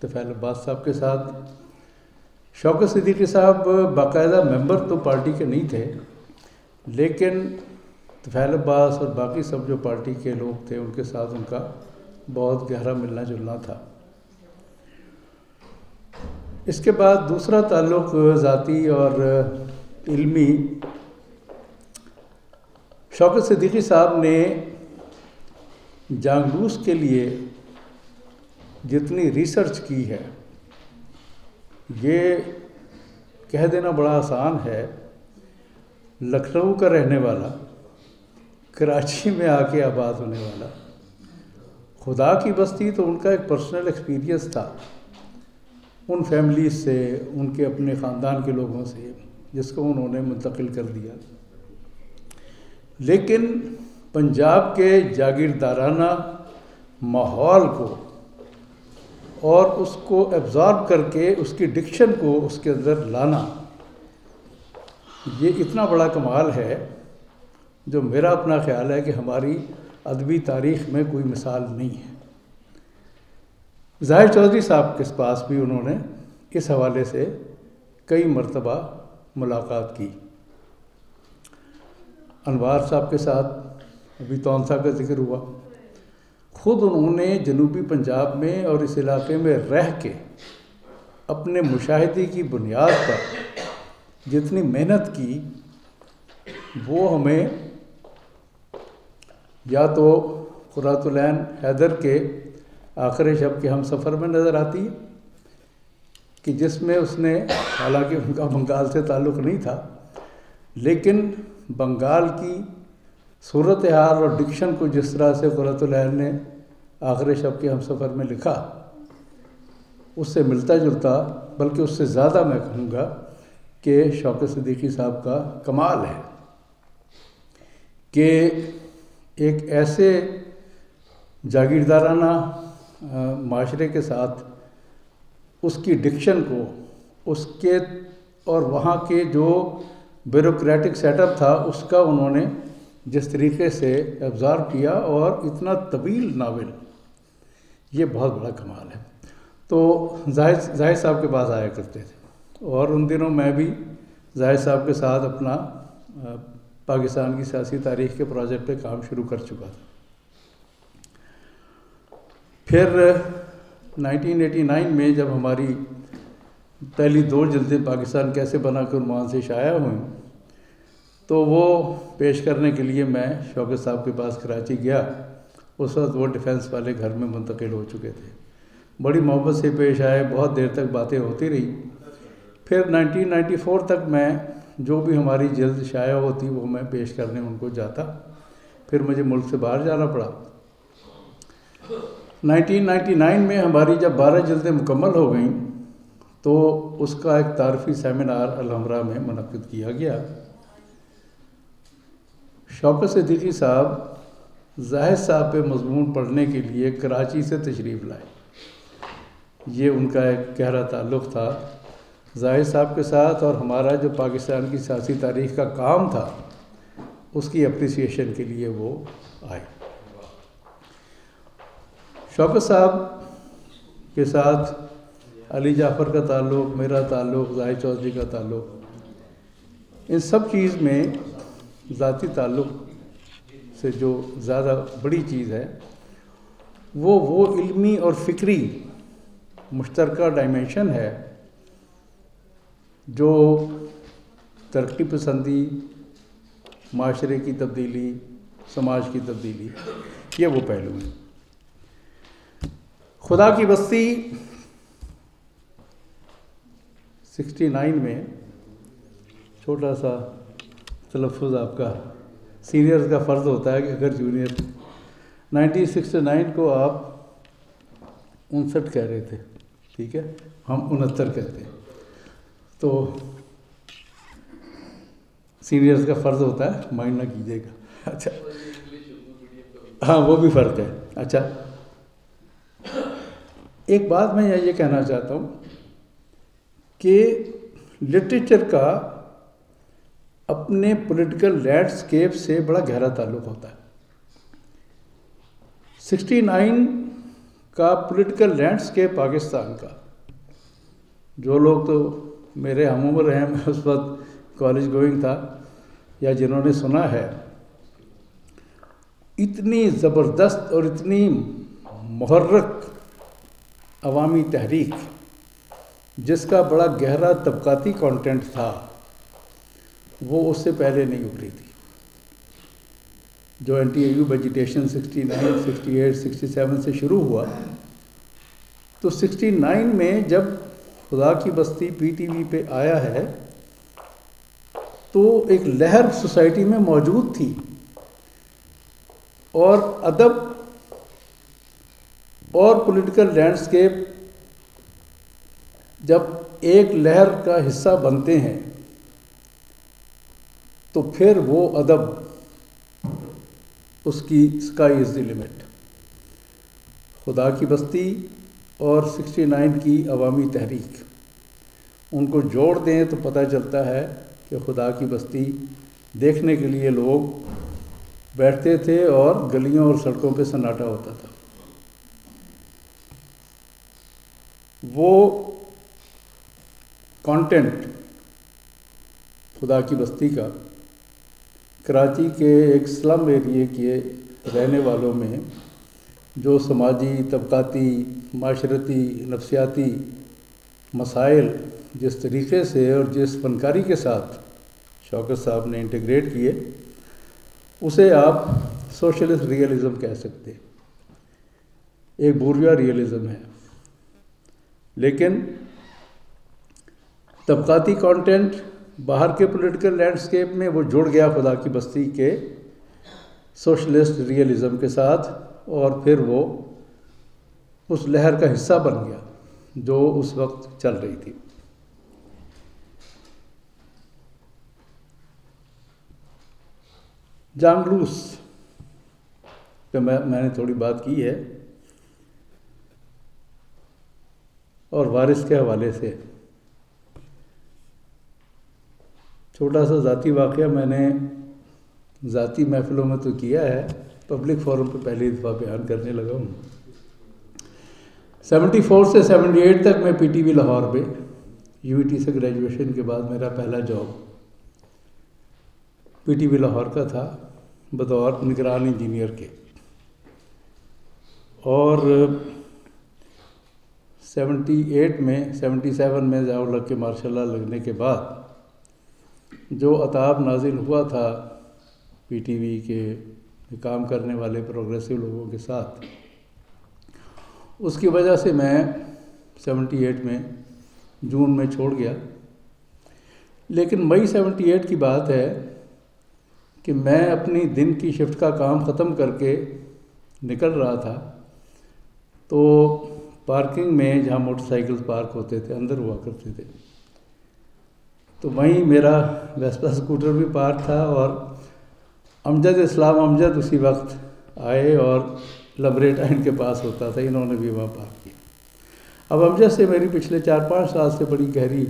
طفیل عباس صاحب کے ساتھ. شوکت صدیقی صاحب باقاعدہ ممبر تو پارٹی کے نہیں تھے، لیکن طفیل عباس اور باقی سب جو پارٹی کے لوگ تھے ان کے ساتھ ان کا بہت گہرا ملنا جلنا تھا. اس کے بعد دوسرا تعلق ذاتی اور علمی، شوکت صدیقی صاحب نے جانگلوس کے لیے جتنی ریسرچ کی ہے، یہ کہہ دینا بڑا آسان ہے. لکھنؤ کا رہنے والا، کراچی میں آ کے آباد ہونے والا، خدا کی بستی تو ان کا ایک پرسنل ایکسپیرینس تھا ان فیملیز سے، ان کے اپنے خاندان کے لوگوں سے، جس کو انہوں نے منتقل کر دیا. لیکن پنجاب کے جاگیردارانہ ماحول کو اور اس کو ایبزارب کر کے اس کی ڈکشن کو اس کے اندر لانا، یہ اتنا بڑا کمال ہے جو میرا اپنا خیال ہے کہ ہماری ادبی تاریخ میں کوئی مثال نہیں ہے. ظاہر چودھری صاحب کے پاس بھی انہوں نے اس حوالے سے کئی مرتبہ ملاقات کی. انوار صاحب کے ساتھ ابھی تونسا کا ذکر ہوا. خود انہوں نے جنوبی پنجاب میں اور اس علاقے میں رہ کے اپنے مشاہدے کی بنیاد پر جتنی محنت کی، وہ ہمیں یا تو قرۃ العین حیدر کے آخر شب کے ہم سفر میں نظر آتی ہے کہ جس میں اس نے، حالانکہ ان کا بنگال سے تعلق نہیں تھا، لیکن بنگال کی صورتحال اور ڈکشن کو جس طرح سے قرۃ العین نے آخر شب کے ہم سفر میں لکھا، اس سے ملتا جلتا، بلکہ اس سے زیادہ میں کہوں گا کہ شوکت صدیقی صاحب کا کمال ہے کہ ایک ایسے جاگیردارانہ معاشرے کے ساتھ اس کی ڈکشن کو، اس کے اور وہاں کے جو بیوروکریٹک سیٹ اپ تھا اس کا انہوں نے جس طریقے سے ایبزارب کیا، اور اتنا طویل ناول، یہ بہت بڑا کمال ہے. تو زاہد صاحب کے پاس آیا کرتے تھے، اور ان دنوں میں بھی زاہد صاحب کے ساتھ اپنا پاکستان کی سیاسی تاریخ کے پروجیکٹ پہ کام شروع کر چکا تھا. پھر 1989 میں جب ہماری پہلی 2 جلدیں پاکستان کیسے بنا کے عنوان سے شائع ہوئیں، تو وہ پیش کرنے کے لیے میں شوکت صاحب کے پاس کراچی گیا. اس وقت وہ ڈیفینس والے گھر میں منتقل ہو چکے تھے. بڑی محبت سے پیش آئے، بہت دیر تک باتیں ہوتی رہی. پھر 1994 تک میں جو بھی ہماری جلد شائع ہوتی وہ میں پیش کرنے ان کو جاتا. پھر مجھے ملک سے باہر جانا پڑا. 1999 میں ہماری جب 12 جلدیں مکمل ہو گئیں تو اس کا ایک تعارفی سیمینار الحمرا میں منعقد کیا گیا. شوکت صدیقی صاحب زاہد صاحب پہ مضمون پڑھنے کے لیے کراچی سے تشریف لائے. یہ ان کا ایک گہرا تعلق تھا زاہد صاحب کے ساتھ، اور ہمارا جو پاکستان کی سیاسی تاریخ کا کام تھا اس کی اپریسیشن کے لیے وہ آئے. شوکت صاحب کے ساتھ علی جعفر کا تعلق، میرا تعلق، زاہد چودھری کا تعلق، ان سب چیز میں ذاتی تعلق سے جو زیادہ بڑی چیز ہے وہ علمی اور فکری مشترکہ ڈائمینشن ہے جو ترقی پسندی، معاشرے کی تبدیلی، سماج کی تبدیلی، یہ وہ پہلو ہیں. خدا کی بستی 69 میں، چھوٹا سا تلفظ آپ کا سینئرز کا فرض ہوتا ہے کہ اگر جونیئر، 1969 کو آپ 59 کہہ رہے تھے، ٹھیک ہے، ہم 69 کہتے ہیں، تو سینئرز کا فرض ہوتا ہے، مائنڈ نہ کیجیے گا. اچھا ہاں وہ بھی فرق ہے. اچھا ایک بات میں یہ کہنا چاہتا ہوں کہ لٹریچر کا اپنے پولیٹیکل لینڈسکیپ سے بڑا گہرا تعلق ہوتا ہے. 69 کا پولیٹیکل لینڈسکیپ پاکستان کا، جو لوگ تو میرے ہم عمر ہیں، میں اس وقت کالج گوئنگ تھا، یا جنہوں نے سنا ہے، اتنی زبردست اور اتنی محرک عوامی تحریک جس کا بڑا گہرا طبقاتی کانٹینٹ تھا، وہ اس سے پہلے نہیں ابھری تھی. جو اینٹی ایوب ایجیٹیشن 69، 68، 67 سے شروع ہوا، تو 69 میں جب خدا کی بستی پی ٹی وی پہ آیا ہے تو ایک لہر سوسائٹی میں موجود تھی، اور ادب اور پولیٹیکل لینڈسکیپ جب ایک لہر کا حصہ بنتے ہیں تو پھر وہ ادب، اس کی اسکائی از دی لمٹ. خدا کی بستی اور 69 کی عوامی تحریک، ان کو جوڑ دیں تو پتہ چلتا ہے کہ خدا کی بستی دیکھنے کے لیے لوگ بیٹھتے تھے اور گلیوں اور سڑکوں پہ سناٹا ہوتا تھا. وہ کانٹینٹ خدا کی بستی کا کراچی کے ایک سلم ایریے کے رہنے والوں میں جو سماجی، طبقاتی، معاشرتی، نفسیاتی مسائل جس طریقے سے اور جس فنکاری کے ساتھ شوکت صاحب نے انٹیگریٹ کیے، اسے آپ سوشلسٹ ریئلزم کہہ سکتے، ایک بورژوا ریئلزم ہے. لیکن طبقاتی کانٹینٹ باہر کے پولیٹیکل لینڈسکیپ میں وہ جڑ گیا خدا کی بستی کے سوشلسٹ ریئلزم کے ساتھ، اور پھر وہ اس لہر کا حصہ بن گیا جو اس وقت چل رہی تھی. جانگلوس پہ میں نے تھوڑی بات کی ہے، اور وارث کے حوالے سے چھوٹا سا ذاتی واقعہ میں نے ذاتی محفلوں میں تو کیا ہے، پبلک فورم پہ پہلی دفعہ بیان کرنے لگا ہوں. 74 سے 78 تک میں پی ٹی وی لاہور پہ یو ای ٹی سے گریجویشن کے بعد میرا پہلا جاب پی ٹی وی لاہور کا تھا بطور نگران انجینئر کے. اور 78 میں 77 میں ضیاء الحق کے ماشاء اللہ لگنے کے بعد جو عطاب نازل ہوا تھا پی ٹی وی کے کام کرنے والے پروگریسو لوگوں کے ساتھ، اس کی وجہ سے میں 78 میں جون میں چھوڑ گیا. لیکن مئی 78 کی بات ہے کہ میں اپنی دن کی شفٹ کا کام ختم کر کے نکل رہا تھا، تو پارکنگ میں جہاں موٹر سائیکل پارک ہوتے تھے اندر ہوا کرتے تھے، تو وہیں میرا ویسپا اسکوٹر بھی پارک تھا، اور امجد اسلام امجد اسی وقت آئے اور لبریٹائن کے پاس ہوتا تھا، انہوں نے بھی وہاں پارک کیا. اب امجد سے میری پچھلے 4-5 سال سے بڑی گہری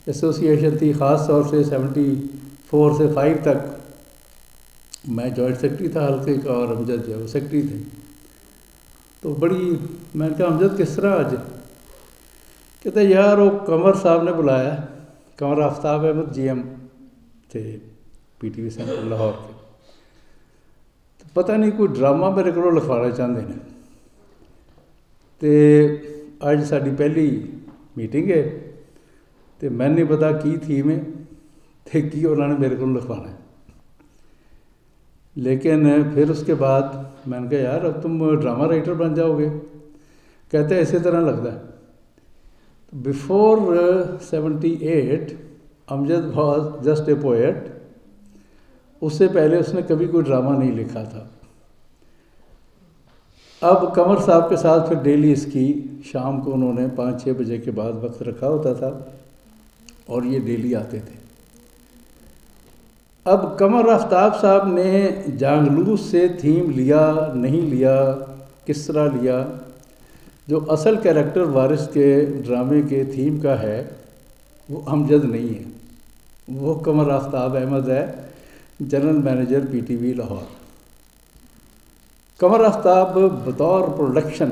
ایسوسیشن تھی، خاص طور سے 74 سے 5 تک میں جوائنٹ سیکرٹری تھا حلقے کا، اور امجد جو ہے وہ سیکرٹری تھے. تو بڑی میں نے کہا امجد کس طرح آج؟ کہتے یار وہ قمر صاحب نے بلایا، قمر آفتاب احمد جی ایم تھے پی ٹی وی سینٹر لاہور کے، تو پتہ نہیں کوئی ڈرامہ میرے کو لکھوانا چاہتے ہیں. تو اج ساری پہلی میٹنگ ہے، تو میں نہیں پتا کی تھی میں تے کی انہوں نے میرے کو لکھوانا ہے. لیکن پھر اس کے بعد میں نے کہا یار اب تم ڈرامہ رائٹر بن جاؤ گے؟ کہتے ہیں اسی طرح لگتا ہے. Before 78 Amjad was just a poet, اس سے پہلے اس نے کبھی کوئی ڈرامہ نہیں لکھا تھا. اب قمر صاحب کے ساتھ پھر ڈیلی اس کی شام کو انہوں نے 5-6 بجے کے بعد وقت رکھا ہوتا تھا، اور یہ ڈیلی آتے تھے. اب قمر آفتاب صاحب نے جانگلوس سے تھیم لیا نہیں لیا، کس طرح لیا، جو اصل کیریکٹر وارث کے ڈرامے کے تھیم کا ہے وہ امجد نہیں ہے، وہ قمر آفتاب احمد ہے، general manager P T V Lahore. Qamar Aftab بطور پروڈکشن